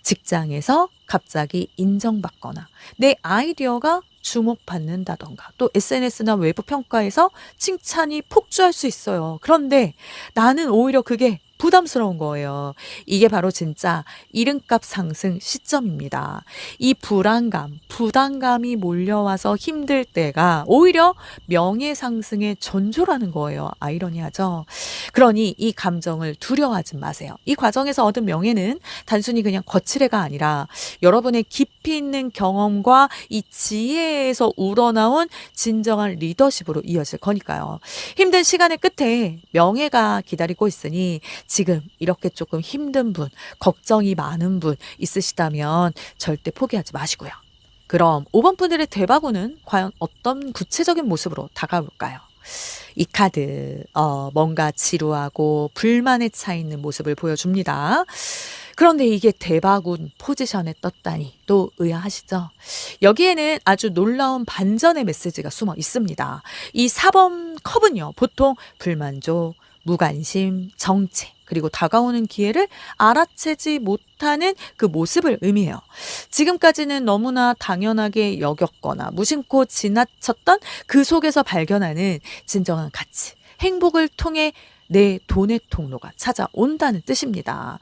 직장에서 갑자기 인정받거나 내 아이디어가 주목받는다던가 또 SNS나 외부 평가에서 칭찬이 폭주할 수 있어요. 그런데 나는 오히려 그게 부담스러운 거예요. 이게 바로 진짜 이름값 상승 시점입니다. 이 불안감, 부담감이 몰려와서 힘들 때가 오히려 명예 상승의 전조라는 거예요. 아이러니하죠? 그러니 이 감정을 두려워하지 마세요. 이 과정에서 얻은 명예는 단순히 그냥 거칠애가 아니라 여러분의 깊이 있는 경험과 이 지혜에서 우러나온 진정한 리더십으로 이어질 거니까요. 힘든 시간의 끝에 명예가 기다리고 있으니 지금 이렇게 조금 힘든 분, 걱정이 많은 분 있으시다면 절대 포기하지 마시고요. 그럼 5번 분들의 대바구는 과연 어떤 구체적인 모습으로 다가올까요? 이 카드 뭔가 지루하고 불만에 차 있는 모습을 보여줍니다. 그런데 이게 대바군 포지션에 떴다니 또 의아하시죠? 여기에는 아주 놀라운 반전의 메시지가 숨어 있습니다. 이 4번 컵은요. 보통 불만족, 무관심, 정체 그리고 다가오는 기회를 알아채지 못하는 그 모습을 의미해요. 지금까지는 너무나 당연하게 여겼거나 무심코 지나쳤던 그 속에서 발견하는 진정한 가치, 행복을 통해 내 돈의 통로가 찾아온다는 뜻입니다.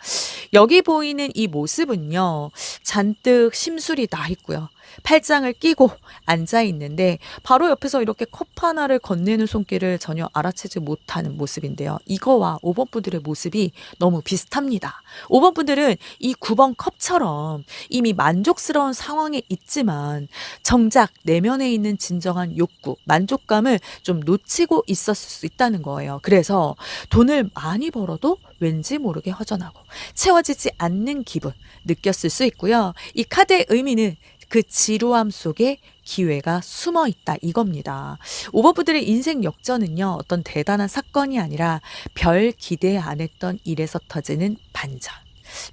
여기 보이는 이 모습은요, 잔뜩 심술이 나 있고요. 팔짱을 끼고 앉아 있는데 바로 옆에서 이렇게 컵 하나를 건네는 손길을 전혀 알아채지 못하는 모습인데요. 이거와 5번 분들의 모습이 너무 비슷합니다. 5번 분들은 이 9번 컵처럼 이미 만족스러운 상황에 있지만 정작 내면에 있는 진정한 욕구, 만족감을 좀 놓치고 있었을 수 있다는 거예요. 그래서 돈을 많이 벌어도 왠지 모르게 허전하고 채워지지 않는 기분 느꼈을 수 있고요. 이 카드의 의미는 그 지루함 속에 기회가 숨어 있다 이겁니다. 5번 분들의 인생 역전은요, 어떤 대단한 사건이 아니라 별 기대 안 했던 일에서 터지는 반전.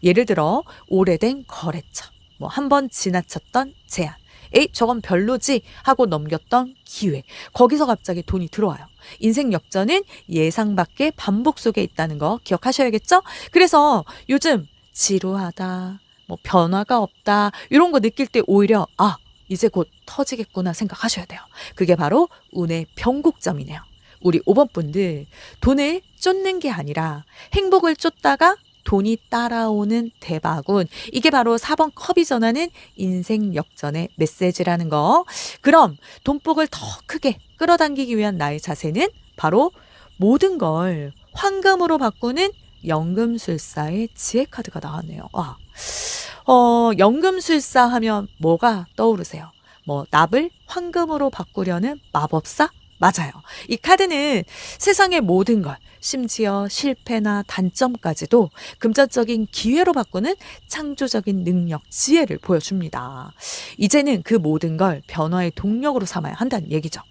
예를 들어 오래된 거래처, 뭐 한 번 지나쳤던 제안, 에이 저건 별로지 하고 넘겼던 기회, 거기서 갑자기 돈이 들어와요. 인생 역전은 예상 밖의 반복 속에 있다는 거 기억하셔야겠죠? 그래서 요즘 지루하다, 뭐 변화가 없다 이런 거 느낄 때 오히려 이제 곧 터지겠구나 생각하셔야 돼요. 그게 바로 운의 변곡점이네요. 우리 5번 분들, 돈을 쫓는 게 아니라 행복을 쫓다가 돈이 따라오는 대박운, 이게 바로 4번 컵이 전하는 인생 역전의 메시지라는 거. 그럼 돈복을 더 크게 끌어당기기 위한 나의 자세는 바로 모든 걸 황금으로 바꾸는 연금술사의 지혜 카드가 나왔네요. 연금술사 하면 뭐가 떠오르세요? 뭐 납을 황금으로 바꾸려는 마법사? 맞아요. 이 카드는 세상의 모든 걸, 심지어 실패나 단점까지도 금전적인 기회로 바꾸는 창조적인 능력, 지혜를 보여줍니다. 이제는 그 모든 걸 변화의 동력으로 삼아야 한다는 얘기죠.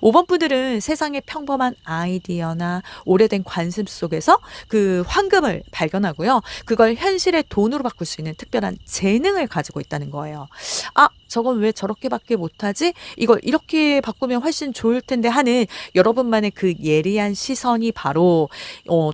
5번 분들은 세상의 평범한 아이디어나 오래된 관심 속에서 그 황금을 발견하고요. 그걸 현실의 돈으로 바꿀 수 있는 특별한 재능을 가지고 있다는 거예요. 저건 왜 저렇게밖에 못하지? 이걸 이렇게 바꾸면 훨씬 좋을 텐데 하는 여러분만의 그 예리한 시선이 바로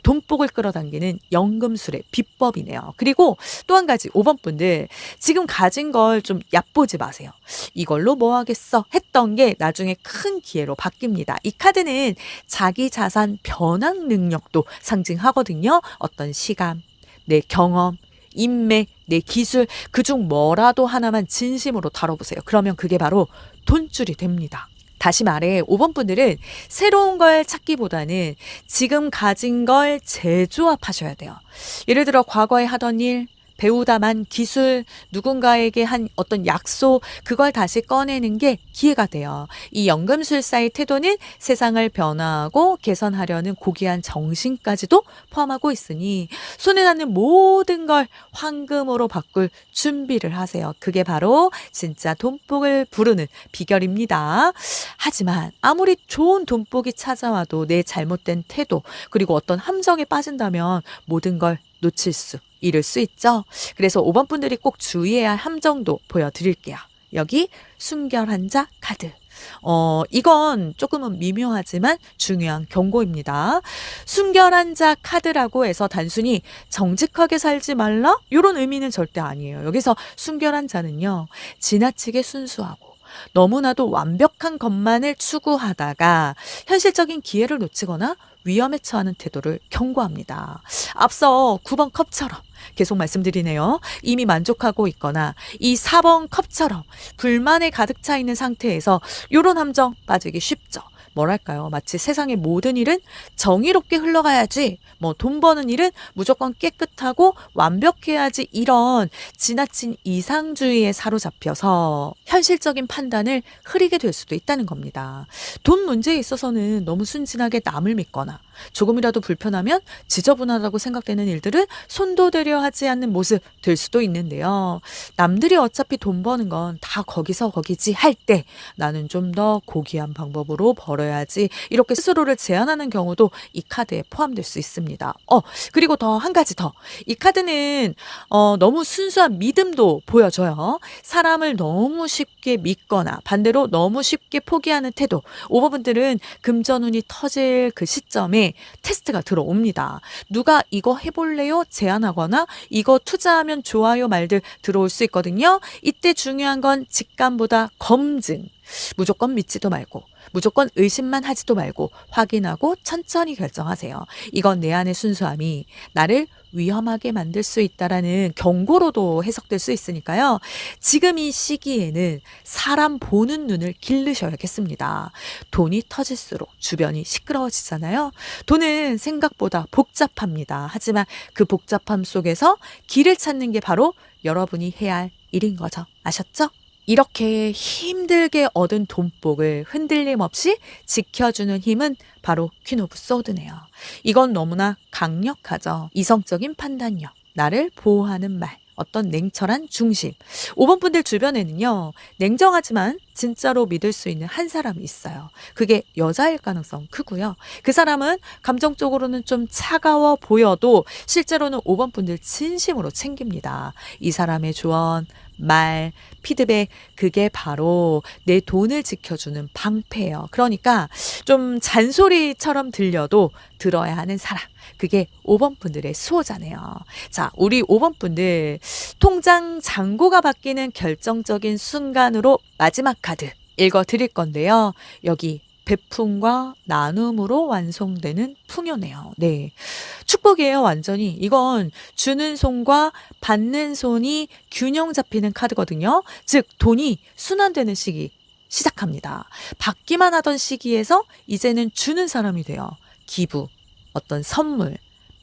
돈복을 끌어당기는 연금술의 비법이네요. 그리고 또 한 가지, 5번 분들 지금 가진 걸 좀 얕보지 마세요. 이걸로 뭐 하겠어 했던 게 나중에 큰 기회로 바뀝니다. 이 카드는 자기 자산 변환 능력도 상징하거든요. 어떤 시간, 내 경험, 인맥, 내 기술, 그중 뭐라도 하나만 진심으로 다뤄보세요. 그러면 그게 바로 돈줄이 됩니다. 다시 말해 5번 분들은 새로운 걸 찾기보다는 지금 가진 걸 재조합하셔야 돼요. 예를 들어 과거에 하던 일, 배우다만 기술, 누군가에게 한 어떤 약속, 그걸 다시 꺼내는 게 기회가 돼요. 이 연금술사의 태도는 세상을 변화하고 개선하려는 고귀한 정신까지도 포함하고 있으니 손에 닿는 모든 걸 황금으로 바꿀 준비를 하세요. 그게 바로 진짜 돈복을 부르는 비결입니다. 하지만 아무리 좋은 돈복이 찾아와도 내 잘못된 태도, 그리고 어떤 함정에 빠진다면 모든 걸 놓칠 수, 잃을 수 있죠. 그래서 5번 분들이 꼭 주의해야 할 함정도 보여드릴게요. 여기 순결한 자 카드. 이건 조금은 미묘하지만 중요한 경고입니다. 순결한 자 카드라고 해서 단순히 정직하게 살지 말라? 이런 의미는 절대 아니에요. 여기서 순결한 자는요, 지나치게 순수하고 너무나도 완벽한 것만을 추구하다가 현실적인 기회를 놓치거나 위험에 처하는 태도를 경고합니다. 앞서 9번 컵처럼 계속 말씀드리네요. 이미 만족하고 있거나 이 4번 컵처럼 불만에 가득 차 있는 상태에서 이런 함정 빠지기 쉽죠. 뭐랄까요? 마치 세상의 모든 일은 정의롭게 흘러가야지, 뭐 돈 버는 일은 무조건 깨끗하고 완벽해야지, 이런 지나친 이상주의에 사로잡혀서 현실적인 판단을 흐리게 될 수도 있다는 겁니다. 돈 문제에 있어서는 너무 순진하게 남을 믿거나 조금이라도 불편하면 지저분하다고 생각되는 일들을 손도 대려 하지 않는 모습 될 수도 있는데요. 남들이 어차피 돈 버는 건 다 거기서 거기지 할 때 나는 좀 더 고귀한 방법으로 벌어야지, 이렇게 스스로를 제한하는 경우도 이 카드에 포함될 수 있습니다. 그리고 더 한 가지 더. 이 카드는 너무 순수한 믿음도 보여줘요. 사람을 너무 쉽게 믿거나 반대로 너무 쉽게 포기하는 태도. 5번 분들은 금전운이 터질 그 시점에 테스트가 들어옵니다. 누가 이거 해볼래요? 제안하거나 이거 투자하면 좋아요 말들 들어올 수 있거든요. 이때 중요한 건 직감보다 검증. 무조건 믿지도 말고 무조건 의심만 하지도 말고 확인하고 천천히 결정하세요. 이건 내 안의 순수함이 나를 위험하게 만들 수 있다라는 경고로도 해석될 수 있으니까요. 지금 이 시기에는 사람 보는 눈을 기르셔야겠습니다. 돈이 터질수록 주변이 시끄러워지잖아요. 돈은 생각보다 복잡합니다. 하지만 그 복잡함 속에서 길을 찾는 게 바로 여러분이 해야 할 일인 거죠. 아셨죠? 이렇게 힘들게 얻은 돈복을 흔들림 없이 지켜주는 힘은 바로 퀸 오브 소드네요. 이건 너무나 강력하죠. 이성적인 판단력, 나를 보호하는 말, 어떤 냉철한 중심. 5번 분들 주변에는요, 냉정하지만 진짜로 믿을 수 있는 한 사람이 있어요. 그게 여자일 가능성 크고요. 그 사람은 감정적으로는 좀 차가워 보여도 실제로는 5번 분들 진심으로 챙깁니다. 이 사람의 조언, 말, 피드백, 그게 바로 내 돈을 지켜주는 방패예요. 그러니까 좀 잔소리처럼 들려도 들어야 하는 사람. 그게 5번 분들의 수호자네요. 자, 우리 5번 분들 통장 잔고가 바뀌는 결정적인 순간으로 마지막 카드 읽어 드릴 건데요. 여기 베품과 나눔으로 완성되는 풍요네요. 네. 축복이에요, 완전히. 이건 주는 손과 받는 손이 균형 잡히는 카드거든요. 즉, 돈이 순환되는 시기 시작합니다. 받기만 하던 시기에서 이제는 주는 사람이 돼요. 기부, 어떤 선물,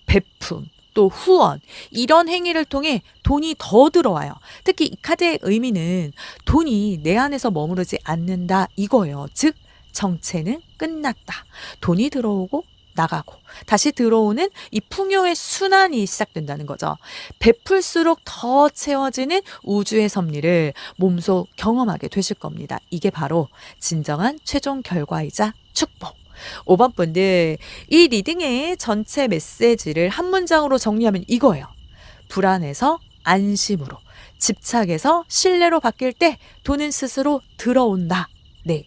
베품, 또 후원, 이런 행위를 통해 돈이 더 들어와요. 특히 이 카드의 의미는 돈이 내 안에서 머무르지 않는다 이거예요. 즉, 정체는 끝났다. 돈이 들어오고 나가고 다시 들어오는 이 풍요의 순환이 시작된다는 거죠. 베풀수록 더 채워지는 우주의 섭리를 몸소 경험하게 되실 겁니다. 이게 바로 진정한 최종 결과이자 축복. 5번 분들, 이 리딩의 전체 메시지를 한 문장으로 정리하면 이거예요. 불안에서 안심으로, 집착에서 신뢰로 바뀔 때 돈은 스스로 들어온다. 네.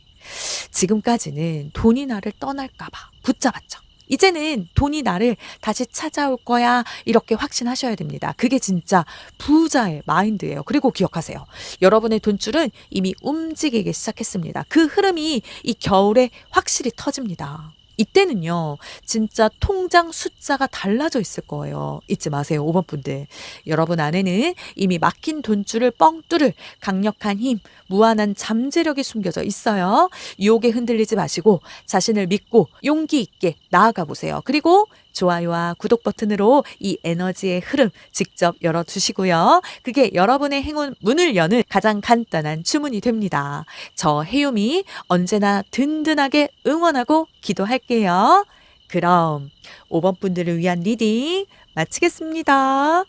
지금까지는 돈이 나를 떠날까봐 붙잡았죠. 이제는 돈이 나를 다시 찾아올 거야, 이렇게 확신하셔야 됩니다. 그게 진짜 부자의 마인드예요. 그리고 기억하세요. 여러분의 돈줄은 이미 움직이기 시작했습니다. 그 흐름이 이 겨울에 확실히 터집니다. 이때는요, 진짜 통장 숫자가 달라져 있을 거예요. 잊지 마세요, 5번 분들. 여러분 안에는 이미 막힌 돈줄을 뻥 뚫을 강력한 힘, 무한한 잠재력이 숨겨져 있어요. 유혹에 흔들리지 마시고 자신을 믿고 용기 있게 나아가 보세요. 그리고 좋아요와 구독 버튼으로 이 에너지의 흐름 직접 열어주시고요. 그게 여러분의 행운 문을 여는 가장 간단한 주문이 됩니다. 저 해요미 언제나 든든하게 응원하고 기도할게요. 그럼 5번 분들을 위한 리딩 마치겠습니다.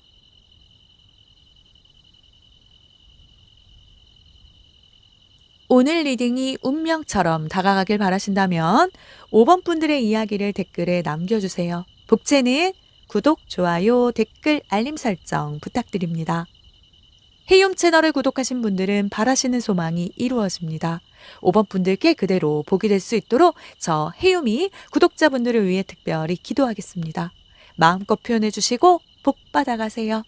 오늘 리딩이 운명처럼 다가가길 바라신다면 5번 분들의 이야기를 댓글에 남겨주세요. 복채는 구독, 좋아요, 댓글, 알림 설정 부탁드립니다. 해움 채널을 구독하신 분들은 바라시는 소망이 이루어집니다. 5번 분들께 그대로 복이 될 수 있도록 저 해움이 구독자분들을 위해 특별히 기도하겠습니다. 마음껏 표현해 주시고 복 받아가세요.